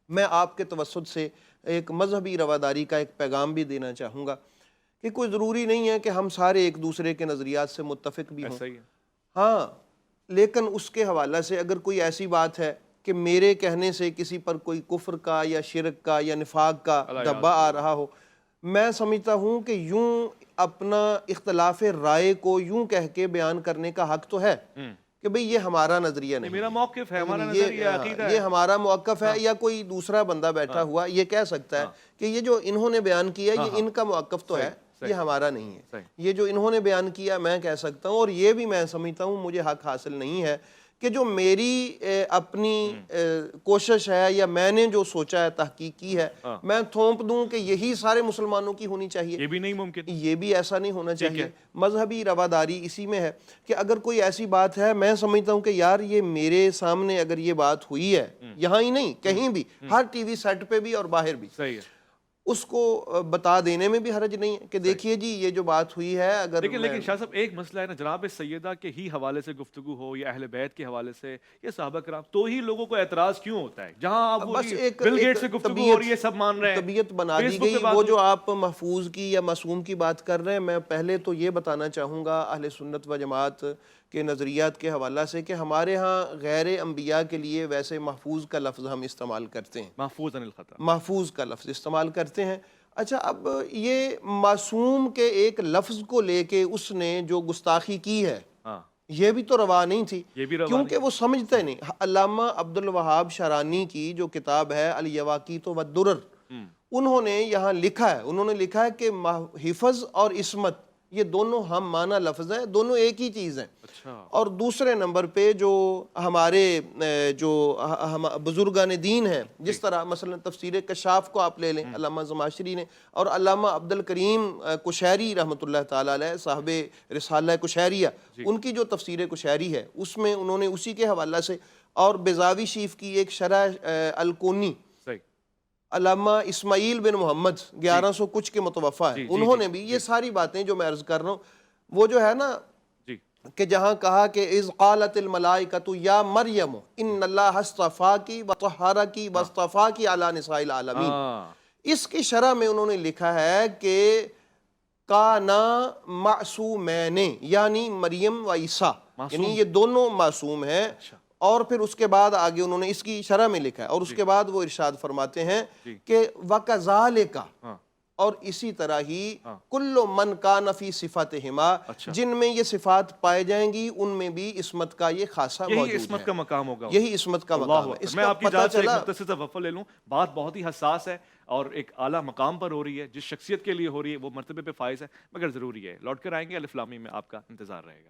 میں آپ کے توسط سے ایک مذہبی رواداری کا ایک پیغام بھی دینا چاہوں گا کہ کوئی ضروری نہیں ہے کہ ہم سارے ایک دوسرے کے نظریات سے متفق بھی ہوں, ہاں, لیکن اس کے حوالے سے اگر کوئی ایسی بات ہے کہ میرے کہنے سے کسی پر کوئی کفر کا یا شرک کا یا نفاق کا دبا آ رہا ہو, میں سمجھتا ہوں کہ یوں اپنا اختلاف رائے کو یوں کہہ کے بیان کرنے کا حق تو ہے کہ بھئی یہ ہمارا نظریہ نہیں, میرا موقف ہے, ہمارا نظریہ عقیدہ ہے, یہ ہمارا موقف ہے. یا کوئی دوسرا بندہ بیٹھا ہوا یہ کہہ سکتا ہے کہ یہ جو انہوں نے بیان کیا یہ ان کا موقف تو ہے, یہ ہمارا نہیں ہے. یہ جو انہوں نے بیان کیا میں کہہ سکتا ہوں, اور یہ بھی میں سمجھتا ہوں مجھے حق حاصل نہیں ہے کہ جو میری اپنی کوشش ہے یا میں نے جو سوچا ہے, تحقیق کی ہے, میں تھوپ دوں کہ یہی سارے مسلمانوں کی ہونی چاہیے. یہ بھی نہیں ممکن, یہ بھی ایسا نہیں ہونا چاہیے. مذہبی رواداری اسی میں ہے کہ اگر کوئی ایسی بات ہے, میں سمجھتا ہوں کہ یار یہ میرے سامنے اگر یہ بات ہوئی ہے, یہاں ہی نہیں کہیں بھی, ہر ٹی وی سیٹ پہ بھی اور باہر بھی, اس کو بتا دینے میں بھی حرج نہیں ہے کہ دیکھیے جی یہ جو بات ہوئی ہے. اگر لیکن شاہ صاحب ایک مسئلہ ہے نا, جناب سیدہ کے ہی حوالے سے گفتگو ہو یا اہل بیت کے حوالے سے یا صحابہ کرام, تو ہی لوگوں کو اعتراض کیوں ہوتا ہے؟ جہاں آپ بل گیٹ سے گفتگو ہو رہی ہے, سب مان رہے ہیں, طبیعت بنا دی گئی. وہ جو آپ محفوظ کی یا معصوم کی بات کر رہے ہیں, میں پہلے تو یہ بتانا چاہوں گا اہل سنت و جماعت کے نظریات کے حوالہ سے کہ ہمارے ہاں غیر انبیاء کے لیے ویسے محفوظ کا لفظ ہم استعمال کرتے ہیں, محفوظ عن الخطا, محفوظ کا لفظ استعمال کرتے ہیں. اچھا, اب یہ معصوم کے ایک لفظ کو لے کے اس نے جو گستاخی کی ہے یہ بھی تو روا نہیں تھی, کیونکہ وہ سمجھتے نہیں. علامہ عبد الوہاب شارانی کی جو کتاب ہے الیواقیت والدرر, انہوں نے یہاں لکھا ہے, انہوں نے لکھا ہے کہ حفظ اور عصمت یہ دونوں ہم معنی لفظ ہیں, دونوں ایک ہی چیز ہیں. اور دوسرے نمبر پہ جو ہمارے جو بزرگان دین ہیں, جس طرح مثلا تفسیر کشاف کو آپ لے لیں علامہ زماشری نے, اور علامہ عبد الکریم کشیری رحمۃ اللہ تعالیٰ علیہ صاحب رسالہ کشیریہ, ان کی جو تفسیر کشیری ہے اس میں انہوں نے اسی کے حوالہ سے, اور بیضاوی شریف کی ایک شرح الکونی علامہ اسماعیل بن محمد 1100 کچھ کے متوفہ ہے, انہوں نے بھی یہ ساری باتیں جو میں عرض کر رہا ہوں, وہ جو ہے نا کہ جہاں کہا کہ اذ قالت الملائکۃ یا مریم ان اللہ اصطفاکی وطہرکی واصطفاکی علی نساء العالمین, اس کی شرح میں انہوں نے لکھا ہے کہ کانا معصومین, یعنی مریم و عیسیٰ, یعنی یہ دونوں معصوم ہیں. اور پھر اس کے بعد آگے انہوں نے اس کی شرح میں لکھا ہے, اور اس کے بعد وہ ارشاد فرماتے ہیں کہ وَكَذَالِكَ, اور اسی طرح ہی کُلُّ مَنْ كَانَ فِي صِفَاتِهِمَا, جن میں یہ صفات پائے جائیں گی ان میں بھی عصمت کا یہ خاصہ موجود ہے. یہی عصمت کا مقام ہوگا, یہی عصمت کا مقام ہے. میں آپ کی اجازت سے ایک مختصر سا وقفہ لے لوں, بات بہت ہی حساس ہے اور ایک اعلیٰ مقام پر ہو رہی ہے, جس شخصیت کے لیے ہو رہی ہے وہ مرتبے پہ فائز ہے, مگر ضروری ہے. لوٹ کر آئیں گے, الف لام میم میں آپ کا انتظار رہے گا.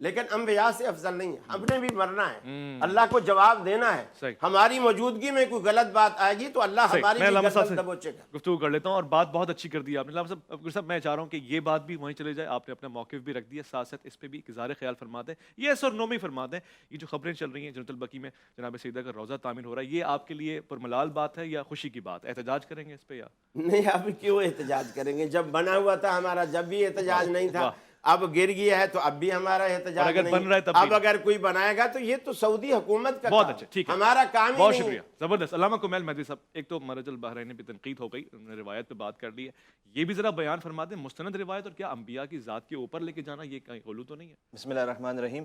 لیکن انبیاء سے افضل نہیں ہے. ہم نے بھی مرنا ہے, اللہ کو جواب دینا ہے. ہماری موجودگی میں کوئی غلط بات آئے گی تو اللہ ہماری بھی گردن دبوچے گا. گفتگو کر لیتا ہوں, اور بات بہت اچھی کر دی آپ نے علامہ صاحب. میں چاہ رہا ہوں کہ یہ بات بھی وہیں چلے جائے, آپ نے اپنا موقف بھی رکھ دیا, ساتھ ساتھ اس پہ بھی اظہار خیال فرما دیں, یس اور نو میں فرما دیں. یہ جو خبریں چل رہی ہیں جنت البقیع میں جناب سیدہ کا روضہ تعمیر ہو رہا ہے, یہ آپ کے لیے پرملال بات ہے یا خوشی کی بات؟ احتجاج کریں گے اس پہ یا نہیں؟ اب کیوں احتجاج کریں گے؟ جب بنا ہوا تھا ہمارا جب بھی احتجاج نہیں تھا, اب گر گیا ہے تو اب بھی ہمارا احتجاج نہیں. اب اگر کوئی بنائے گا تو یہ تو سعودی حکومت کا بہت اچھا, ٹھیک ہے, ہمارا کام ہی بہت نہیں. شکریہ, زبردست. علامہ کمیل مہدی صاحب, ایک تو مرج البحرین پہ تنقید ہو گئی, انہوں نے روایت پہ بات کر لی ہے, یہ بھی ذرا بیان فرما دیں مستند روایت اور کیا انبیاء کی ذات کے اوپر لے کے جانا یہ کہیں غلو تو نہیں ہے؟ بسم اللہ الرحمن الرحیم.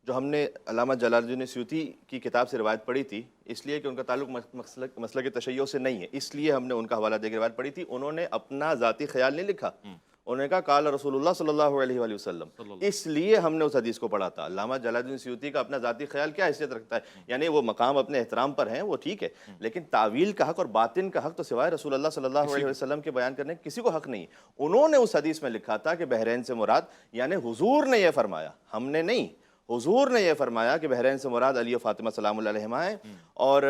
جو ہم نے علامہ جلال الدین سیوطی کی کتاب سے روایت پڑھی تھی, اس لیے کہ ان کا تعلق مسلک تشیع سے نہیں ہے, اس لیے ہم نے ان کا حوالہ دے کے روایت پڑھی تھی. انہوں نے اپنا ذاتی خیال نہیں لکھا, انہوں نے کہا قال رسول اللہ صلی اللہ علیہ وآلہ وسلم, اس لیے ہم نے اس حدیث کو پڑھا تھا. علامہ جلال الدین سیوطی کا اپنا ذاتی خیال کیا حیثیت رکھتا ہے؟ یعنی وہ مقام اپنے احترام پر ہیں, وہ ٹھیک ہے, لیکن تعویل کا حق اور باطن کا حق تو سوائے رسول اللہ صلی اللہ علیہ وسلم کے بیان کرنے کسی کو حق نہیں. انہوں نے اس حدیث میں لکھا تھا کہ بحرین سے مراد, یعنی حضور نے یہ فرمایا, ہم نے نہیں, حضور نے یہ فرمایا کہ بحرین سے مراد علی و فاطمہ سلام اللہ علیہما ہیں, اور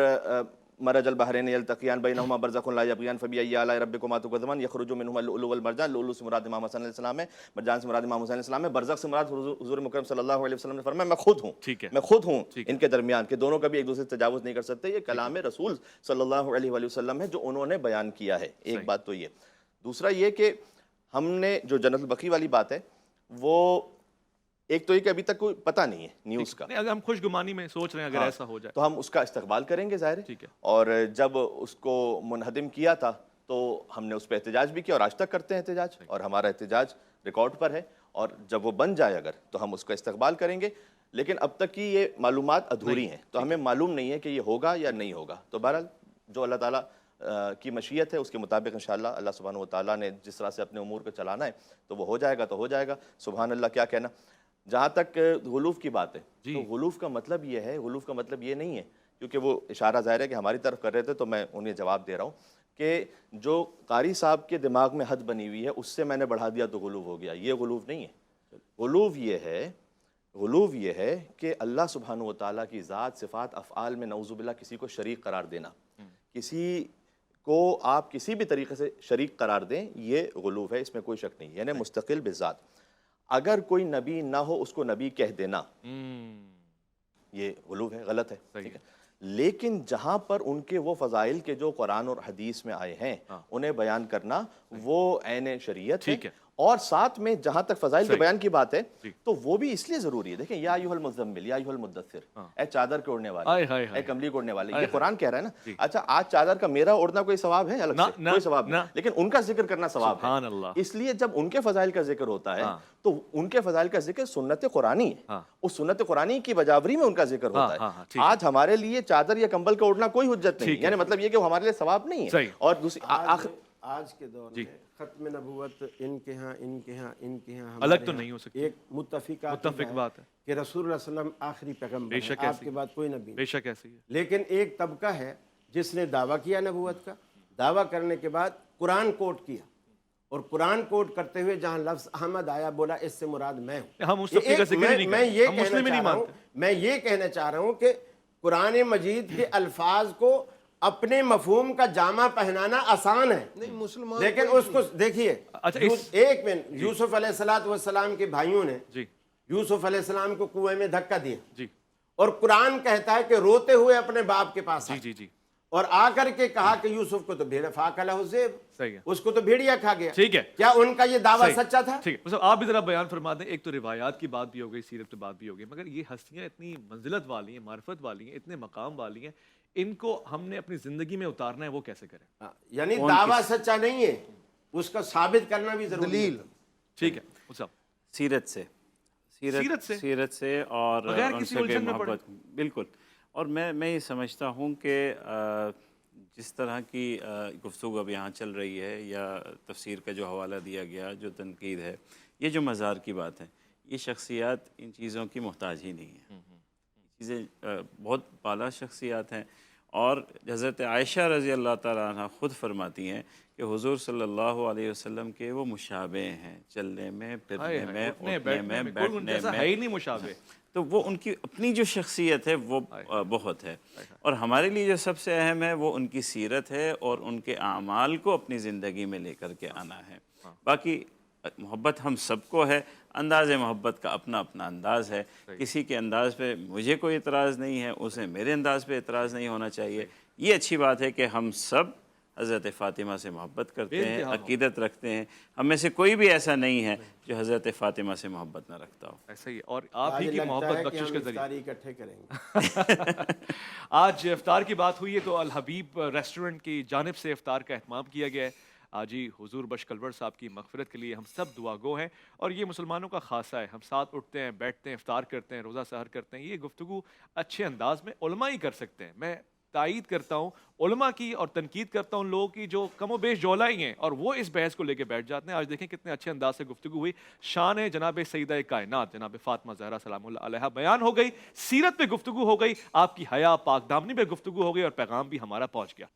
مرج البحرین یلتقیان بینہما برزخ لا یبغیان فبأی آلاء ربکما تکذبان یخرج منہما اللؤلؤ والمرجان. لؤلؤ سے مراد امام حسن علیہ السلام ہے, مرجان سے مراد امام حسین علیہ السلام ہے, برزخ سے مراد حضور مکرم صلی اللہ علیہ وسلم نے فرمایا میں خود ہوں, میں خود ہوں ان کے درمیان, کہ دونوں کبھی ایک دوسرے سے تجاوز نہیں کر سکتے. یہ کلام رسول صلی اللہ علیہ وآلہ وسلم ہے جو انہوں نے بیان کیا ہے. ایک بات تو یہ. دوسرا یہ کہ ہم نے جو جنت البقیع والی بات ہے, وہ ایک تو یہ کہ ابھی تک کوئی پتہ نہیں ہے نیوز کا, اگر ہم خوش گمانی میں سوچ رہے ہیں اگر ایسا ہو جائے تو ہم اس کا استقبال کریں گے, ظاہر ہے. اور جب اس کو منہدم کیا تھا تو ہم نے اس پہ احتجاج بھی کیا, اور آج تک کرتے ہیں احتجاج, اور ہمارا احتجاج ریکارڈ پر ہے, اور جب وہ بن جائے اگر تو ہم اس کا استقبال کریں گے. لیکن اب تک کی یہ معلومات ادھوری ہیں, تو ہمیں معلوم نہیں ہے کہ یہ ہوگا یا نہیں ہوگا. تو بہرحال جو اللہ تعالیٰ کی مشیت ہے اس کے مطابق انشاءاللہ اللہ سبحانہ وتعالیٰ نے جس طرح سے اپنے امور کو چلانا ہے تو وہ ہو جائے گا, تو ہو جائے گا. سبحان اللہ, کیا کہنا. جہاں تک غلوف کی بات ہے, تو غلوف کا مطلب یہ ہے, غلوف کا مطلب یہ نہیں ہے, کیونکہ وہ اشارہ ظاہر ہے کہ ہماری طرف کر رہے تھے تو میں انہیں جواب دے رہا ہوں کہ جو قاری صاحب کے دماغ میں حد بنی ہوئی ہے اس سے میں نے بڑھا دیا تو غلوف ہو گیا. یہ غلوف نہیں ہے. غلوف یہ ہے کہ اللہ سبحانہ وتعالیٰ کی ذات, صفات, افعال میں نعوذ باللہ کسی کو شریک قرار دینا, کسی کو آپ کسی بھی طریقے سے شریک قرار دیں, یہ غلوف ہے, اس میں کوئی شک نہیں. یعنی مستقل بذات. اگر کوئی نبی نہ ہو اس کو نبی کہہ دینا, یہ غلوف ہے, غلط ہے, ٹھیک ہے. لیکن جہاں پر ان کے وہ فضائل کے جو قرآن اور حدیث میں آئے ہیں انہیں بیان کرنا وہ عین شریعت ہے. اور ساتھ میں جہاں تک فضائل کے بیان کی بات ہے تو وہ بھی اس لیے ضروری ہے. دیکھیں, یا ایھا المزمل, یا ایھا المدثر, اے چادر کے اوڑھنے والے, اے کملی کے اوڑھنے والے, یہ قرآن کہہ رہا ہے نا. اچھا, آج چادر کا میرا اوڑھنا کوئی ثواب ہے الگ سے؟ کوئی ثواب نہیں, لیکن ان کا ذکر کرنا ثواب ہے. اس لیے جب ان کے فضائل کا ذکر ہوتا ہے تو ان کے فضائل کا ذکر سنت قرآنی ہے, اس سنت قرآنی کی بجاوری میں ان کا ذکر ہوتا ہے. آج ہمارے لیے چادر یا کمبل کا اوڑھنا کوئی حجت نہیں, یعنی مطلب یہ کہ وہ ہمارے لیے ثواب نہیں ہے. اور دوسری آج کے دور میں ختم نبوت ان کے ہاں الگ تو نہیں ہو سکتی, ایک متفق بات ہے کہ رسول اللہ صلی اللہ علیہ وسلم آخری پیغمبر ہے, آپ کے بعد کوئی نبی. بے شک ایسی ہے. لیکن ایک طبقہ ہے جس نے دعویٰ کیا نبوت کا, دعویٰ کرنے کے بعد قرآن کوٹ کیا, اور قرآن کوٹ کرتے ہوئے جہاں لفظ احمد آیا بولا اس سے مراد میں ہوں. میں یہ کہنا چاہ رہا ہوں کہ قرآن مجید کے الفاظ کو اپنے مفہوم کا جامع پہنانا آسان ہے, لیکن اس کو دیکھیے. ایک منٹ, یوسف علیہ السلام کے بھائیوں نے یوسف علیہ السلام کو کنویں میں دھکا دیا, اور قرآن کہتا ہے کہ روتے ہوئے اپنے باپ کے پاس آئے, اور آ کر کے کہا کہ یوسف کو تو بھیڑ فاقلہ الذئب, اس کو تو بھیڑیا کھا گیا. ٹھیک ہے, کیا ان کا یہ دعویٰ سچا تھا؟ ٹھیک ہے, آپ بھی ذرا بیان فرما دیں. ایک تو روایات کی بات بھی ہو گئی, سیرت کی بات بھی ہو گئی, مگر یہ ہستیاں اتنی منزلت والی ہیں, معرفت والی ہیں, اتنے مقام والی ہیں, ان کو ہم نے اپنی زندگی میں اتارنا ہے, وہ کیسے کریں؟ یعنی دعویٰ سچا نہیں ہے, اس کا ثابت کرنا بھی ضروری ہے. ٹھیک ہے, سیرت سے اور ان سے محبت, بالکل. اور میں یہ سمجھتا ہوں کہ جس طرح کی گفتگو اب یہاں چل رہی ہے یا تفسیر کا جو حوالہ دیا گیا, جو تنقید ہے, یہ جو مزار کی بات ہے, یہ شخصیات ان چیزوں کی محتاج ہی نہیں ہیں. چیزیں بہت بالا شخصیات ہیں, اور حضرت عائشہ رضی اللہ تعالیٰ عنہ خود فرماتی ہیں کہ حضور صلی اللہ علیہ وسلم کے وہ مشابہ ہیں، چلنے میں، پھرنے میں، اٹھنے میں، بیٹھنے میں، ہے ہی نہیں مشابہ. تو وہ ان کی اپنی جو شخصیت ہے وہ بہت ہے. اور ہمارے لیے جو سب سے اہم ہے وہ ان کی سیرت ہے اور ان کے اعمال کو اپنی زندگی میں لے کر کے آنا ہے. باقی محبت ہم سب کو ہے، انداز محبت کا اپنا اپنا انداز ہے. کسی کے انداز پہ مجھے کوئی اعتراض نہیں ہے، اسے میرے انداز پہ اعتراض نہیں ہونا چاہیے. یہ اچھی بات ہے کہ ہم سب حضرت فاطمہ سے محبت کرتے ہیں، عقیدت رکھتے ہیں. ہم میں سے کوئی بھی ایسا نہیں ہے جو حضرت فاطمہ سے محبت نہ رکھتا ہو. ایسا ہی. اور آپ ہی کی محبت بخشش کے ذریعے اکٹھے کریں گے. آج افطار کی بات ہوئی ہے تو الحبیب ریسٹورنٹ کی جانب سے افطار کا اہتمام کیا گیا ہے. آج ہی حضور بخش کلور صاحب کی مغفرت کے لیے ہم سب دعا گو ہیں. اور یہ مسلمانوں کا خاصہ ہے، ہم ساتھ اٹھتے ہیں، بیٹھتے ہیں، افطار کرتے ہیں، روزہ سحر کرتے ہیں. یہ گفتگو اچھے انداز میں علماء ہی کر سکتے ہیں. میں تائید کرتا ہوں علماء کی اور تنقید کرتا ہوں ان لوگوں کی جو کم و بیش جولا ہی ہیں اور وہ اس بحث کو لے کے بیٹھ جاتے ہیں. آج دیکھیں کتنے اچھے انداز سے گفتگو ہوئی. شان ہے جناب سیدہ کائنات جناب فاطمہ زہرا سلام اللہ علیہا بیان ہو گئی، سیرت پہ گفتگو ہو گئی، آپ کی حیا پاک دامنی پہ گفتگو ہو گئی اور پیغام بھی ہمارا پہنچ گیا.